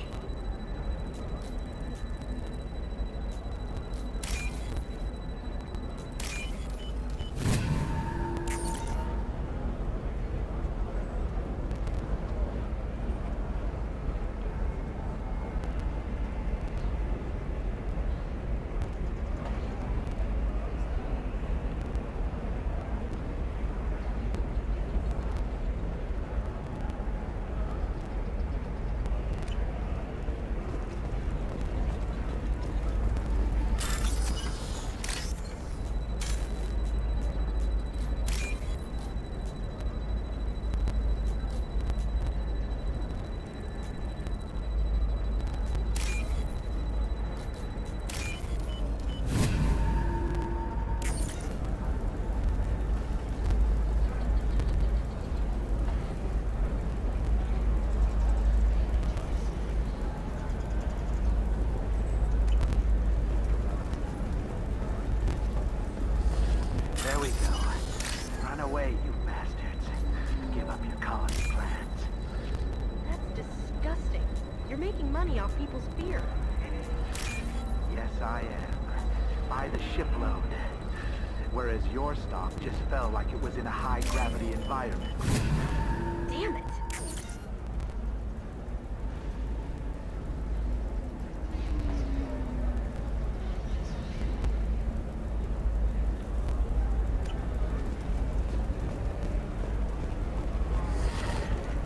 There we go. Run away, you bastards. Give up your colony plans. That's disgusting. You're making money off people's fear. Yes, I am. By the shipload. Whereas your stock just fell like it was in a high-gravity environment. Damn it.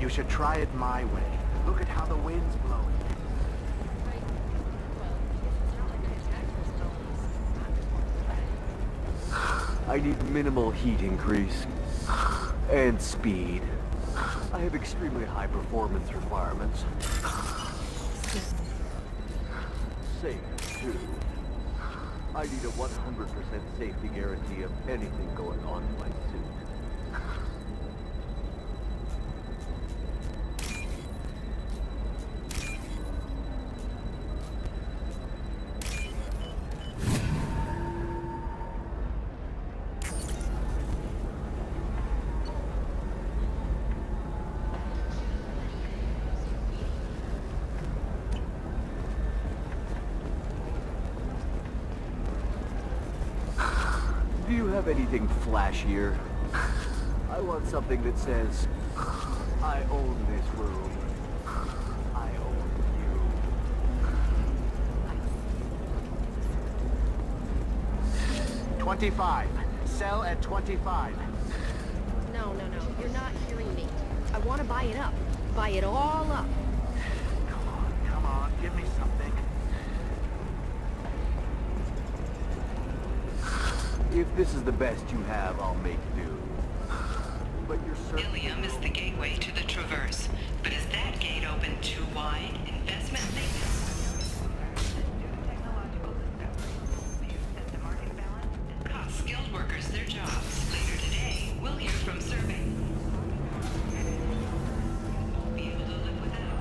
You should try it my way. Look at how the wind's blowing. I need minimal heat increase. And speed. I have extremely high performance requirements. Safe, too. I need a 100% safety guarantee of anything going on in my suit. Do you have anything flashier? I want something that says, I own this room. I own you. 25. Sell at 25. No. You're not hearing me. I want to buy it up. Buy it all up. Come on, give me something. If this is the best you have, I'll make do. But you're certainly... Ilium is the gateway to the Traverse. But is that gate open too wide? Investment cost skilled workers their jobs. Later today, we'll hear from Survey. Won't be able to live without.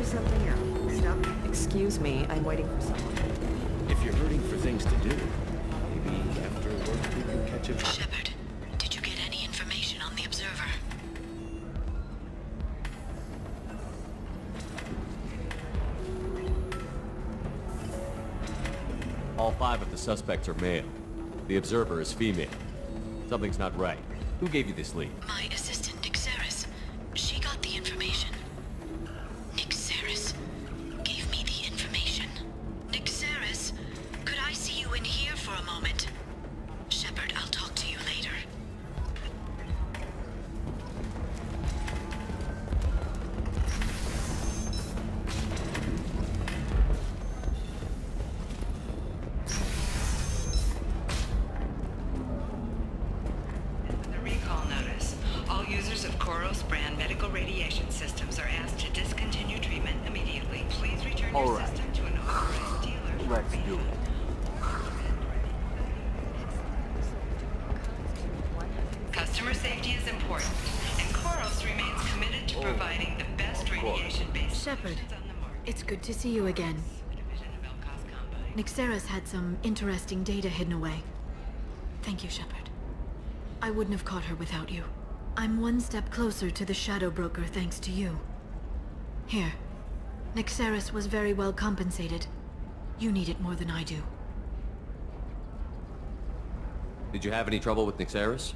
something out. Stop. Excuse me, I'm waiting for someone. If you're hurting for things to do, maybe after work we can catch a... Shepard, did you get any information on the observer? All 5 of the suspects are male. The observer is female. Something's not right. Who gave you this lead? My assistant, Nixeris. She got the information. Nixeris gave me the information. Nixeris, could I see you in here for a moment? Shepard, I'll talk to you later. The recall notice. All users of Koros brand medical radiation systems are asked to discontinue treatment immediately. Please return your All right. system to an authorized dealer. Let's do it. Customer safety is important, and Koros remains committed to providing the best radiation-based Shepard, solutions on the market. it's good to see you again. Division of Elcos Combine. Nixeris had some interesting data hidden away. Thank you, Shepard. I wouldn't have caught her without you. I'm one step closer to the Shadow Broker thanks to you. Here. Nixeris was very well compensated. You need it more than I do. Did you have any trouble with Nixeris?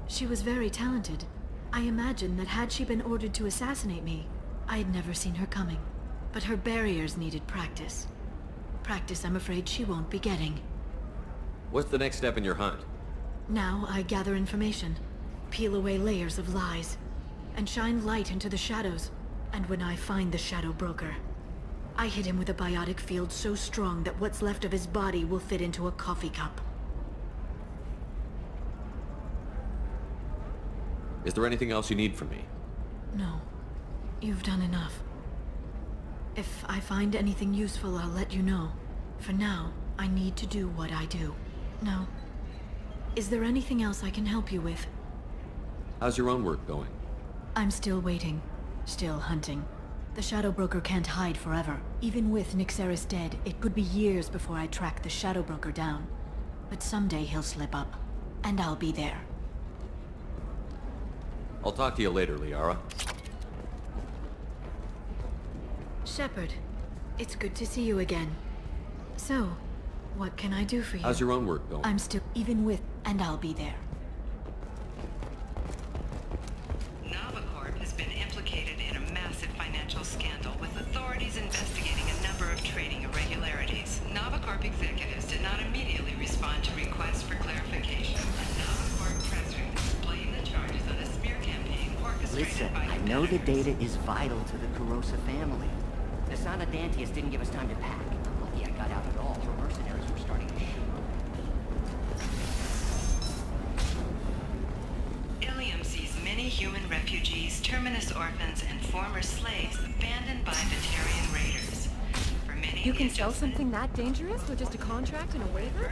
She was very talented. I imagine that had she been ordered to assassinate me, I had never seen her coming. But her barriers needed practice. Practice I'm afraid she won't be getting. What's the next step in your hunt? Now I gather information, peel away layers of lies, and shine light into the shadows. And when I find the Shadow Broker, I hit him with a biotic field so strong that what's left of his body will fit into a coffee cup. Is there anything else you need from me? No. You've done enough. If I find anything useful, I'll let you know. For now, I need to do what I do. Now, is there anything else I can help you with? How's your own work going? I'm still waiting. Still hunting. The Shadow Broker can't hide forever. Even with Nixeris dead, it could be years before I track the Shadow Broker down. But someday he'll slip up. And I'll be there. I'll talk to you later, Liara. Shepard, it's good to see you again. So, what can I do for you? How's your own work going? I'm still, even with, and I'll be there. Novacorp has been implicated in a massive financial scandal, with authorities investigating a number of trading irregularities. Novacorp executives did not immediately respond to requests for clarification. A Novacorp press release blamed the charges on a smear campaign orchestrated Listen, by I know the data is vital to the Carosa family. The Sana Dantius didn't give us time to pack. I'm lucky I got out at all. Her mercenaries were starting to shoot. Ilium sees many human refugees, terminus orphans, and former slaves abandoned by Batarian raiders. For many, You can sell something that dangerous with just a contract and a waiver?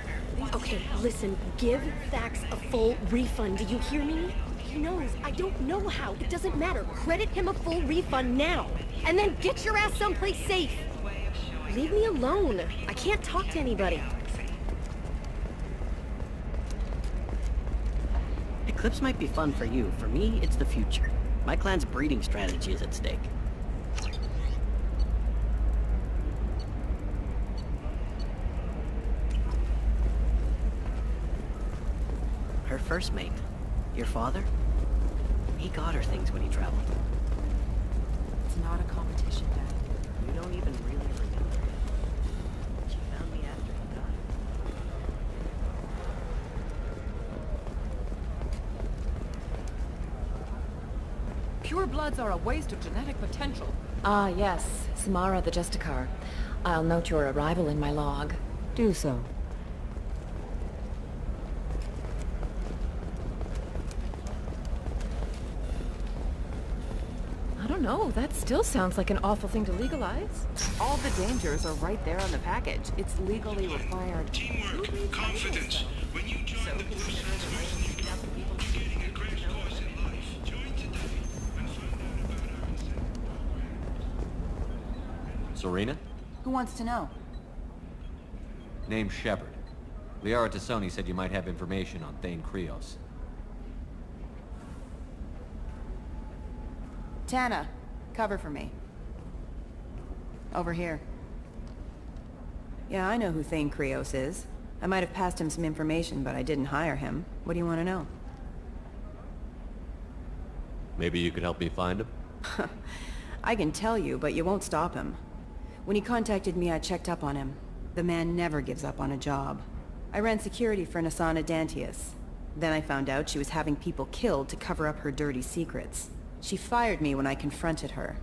Okay, listen, give Thax a full refund, do you hear me? He knows, I don't know how, it doesn't matter. Credit him a full refund now, and then get your ass someplace safe. Leave me alone, I can't talk to anybody. Eclipse might be fun for you. For me, it's the future. My clan's breeding strategy is at stake. Her first mate, your father, he got her things when he traveled. It's not a competition, Dad. You don't even really remember. She found me after he died. Pure bloods are a waste of genetic potential. Ah, yes. Samara the Justicar. I'll note your arrival in my log. Do so. I don't know, that still sounds like an awful thing to legalize. All the dangers are right there on the package. It's legally required. Teamwork, confidence. When you join the process, you're getting a crash course in life. Join today and find out about our incentive program. Serena? Who wants to know? Name's Shepard. Liara Tassoni said you might have information on Thane Krios. Tana, cover for me. Over here. Yeah, I know who Thane Krios is. I might have passed him some information, but I didn't hire him. What do you want to know? Maybe you could help me find him? I can tell you, but you won't stop him. When he contacted me, I checked up on him. The man never gives up on a job. I ran security for Nasana Dantius. Then I found out she was having people killed to cover up her dirty secrets. She fired me when I confronted her.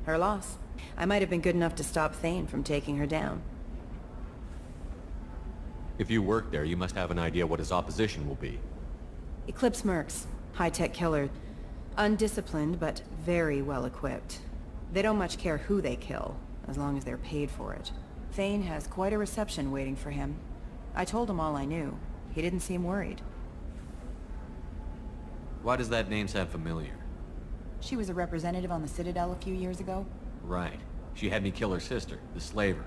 Her loss. I might have been good enough to stop Thane from taking her down. If you work there, you must have an idea what his opposition will be. Eclipse mercs. High-tech killer. Undisciplined, but very well-equipped. They don't much care who they kill, as long as they're paid for it. Thane has quite a reception waiting for him. I told him all I knew. He didn't seem worried. Why does that name sound familiar? She was a representative on the Citadel a few years ago. Right. She had me kill her sister, the slaver.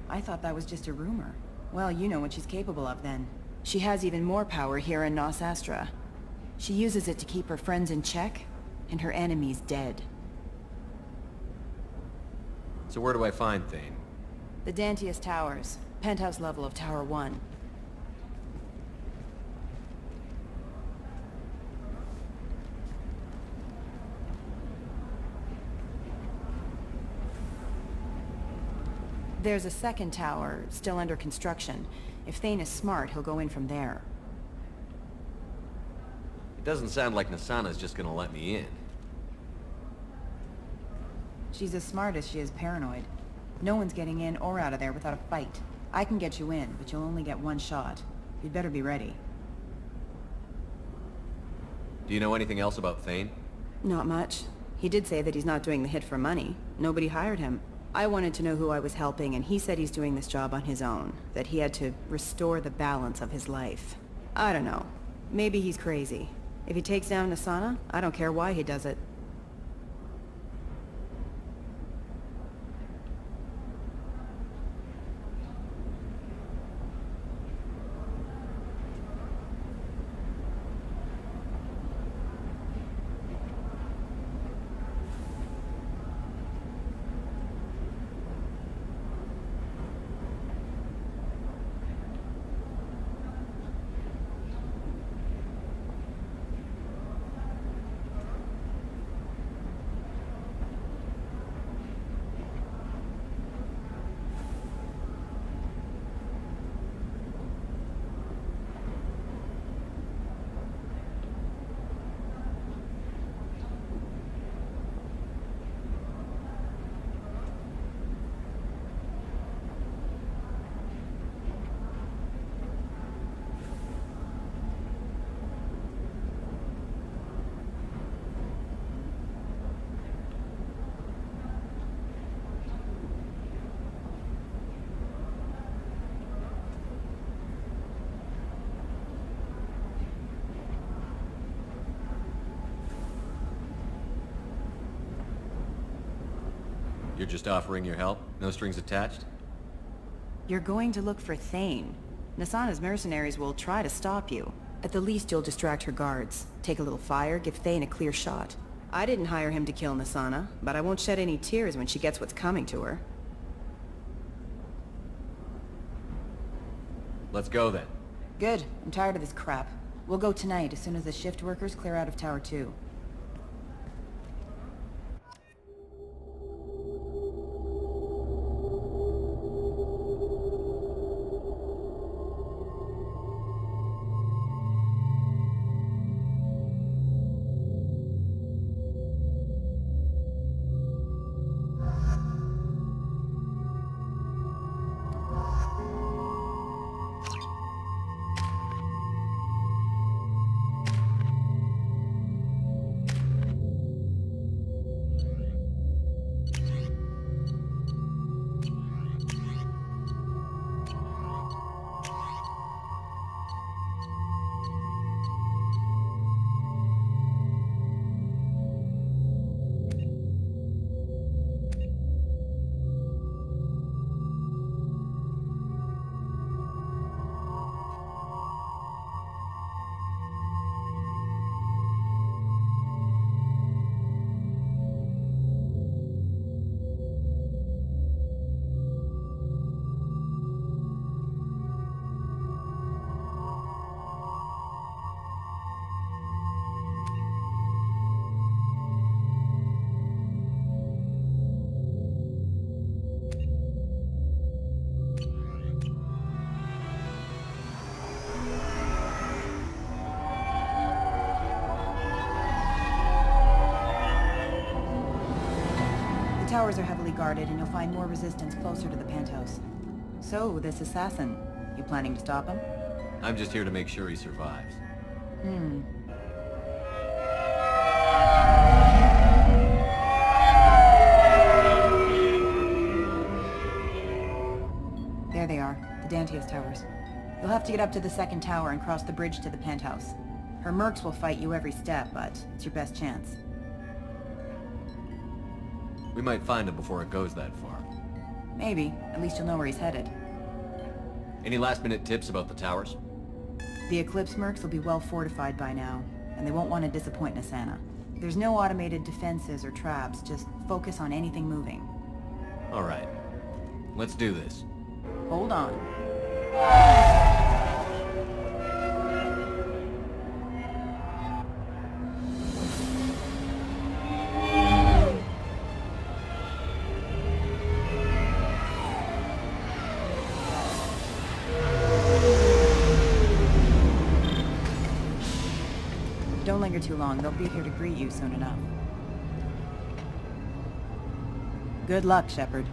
I thought that was just a rumor. Well, you know what she's capable of then. She has even more power here in Nos Astra. She uses it to keep her friends in check, and her enemies dead. So where do I find Thane? The Dantius Towers. Penthouse level of Tower 1. There's a second tower, still under construction. If Thane is smart, he'll go in from there. It doesn't sound like Nasana's just gonna let me in. She's as smart as she is paranoid. No one's getting in or out of there without a fight. I can get you in, but you'll only get one shot. You'd better be ready. Do you know anything else about Thane? Not much. He did say that he's not doing the hit for money. Nobody hired him. I wanted to know who I was helping, and he said he's doing this job on his own. That he had to restore the balance of his life. I don't know. Maybe he's crazy. If he takes down Nasana, I don't care why he does it. You're just offering your help? No strings attached? You're going to look for Thane. Nasana's mercenaries will try to stop you. At the least, you'll distract her guards. Take a little fire, give Thane a clear shot. I didn't hire him to kill Nasana, but I won't shed any tears when she gets what's coming to her. Let's go then. Good. I'm tired of this crap. We'll go tonight as soon as the shift workers clear out of Tower 2. towers are heavily guarded, and you'll find more resistance closer to the penthouse. So, this assassin, you planning to stop him? I'm just here to make sure he survives. There they are, the Dantius towers. You'll have to get up to the second tower and cross the bridge to the penthouse. Her mercs will fight you every step, but it's your best chance. We might find him before it goes that far. Maybe. At least you'll know where he's headed. Any last-minute tips about the towers? The Eclipse mercs will be well fortified by now, and they won't want to disappoint Nasana. There's no automated defenses or traps, just focus on anything moving. Alright. Let's do this. Hold on. Don't linger too long. They'll be here to greet you soon enough. Good luck, Shepard.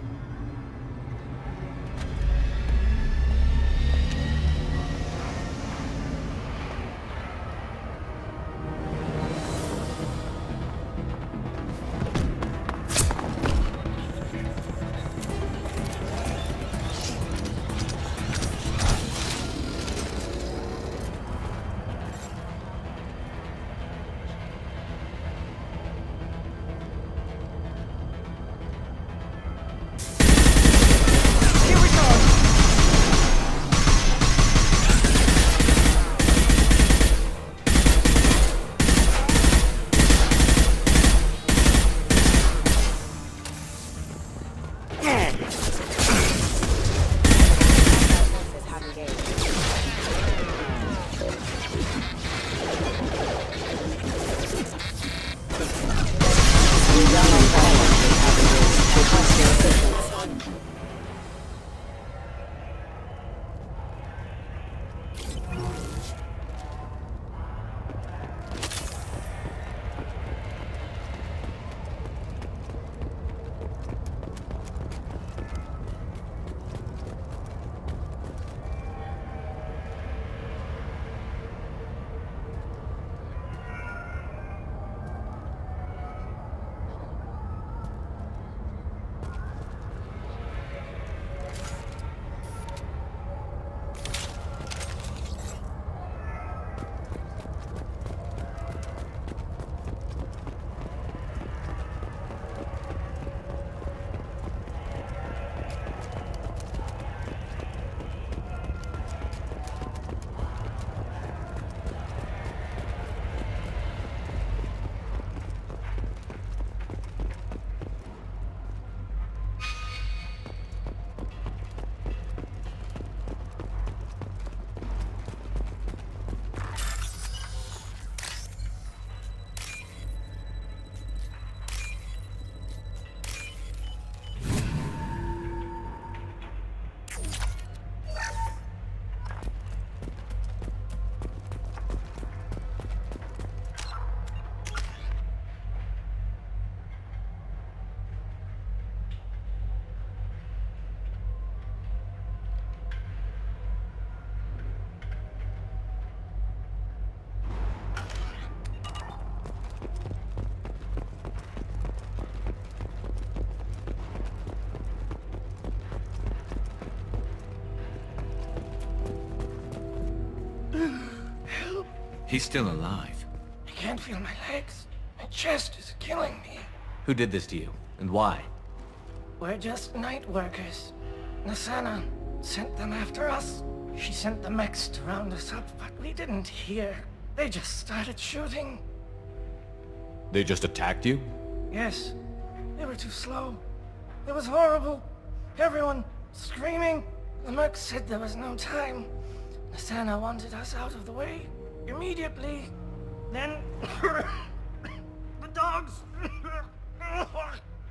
He's still alive. I can't feel my legs. My chest is killing me. Who did this to you, and why? We're just night workers. Nasana sent them after us. She sent the mechs to round us up, but we didn't hear. They just started shooting. They just attacked you? Yes. They were too slow. It was horrible. Everyone screaming. The merc said there was no time. Nasana wanted us out of the way immediately. Then the dogs.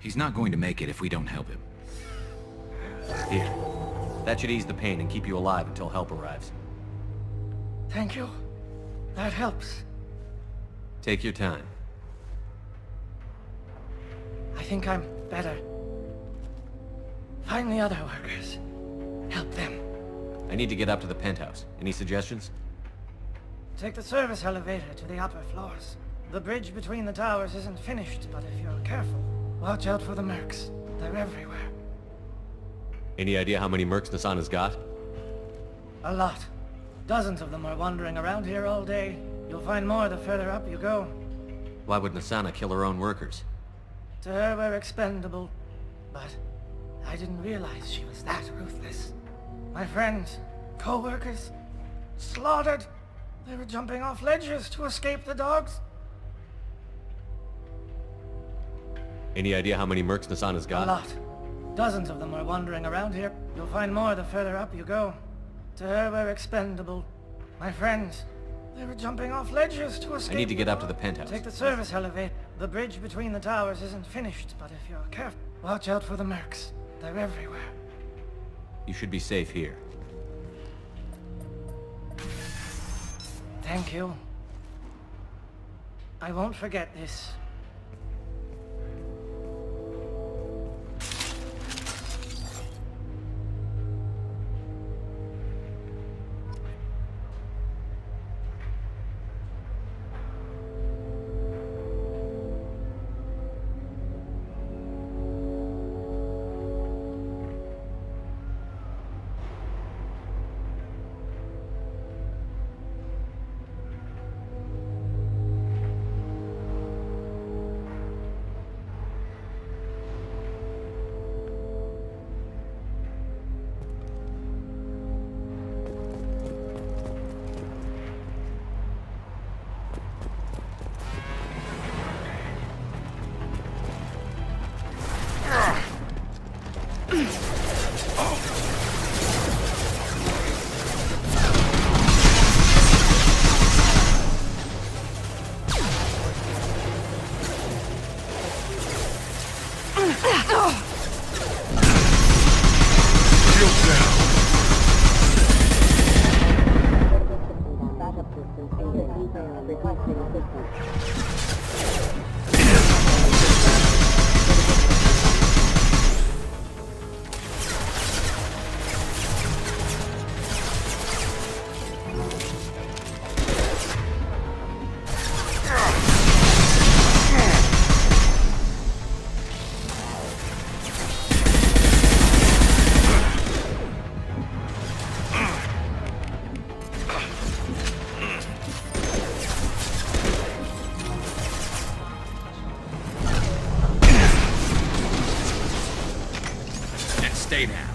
He's not going to make it if we don't help him. Here. That should ease the pain and keep you alive until help arrives. Thank you. That helps. Take your time. I think I'm better. Find the other workers. Help them. I need to get up to the penthouse. Any suggestions? Take the service elevator to the upper floors. The bridge between the towers isn't finished, but if you're careful, watch out for the mercs. They're everywhere. Any idea how many mercs Nasana's got? A lot. Dozens of them are wandering around here all day. You'll find more the further up you go. Why would Nasana kill her own workers? To her, we're expendable. But I didn't realize she was that ruthless. My friends, co-workers, slaughtered. They were jumping off ledges to escape the dogs. Any idea how many mercs Nasana's got? A lot. Dozens of them are wandering around here. You'll find more the further up you go. To her, we're expendable. My friends, they were jumping off ledges to escape. I need to get up to the penthouse. Take the service elevator. The bridge between the towers isn't finished, but if you're careful, watch out for the mercs. They're everywhere. You should be safe here. Thank you. I won't forget this. Stay now.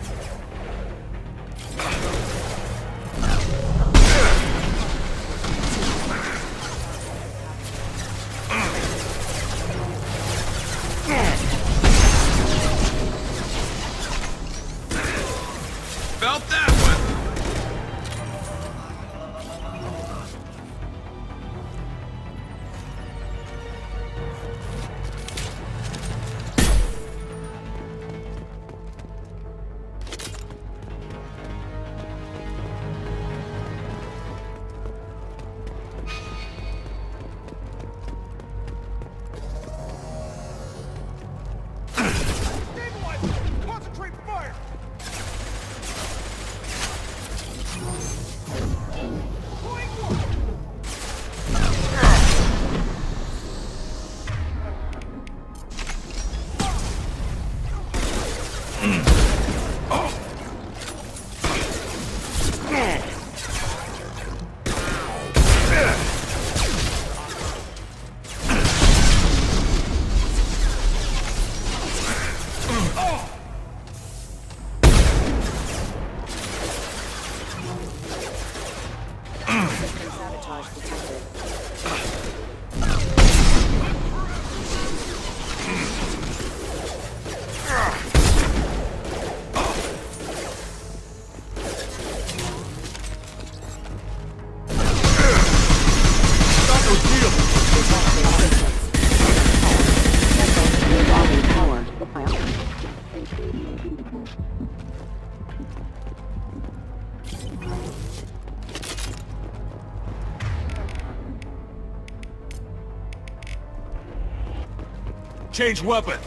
Felt that one. Concentrate fire! Change weapons.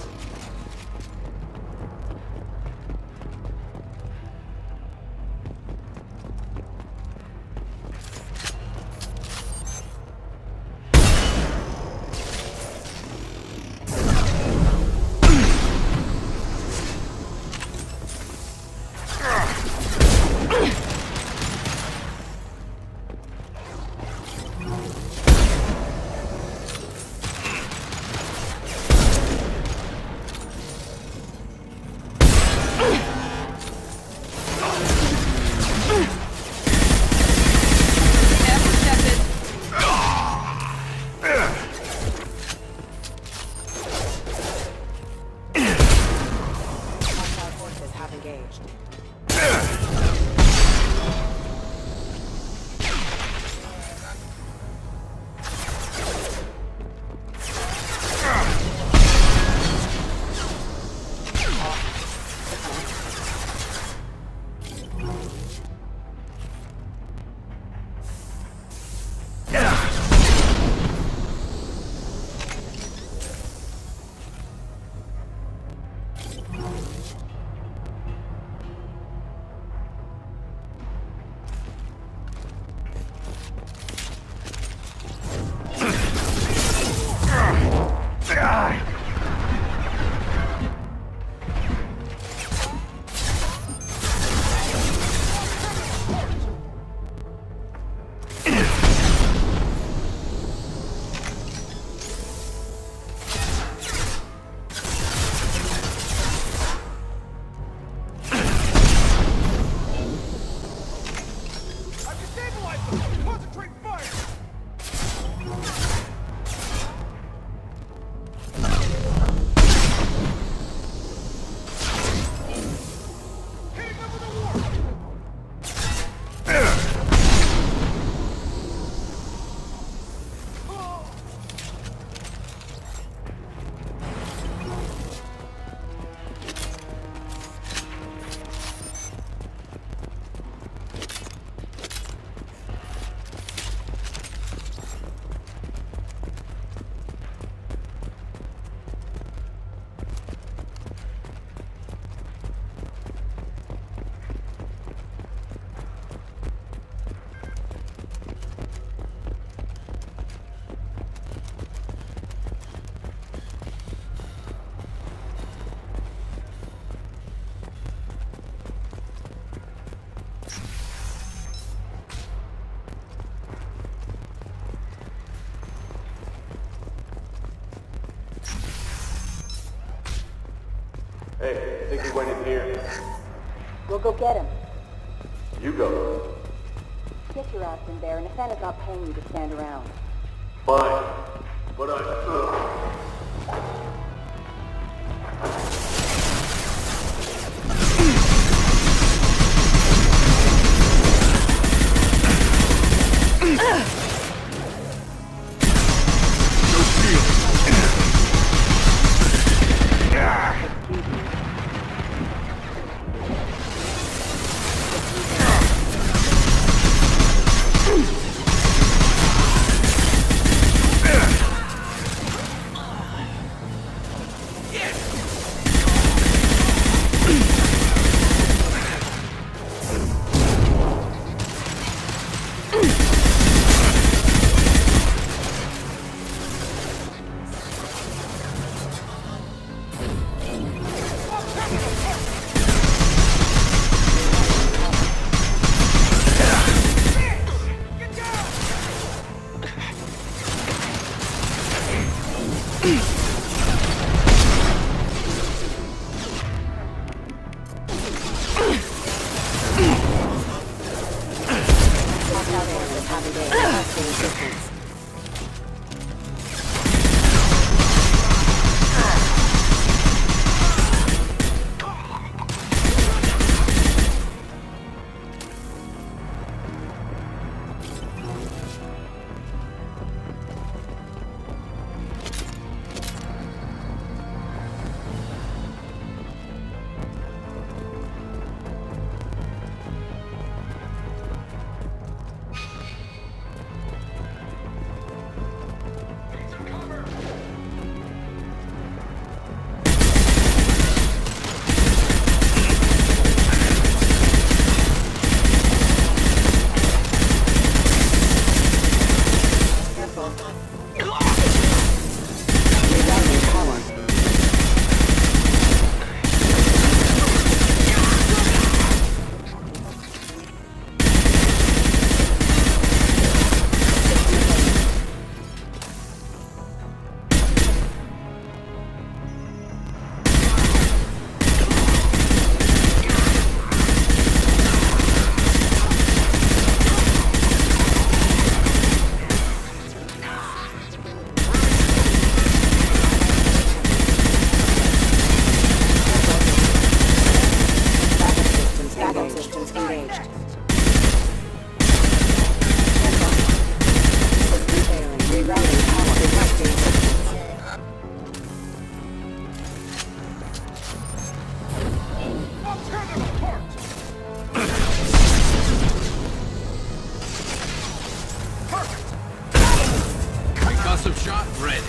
Hey, I think he went in here. We'll go get him. You go. Get your ass in there, and Nathana's not paying you to stand around. Fine. But I... Concussive shot ready.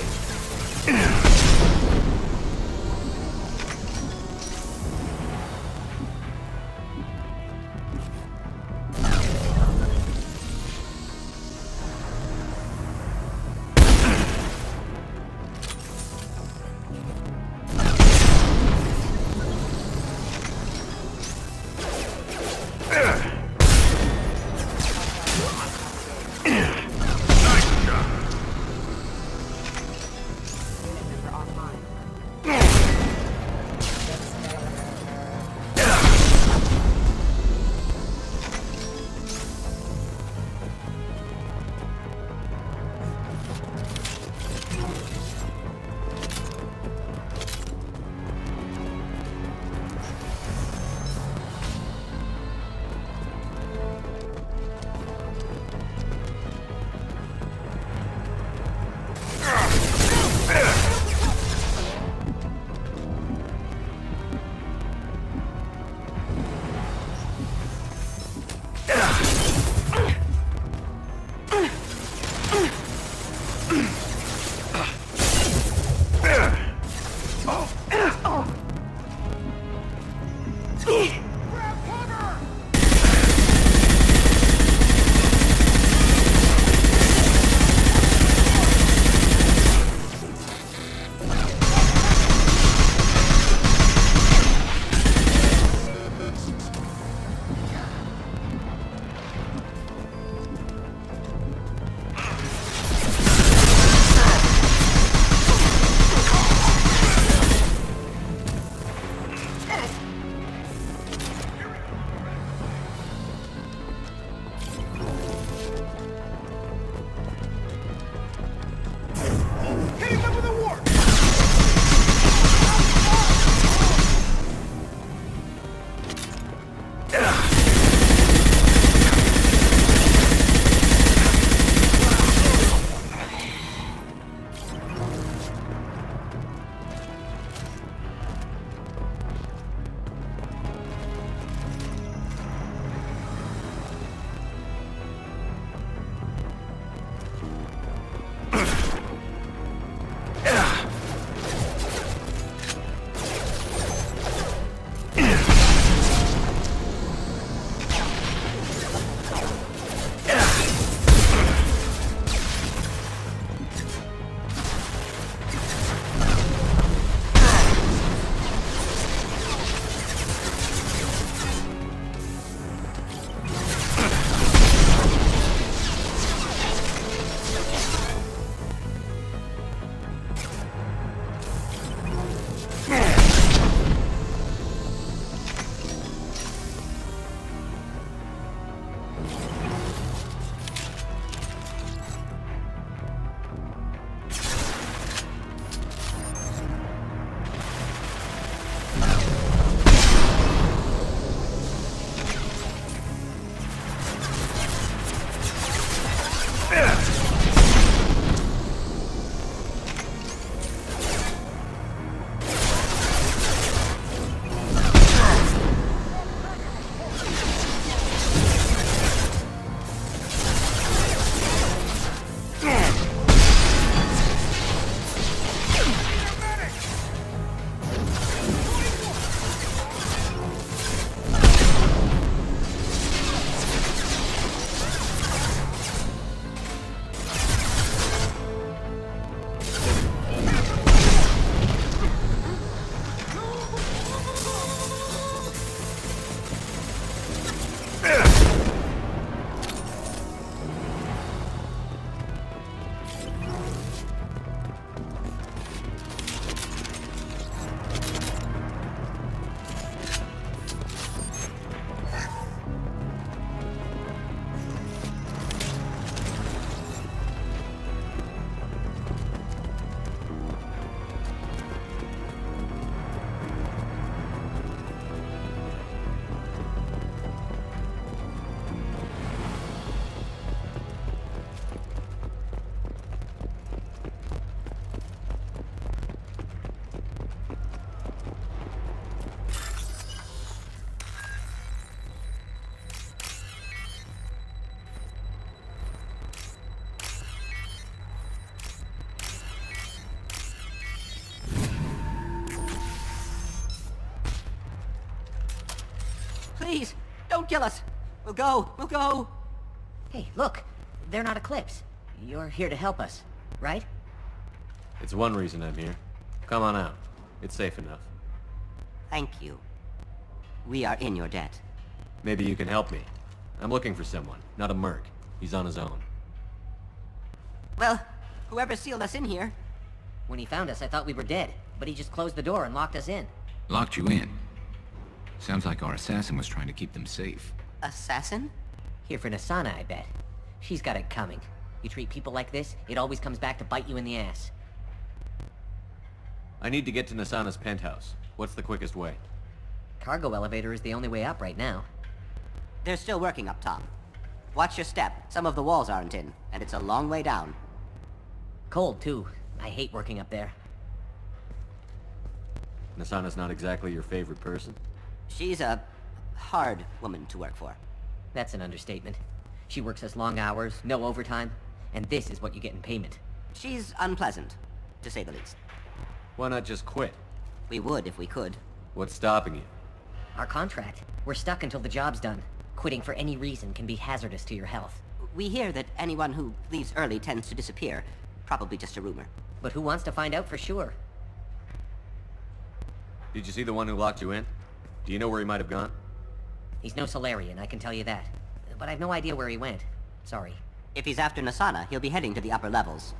Please, don't kill us. We'll go. Hey, look. They're not Eclipse. You're here to help us, right? It's one reason I'm here. Come on out. It's safe enough. Thank you. We are in your debt. Maybe you can help me. I'm looking for someone, not a merc. He's on his own. Well, whoever sealed us in here. When he found us, I thought we were dead, but he just closed the door and locked us in. Locked you in? Sounds like our assassin was trying to keep them safe. Assassin? Here for Nasana, I bet. She's got it coming. You treat people like this, it always comes back to bite you in the ass. I need to get to Nasana's penthouse. What's the quickest way? Cargo elevator is the only way up right now. They're still working up top. Watch your step. Some of the walls aren't in, and it's a long way down. Cold, too. I hate working up there. Nasana's not exactly your favorite person? She's a hard woman to work for. That's an understatement. She works us long hours, no overtime, and this is what you get in payment. She's unpleasant, to say the least. Why not just quit? We would if we could. What's stopping you? Our contract. We're stuck until the job's done. Quitting for any reason can be hazardous to your health. We hear that anyone who leaves early tends to disappear. Probably just a rumor. But who wants to find out for sure? Did you see the one who locked you in? Do you know where he might have gone? He's no Solarian, I can tell you that. But I've no idea where he went. Sorry. If he's after Nasana, he'll be heading to the upper levels.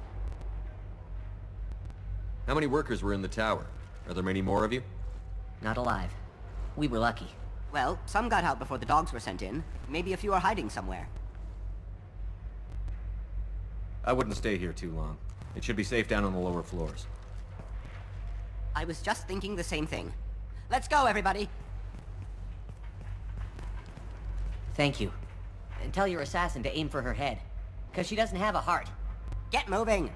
How many workers were in the tower? Are there many more of you? Not alive. We were lucky. Well, some got out before the dogs were sent in. Maybe a few are hiding somewhere. I wouldn't stay here too long. It should be safe down on the lower floors. I was just thinking the same thing. Let's go, everybody! Thank you. And tell your assassin to aim for her head. 'Cause she doesn't have a heart. Get moving!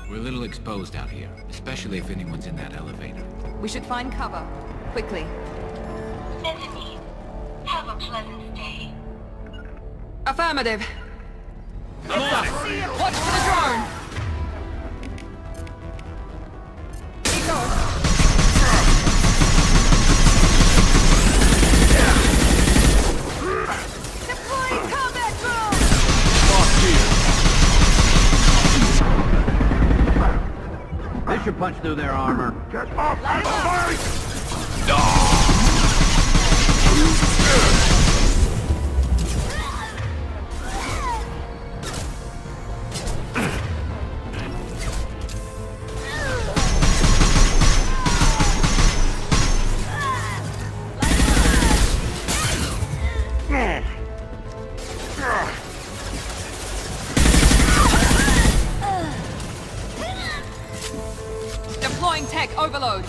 We're a little exposed out here, especially if anyone's in that elevator. We should find cover. Quickly. Bethany, have a pleasant day. Affirmative. Watch for the drone! Deploying combat drone! This should punch through their armor. Get off my face! Deploying tech overload.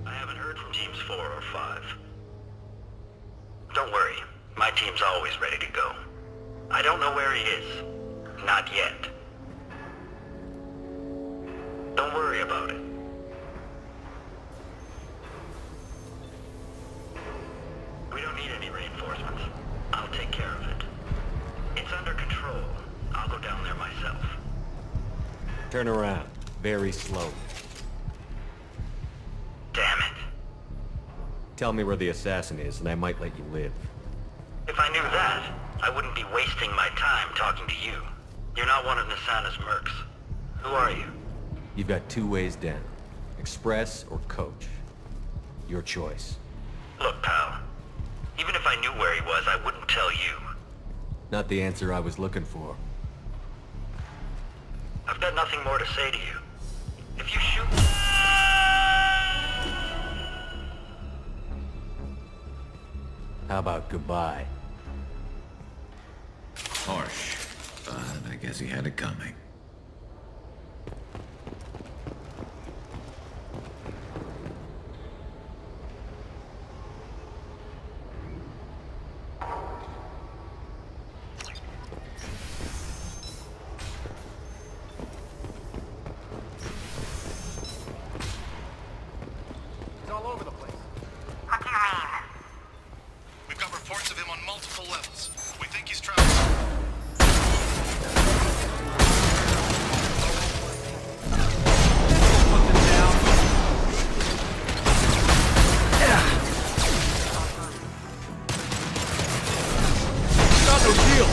I haven't heard from teams 4 or 5. Don't worry, my team's always ready to go. I don't know where he is. Not yet. Don't worry about it. go down there myself. Turn around. Very slowly. Damn it. Tell me where the assassin is, and I might let you live. If I knew that, I wouldn't be wasting my time talking to you. You're not one of Nasana's mercs. Who are you? You've got two ways down. Express or coach. Your choice. Look, pal. Even if I knew where he was, I wouldn't tell you. Not the answer I was looking for. I've got nothing more to say to you. If you shoot... How about goodbye? Harsh, but I guess he had it coming. He's all over the place. What do you mean? We've got reports of him on multiple levels. We think he's traveling. Got no shield!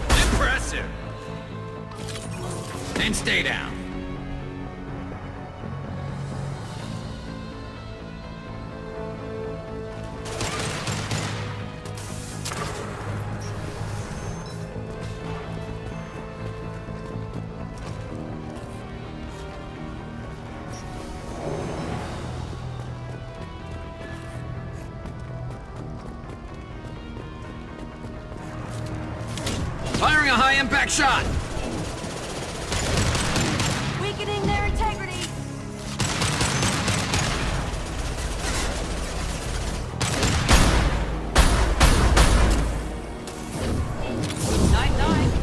Impressive! And stay down. Firing a high-impact shot! Weakening their integrity. Night-night.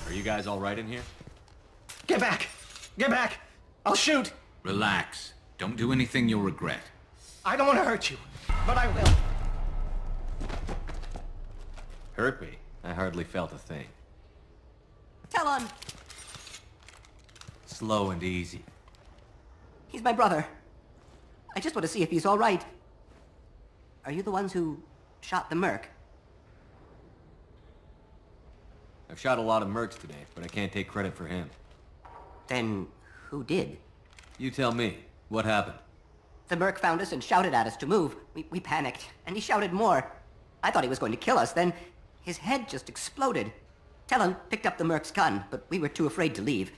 Are you guys all right in here? Get back! Get back! I'll shoot! Relax. Don't do anything you'll regret. I don't want to hurt you, but I will. Hurt me? I hardly felt a thing. Talon! Slow and easy. He's my brother. I just want to see if he's all right. Are you the ones who shot the merc? I've shot a lot of mercs today, but I can't take credit for him. Then who did? You tell me. What happened? The merc found us and shouted at us to move. We panicked, and he shouted more. I thought he was going to kill us, then his head just exploded. Talon picked up the merc's gun, but we were too afraid to leave.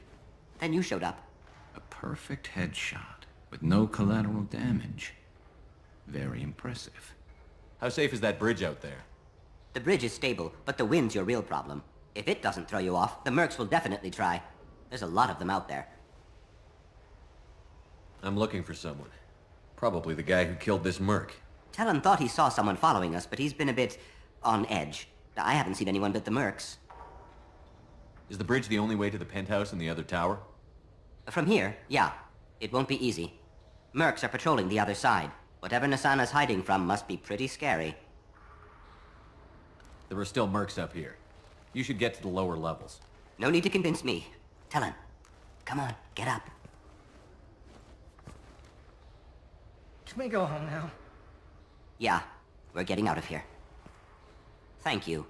Then you showed up. A perfect headshot with no collateral damage. Very impressive. How safe is that bridge out there? The bridge is stable, but the wind's your real problem. If it doesn't throw you off, the mercs will definitely try. There's a lot of them out there. I'm looking for someone. Probably the guy who killed this merc. Talon thought he saw someone following us, but he's been a bit on edge. I haven't seen anyone but the mercs. Is the bridge the only way to the penthouse and the other tower? From here, yeah. It won't be easy. Mercs are patrolling the other side. Whatever Nasana's hiding from must be pretty scary. There are still mercs up here. You should get to the lower levels. No need to convince me. Talon, come on, get up. Can we go home now? Yeah, we're getting out of here. Thank you.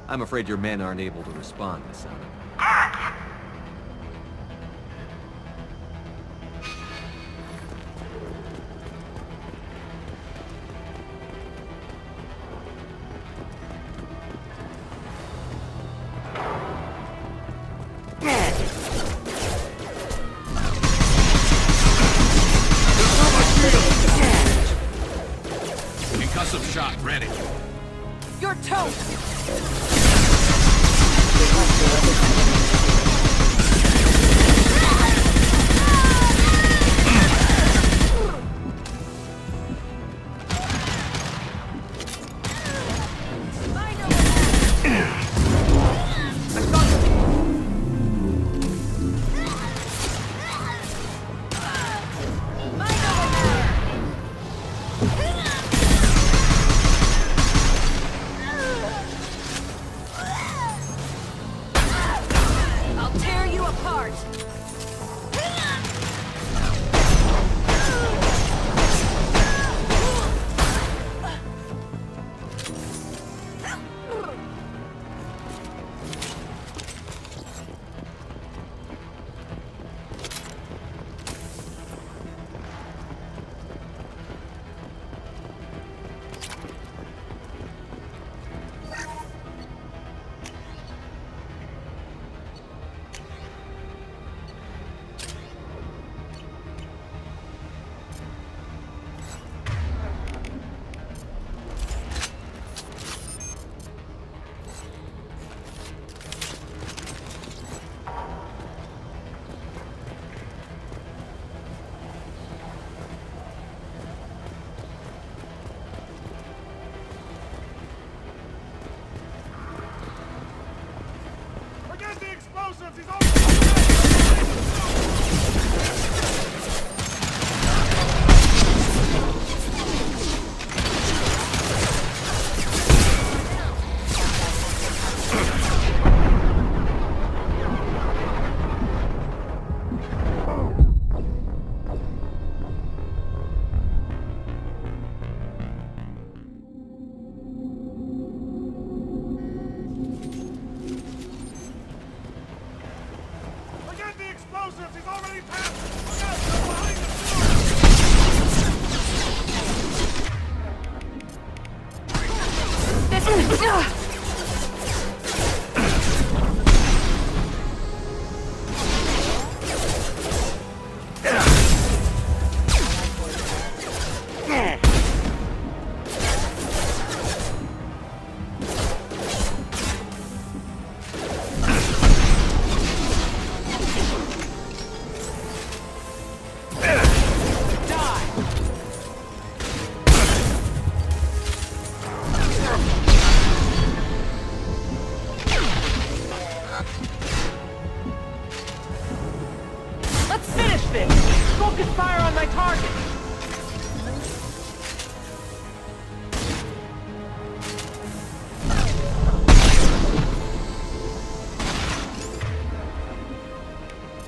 I'm afraid your men aren't able to respond, Miss Allen. Concussive shot ready. You're toast!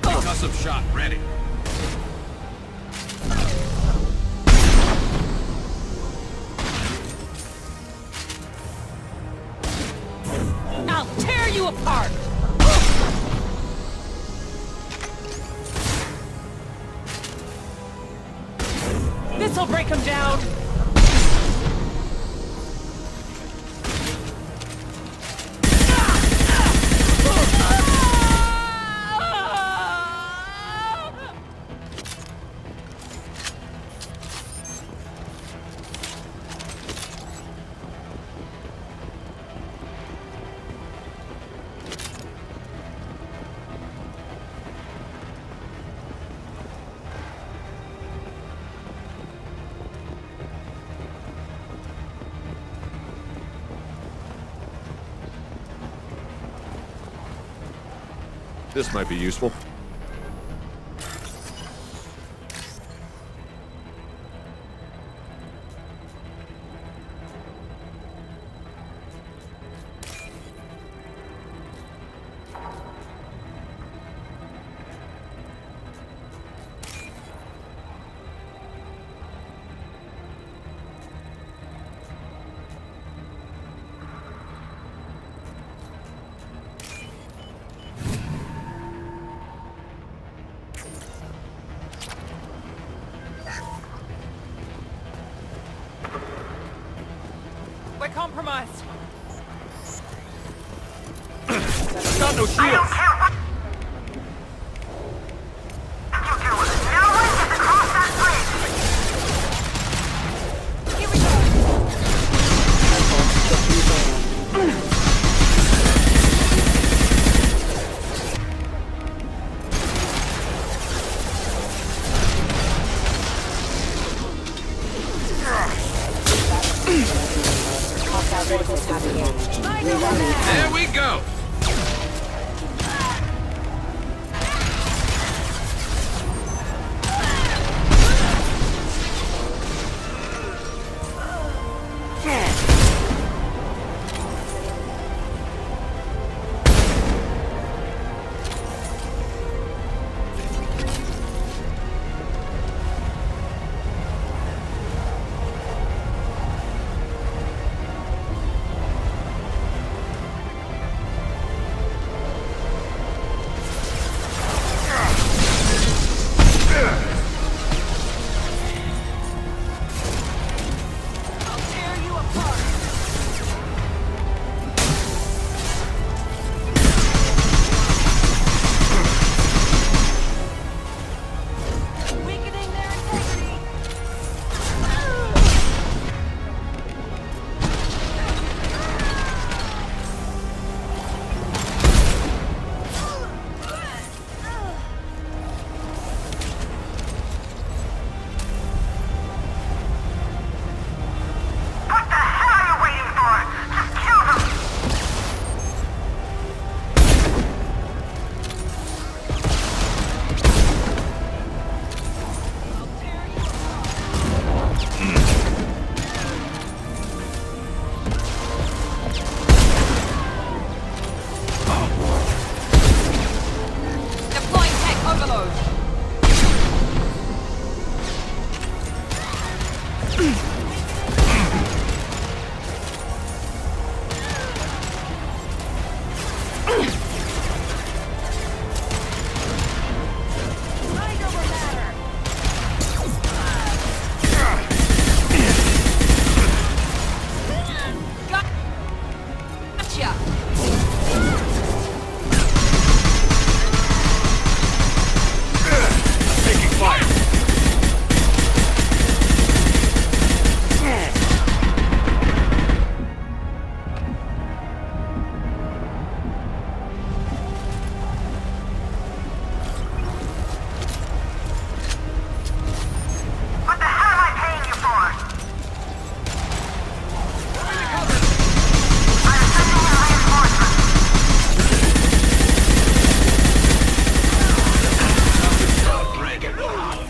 Concussive shot ready. I'll tear you apart! This'll break him down! This might be useful. We're compromised. Got no shields! Here we go.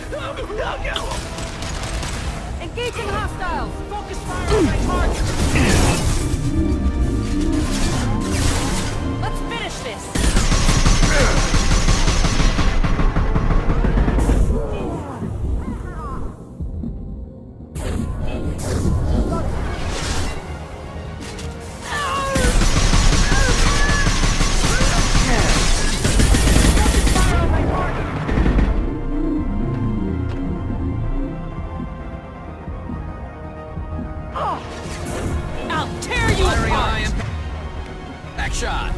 There we go! Engaging hostiles! Focus fire on my target! Let's finish this! I'll tear you apart! Back shot!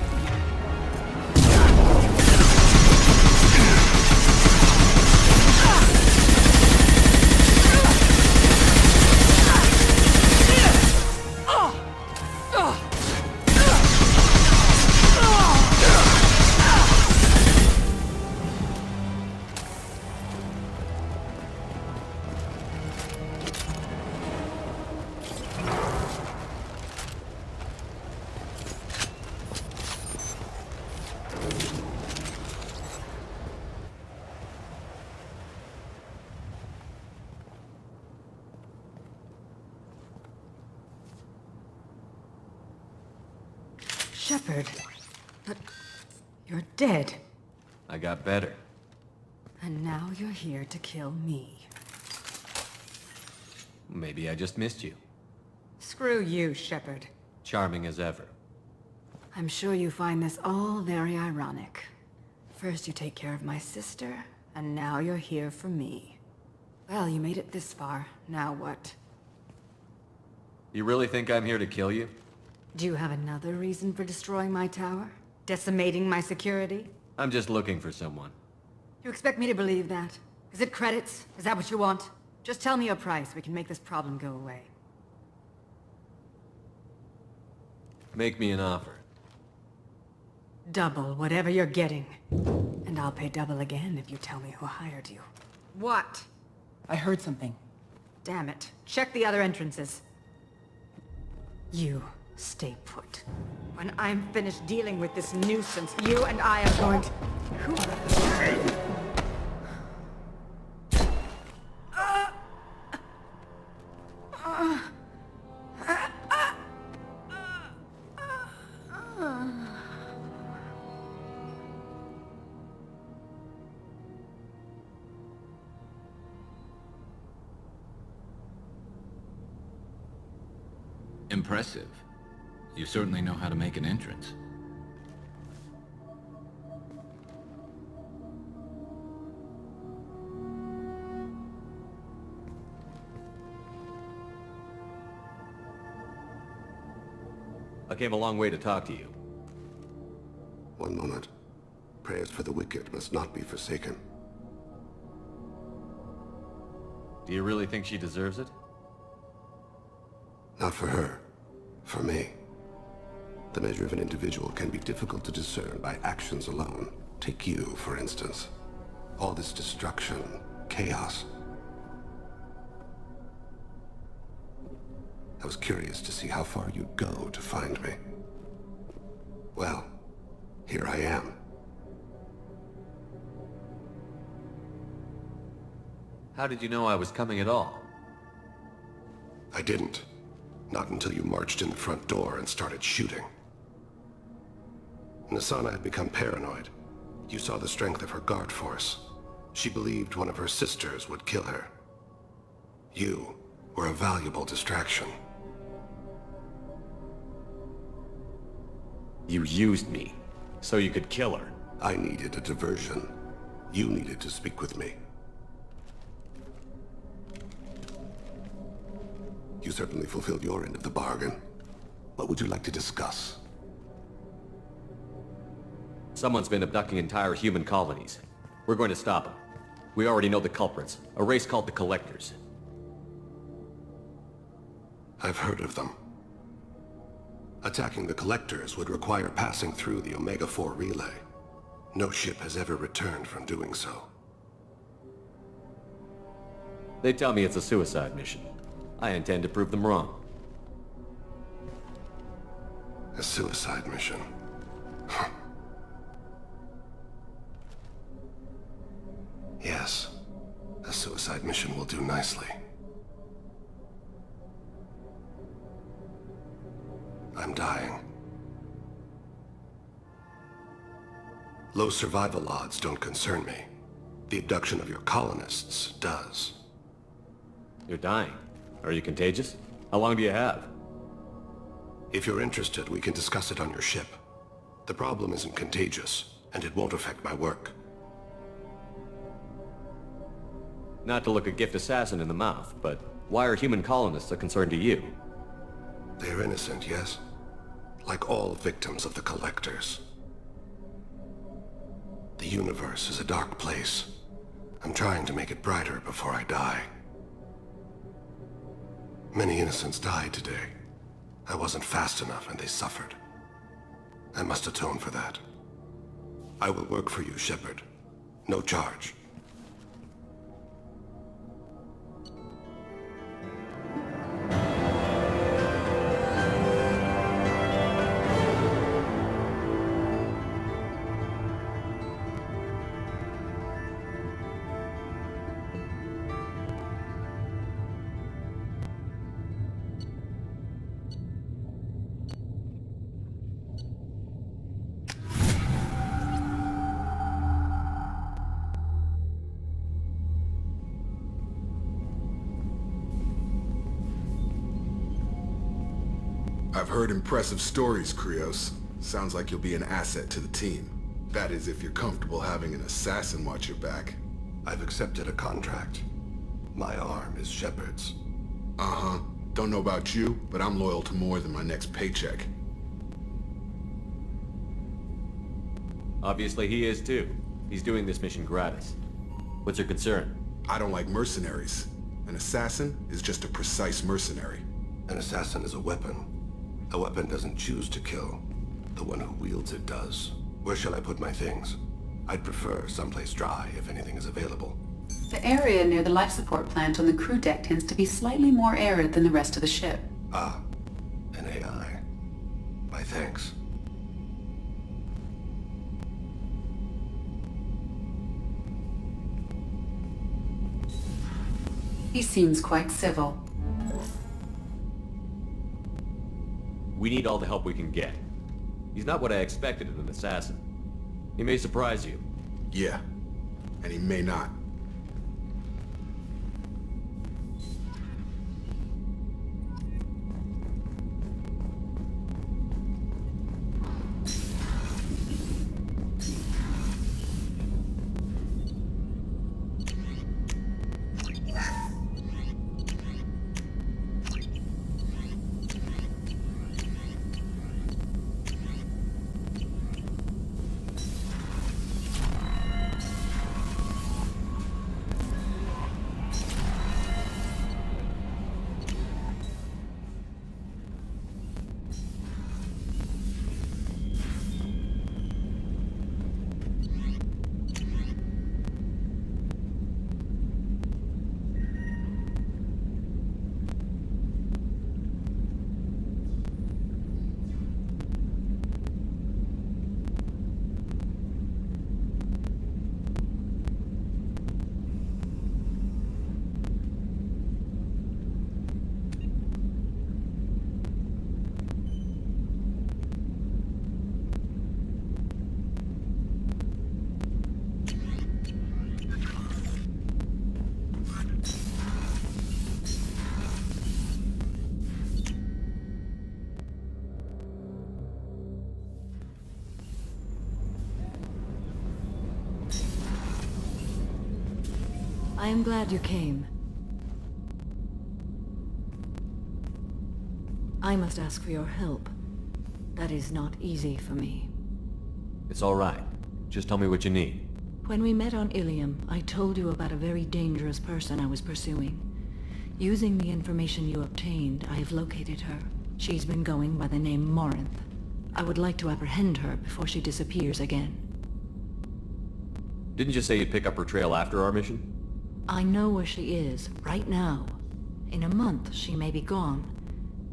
Shepard. But you're dead. I got better. And now you're here to kill me. Maybe I just missed you. Screw you, Shepard. Charming as ever. I'm sure you find this all very ironic. First you take care of my sister, and now you're here for me. Well, you made it this far. Now what? You really think I'm here to kill you? Do you have another reason for destroying my tower? Decimating my security? I'm just looking for someone. You expect me to believe that? Is it credits? Is that what you want? Just tell me your price. We can make this problem go away. Make me an offer. Double whatever you're getting. And I'll pay double again if you tell me who hired you. What? I heard something. Damn it. Check the other entrances. You stay put. When I'm finished dealing with this nuisance, you and I are going to... Who... Impressive. You certainly know how to make an entrance. I came a long way to talk to you. One moment. Prayers for the wicked must not be forsaken. Do you really think she deserves it? Not for her. For me. The measure of an individual can be difficult to discern by actions alone. Take you, for instance. All this destruction, chaos. I was curious to see how far you'd go to find me. Well, here I am. How did you know I was coming at all? I didn't. Not until you marched in the front door and started shooting. Nasana had become paranoid. You saw the strength of her guard force. She believed one of her sisters would kill her. You were a valuable distraction. You used me, so you could kill her. I needed a diversion. You needed to speak with me. You certainly fulfilled your end of the bargain. What would you like to discuss? Someone's been abducting entire human colonies. We're going to stop them. We already know the culprits, a race called the Collectors. I've heard of them. Attacking the Collectors would require passing through the Omega-4 relay. No ship has ever returned from doing so. They tell me it's a suicide mission. I intend to prove them wrong. A suicide mission? Yes, a suicide mission will do nicely. I'm dying. Low survival odds don't concern me. The abduction of your colonists does. You're dying. Are you contagious? How long do you have? If you're interested, we can discuss it on your ship. The problem isn't contagious, and it won't affect my work. Not to look a gift assassin in the mouth, but why are human colonists a concern to you? They're innocent, yes? Like all victims of the Collectors. The universe is a dark place. I'm trying to make it brighter before I die. Many innocents died today. I wasn't fast enough and they suffered. I must atone for that. I will work for you, Shepard. No charge. I've heard impressive stories, Krios. Sounds like you'll be an asset to the team. That is, if you're comfortable having an assassin watch your back. I've accepted a contract. My arm is Shepard's. Uh-huh. Don't know about you, but I'm loyal to more than my next paycheck. Obviously he is too. He's doing this mission gratis. What's your concern? I don't like mercenaries. An assassin is just a precise mercenary. An assassin is a weapon. A weapon doesn't choose to kill. The one who wields it does. Where shall I put my things? I'd prefer someplace dry if anything is available. The area near the life support plant on the crew deck tends to be slightly more arid than the rest of the ship. Ah, an AI. My thanks. He seems quite civil. We need all the help we can get. He's not what I expected in an assassin. He may surprise you. Yeah, and he may not. I am glad you came. I must ask for your help. That is not easy for me. It's all right. Just tell me what you need. When we met on Ilium, I told you about a very dangerous person I was pursuing. Using the information you obtained, I have located her. She's been going by the name Morinth. I would like to apprehend her before she disappears again. Didn't you say you'd pick up her trail after our mission? I know where she is, right now. In a month, she may be gone.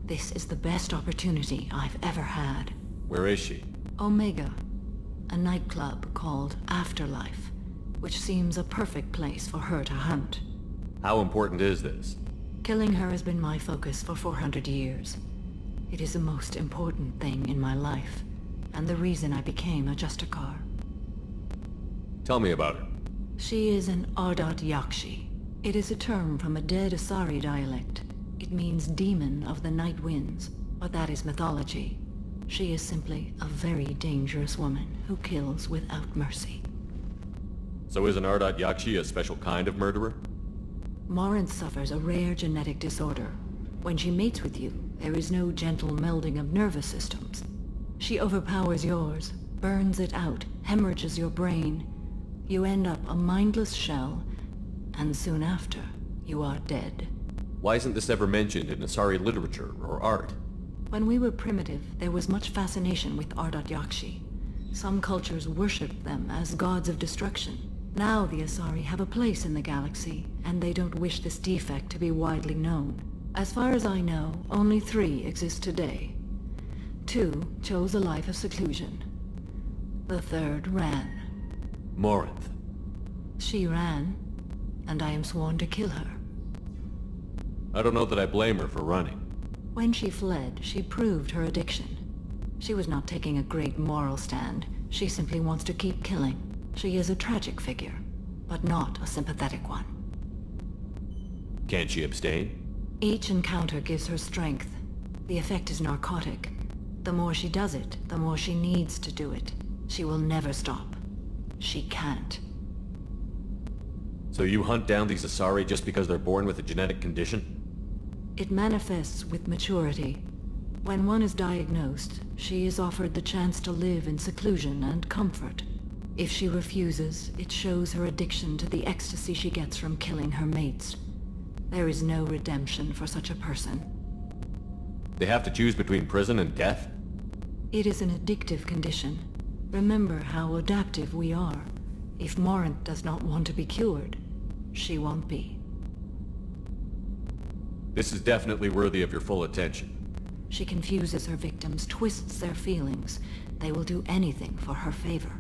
This is the best opportunity I've ever had. Where is she? Omega, a nightclub called Afterlife, which seems a perfect place for her to hunt. How important is this? Killing her has been my focus for 400 years. It is the most important thing in my life, and the reason I became a Justicar. Tell me about her. She is an Ardat Yakshi. It is a term from a dead Asari dialect. It means demon of the night winds, but that is mythology. She is simply a very dangerous woman who kills without mercy. So is an Ardat Yakshi a special kind of murderer? Morinth suffers a rare genetic disorder. When she mates with you, there is no gentle melding of nervous systems. She overpowers yours, burns it out, hemorrhages your brain. You end up a mindless shell, and soon after, you are dead. Why isn't this ever mentioned in Asari literature or art? When we were primitive, there was much fascination with Ardat Yakshi. Some cultures worshipped them as gods of destruction. Now the Asari have a place in the galaxy, and they don't wish this defect to be widely known. As far as I know, only 3 exist today. 2 chose a life of seclusion. The 3rd ran. Morinth. She ran, and I am sworn to kill her. I don't know that I blame her for running. When she fled, she proved her addiction. She was not taking a great moral stand. She simply wants to keep killing. She is a tragic figure, but not a sympathetic one. Can't she abstain? Each encounter gives her strength. The effect is narcotic. The more she does it, the more she needs to do it. She will never stop. She can't. So you hunt down these Asari just because they're born with a genetic condition? It manifests with maturity. When one is diagnosed, she is offered the chance to live in seclusion and comfort. If she refuses, it shows her addiction to the ecstasy she gets from killing her mates. There is no redemption for such a person. They have to choose between prison and death? It is an addictive condition. Remember how adaptive we are. If Morinth does not want to be cured, she won't be. This is definitely worthy of your full attention. She confuses her victims, twists their feelings. They will do anything for her favor.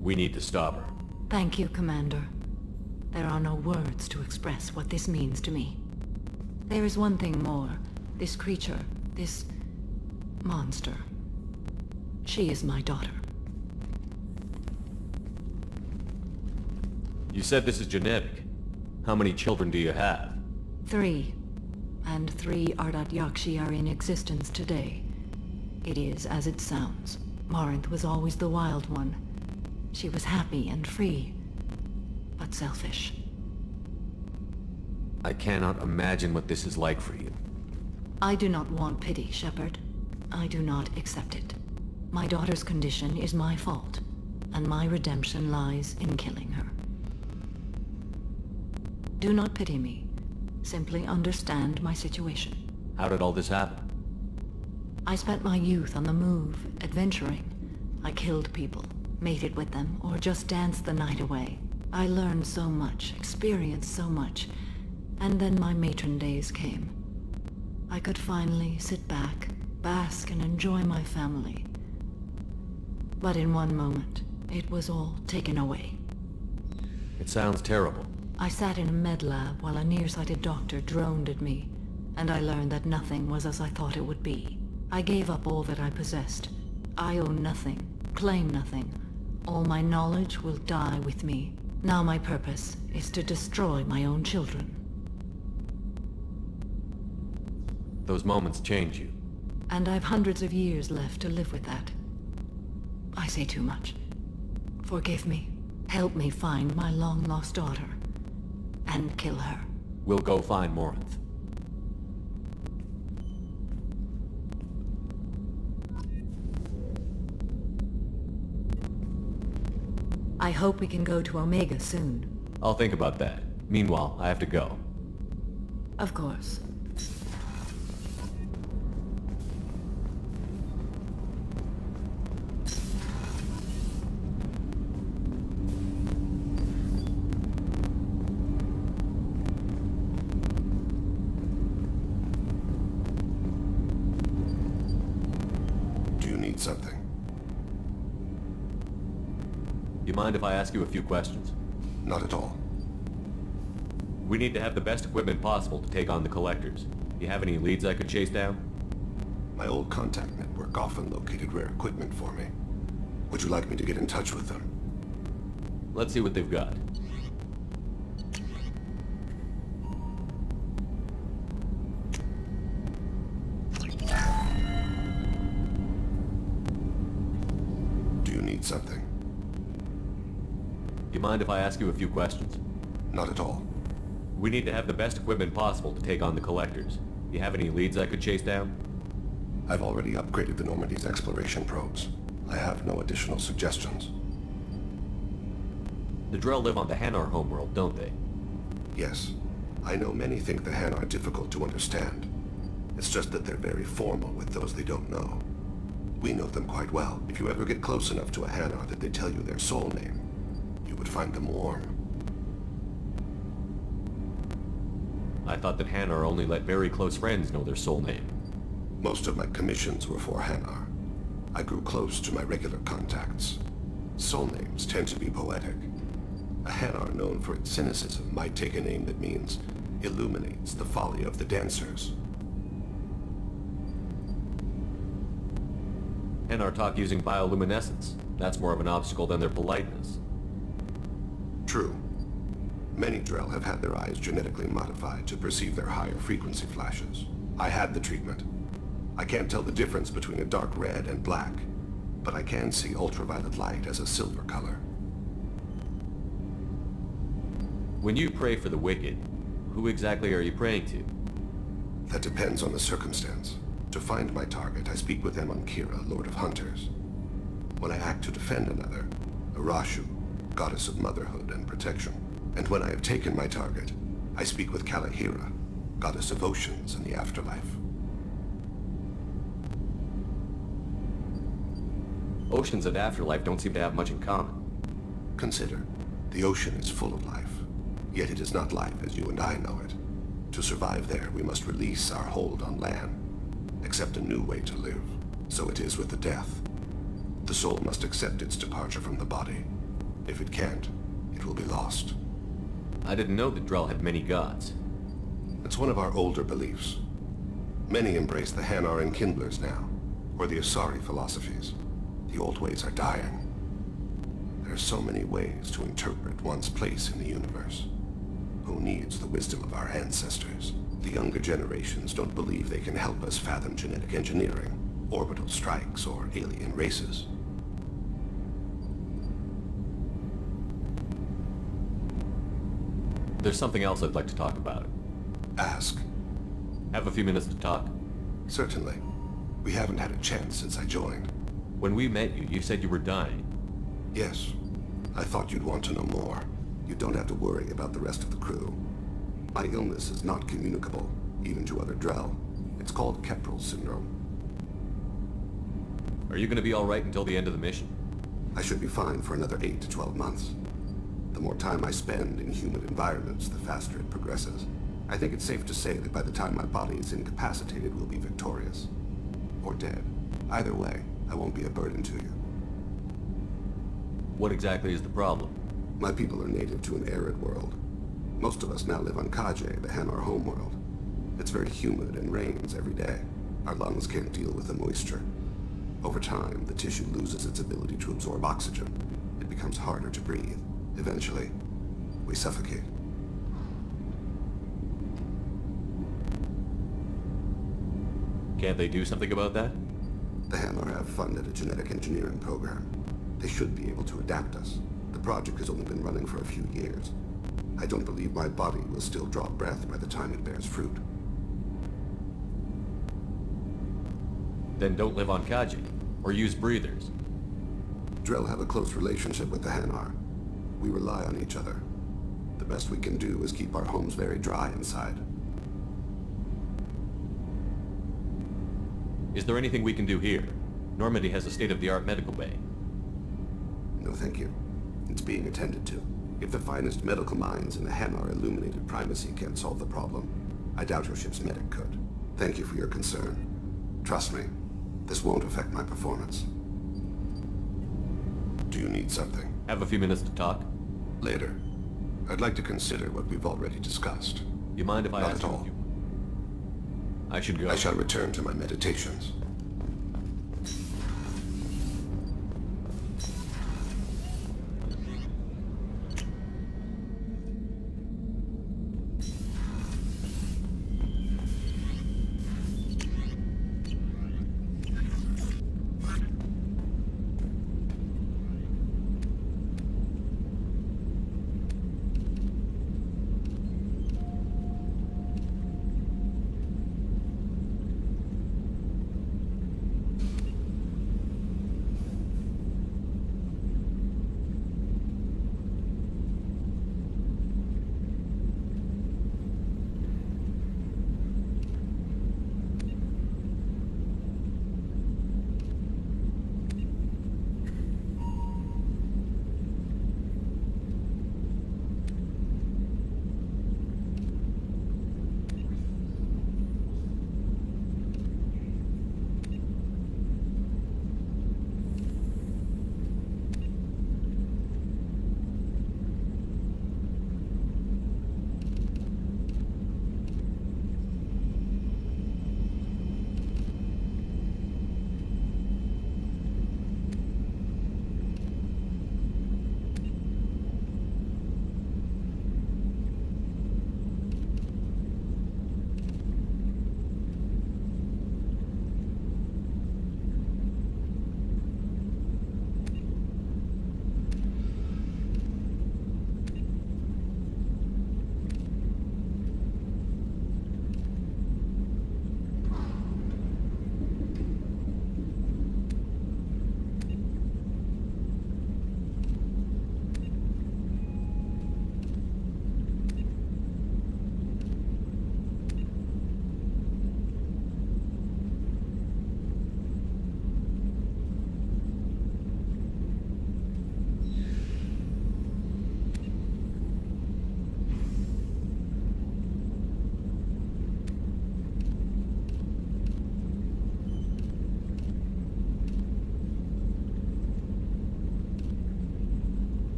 We need to stop her. Thank you, Commander. There are no words to express what this means to me. There is one thing more. This creature, this monster. She is my daughter. You said this is genetic. How many children do you have? 3. And 3 Ardat Yakshi are in existence today. It is as it sounds. Morinth was always the wild one. She was happy and free, but selfish. I cannot imagine what this is like for you. I do not want pity, Shepard. I do not accept it. My daughter's condition is my fault, and my redemption lies in killing her. Do not pity me. Simply understand my situation. How did all this happen? I spent my youth on the move, adventuring. I killed people, mated with them, or just danced the night away. I learned so much, experienced so much, and then my matron days came. I could finally sit back, bask and enjoy my family. But in one moment, it was all taken away. It sounds terrible. I sat in a med lab while a nearsighted doctor droned at me, and I learned that nothing was as I thought it would be. I gave up all that I possessed. I own nothing, claim nothing. All my knowledge will die with me. Now my purpose is to destroy my own children. Those moments change you. And I've hundreds of years left to live with that. I say too much. Forgive me. Help me find my long-lost daughter. And kill her. We'll go find Morinth. I hope we can go to Omega soon. I'll think about that. Meanwhile, I have to go. Of course. Something. You mind if I ask you a few questions? Not at all. We need to have the best equipment possible to take on the Collectors. You have any leads I could chase down? My old contact network often located rare equipment for me. Would you like me to get in touch with them? Let's see what they've got. Something. You mind if I ask you a few questions? Not at all. We need to have the best equipment possible to take on the Collectors. You have any leads I could chase down? I've already upgraded the Normandy's exploration probes. I have no additional suggestions. The Drell live on the Hanar homeworld, don't they? Yes. I know many think the Hanar are difficult to understand. It's just that they're very formal with those they don't know. We know them quite well. If you ever get close enough to a Hanar that they tell you their soul name, you would find them warm. I thought that Hanar only let very close friends know their soul name. Most of my commissions were for Hanar. I grew close to my regular contacts. Soul names tend to be poetic. A Hanar known for its cynicism might take a name that means illuminates the folly of the dancers. Hanar talk using bioluminescence. That's more of an obstacle than their politeness. True. Many Drell have had their eyes genetically modified to perceive their higher frequency flashes. I had the treatment. I can't tell the difference between a dark red and black, but I can see ultraviolet light as a silver color. When you pray for the wicked, who exactly are you praying to? That depends on the circumstance. To find my target, I speak with Kira, Lord of Hunters. When I act to defend another, Arashu, Goddess of Motherhood and Protection. And when I have taken my target, I speak with Kalahira, Goddess of Oceans and the Afterlife. Oceans and Afterlife don't seem to have much in common. Consider, the ocean is full of life, yet it is not life as you and I know it. To survive there, we must release our hold on land, accept a new way to live. So it is with the death. The soul must accept its departure from the body. If it can't, it will be lost. I didn't know that Drell had many gods. It's one of our older beliefs. Many embrace the Hanar and Kindlers now, or the Asari philosophies. The old ways are dying. There are so many ways to interpret one's place in the universe. Who needs the wisdom of our ancestors? The younger generations don't believe they can help us fathom genetic engineering, orbital strikes, or alien races. There's something else I'd like to talk about. Ask. Have a few minutes to talk? Certainly. We haven't had a chance since I joined. When we met you, you said you were dying. Yes. I thought you'd want to know more. You don't have to worry about the rest of the crew. My illness is not communicable, even to other Drell. It's called Keprel syndrome. Are you going to be alright until the end of the mission? I should be fine for another 8 to 12 months. The more time I spend in humid environments, the faster it progresses. I think it's safe to say that by the time my body is incapacitated, we'll be victorious. Or dead. Either way, I won't be a burden to you. What exactly is the problem? My people are native to an arid world. Most of us now live on Kaje, the Hanar homeworld. It's very humid and rains every day. Our lungs can't deal with the moisture. Over time, the tissue loses its ability to absorb oxygen. It becomes harder to breathe. Eventually, we suffocate. Can't they do something about that? The Hanar have funded a genetic engineering program. They should be able to adapt us. The project has only been running for a few years. I don't believe my body will still draw breath by the time it bears fruit. Then don't live on Kaji, or use breathers. Drell have a close relationship with the Hanar. We rely on each other. The best we can do is keep our homes very dry inside. Is there anything we can do here? Normandy has a state-of-the-art medical bay. No, thank you. It's being attended to. If the finest medical minds in the Hanar illuminated primacy can't solve the problem, I doubt your ship's medic could. Thank you for your concern. Trust me, this won't affect my performance. Do you need something? Have a few minutes to talk? Later. I'd like to consider what we've already discussed. You mind if I Not ask at all. you? I should go. I shall return to my meditations.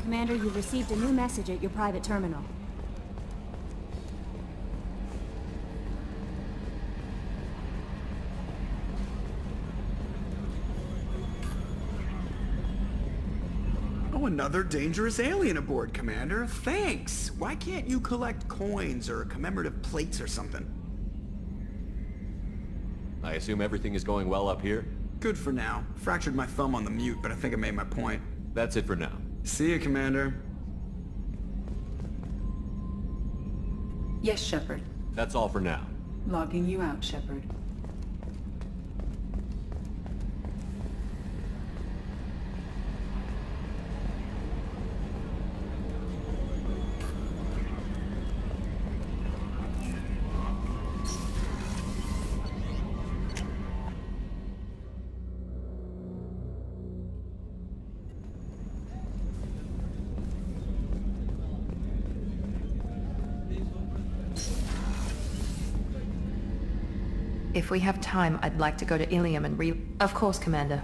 Commander, you've received a new message at your private terminal. Oh, another dangerous alien aboard, Commander. Thanks! Why can't you collect coins or commemorative plates or something? I assume everything is going well up here? Good for now. Fractured my thumb on the mute, but I think I made my point. That's it for now. See you, Commander. Yes, Shepard. That's all for now. Logging you out, Shepard. If we have time, I'd like to go to Ilium and Of course, Commander.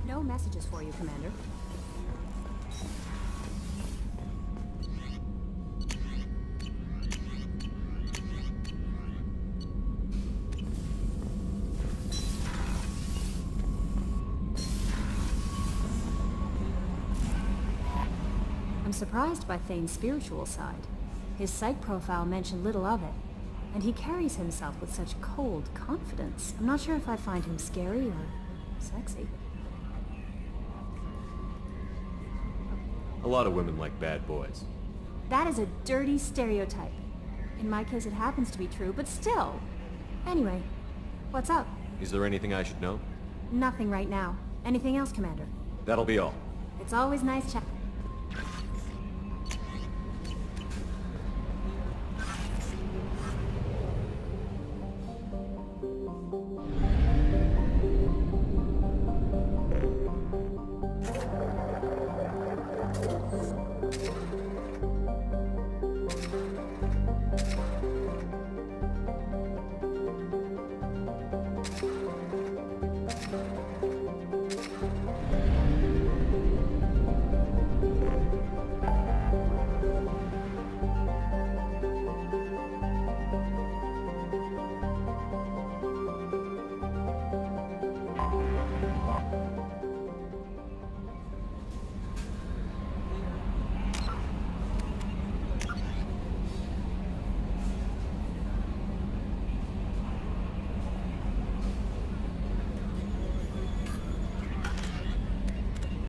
No messages for you, Commander. I'm surprised by Thane's spiritual side. His psych profile mentioned little of it, and he carries himself with such cold confidence. I'm not sure if I find him scary or sexy. A lot of women like bad boys. That is a dirty stereotype. In my case, it happens to be true, but still. Anyway, what's up? Is there anything I should know? Nothing right now. Anything else, Commander? That'll be all. It's always nice chatting.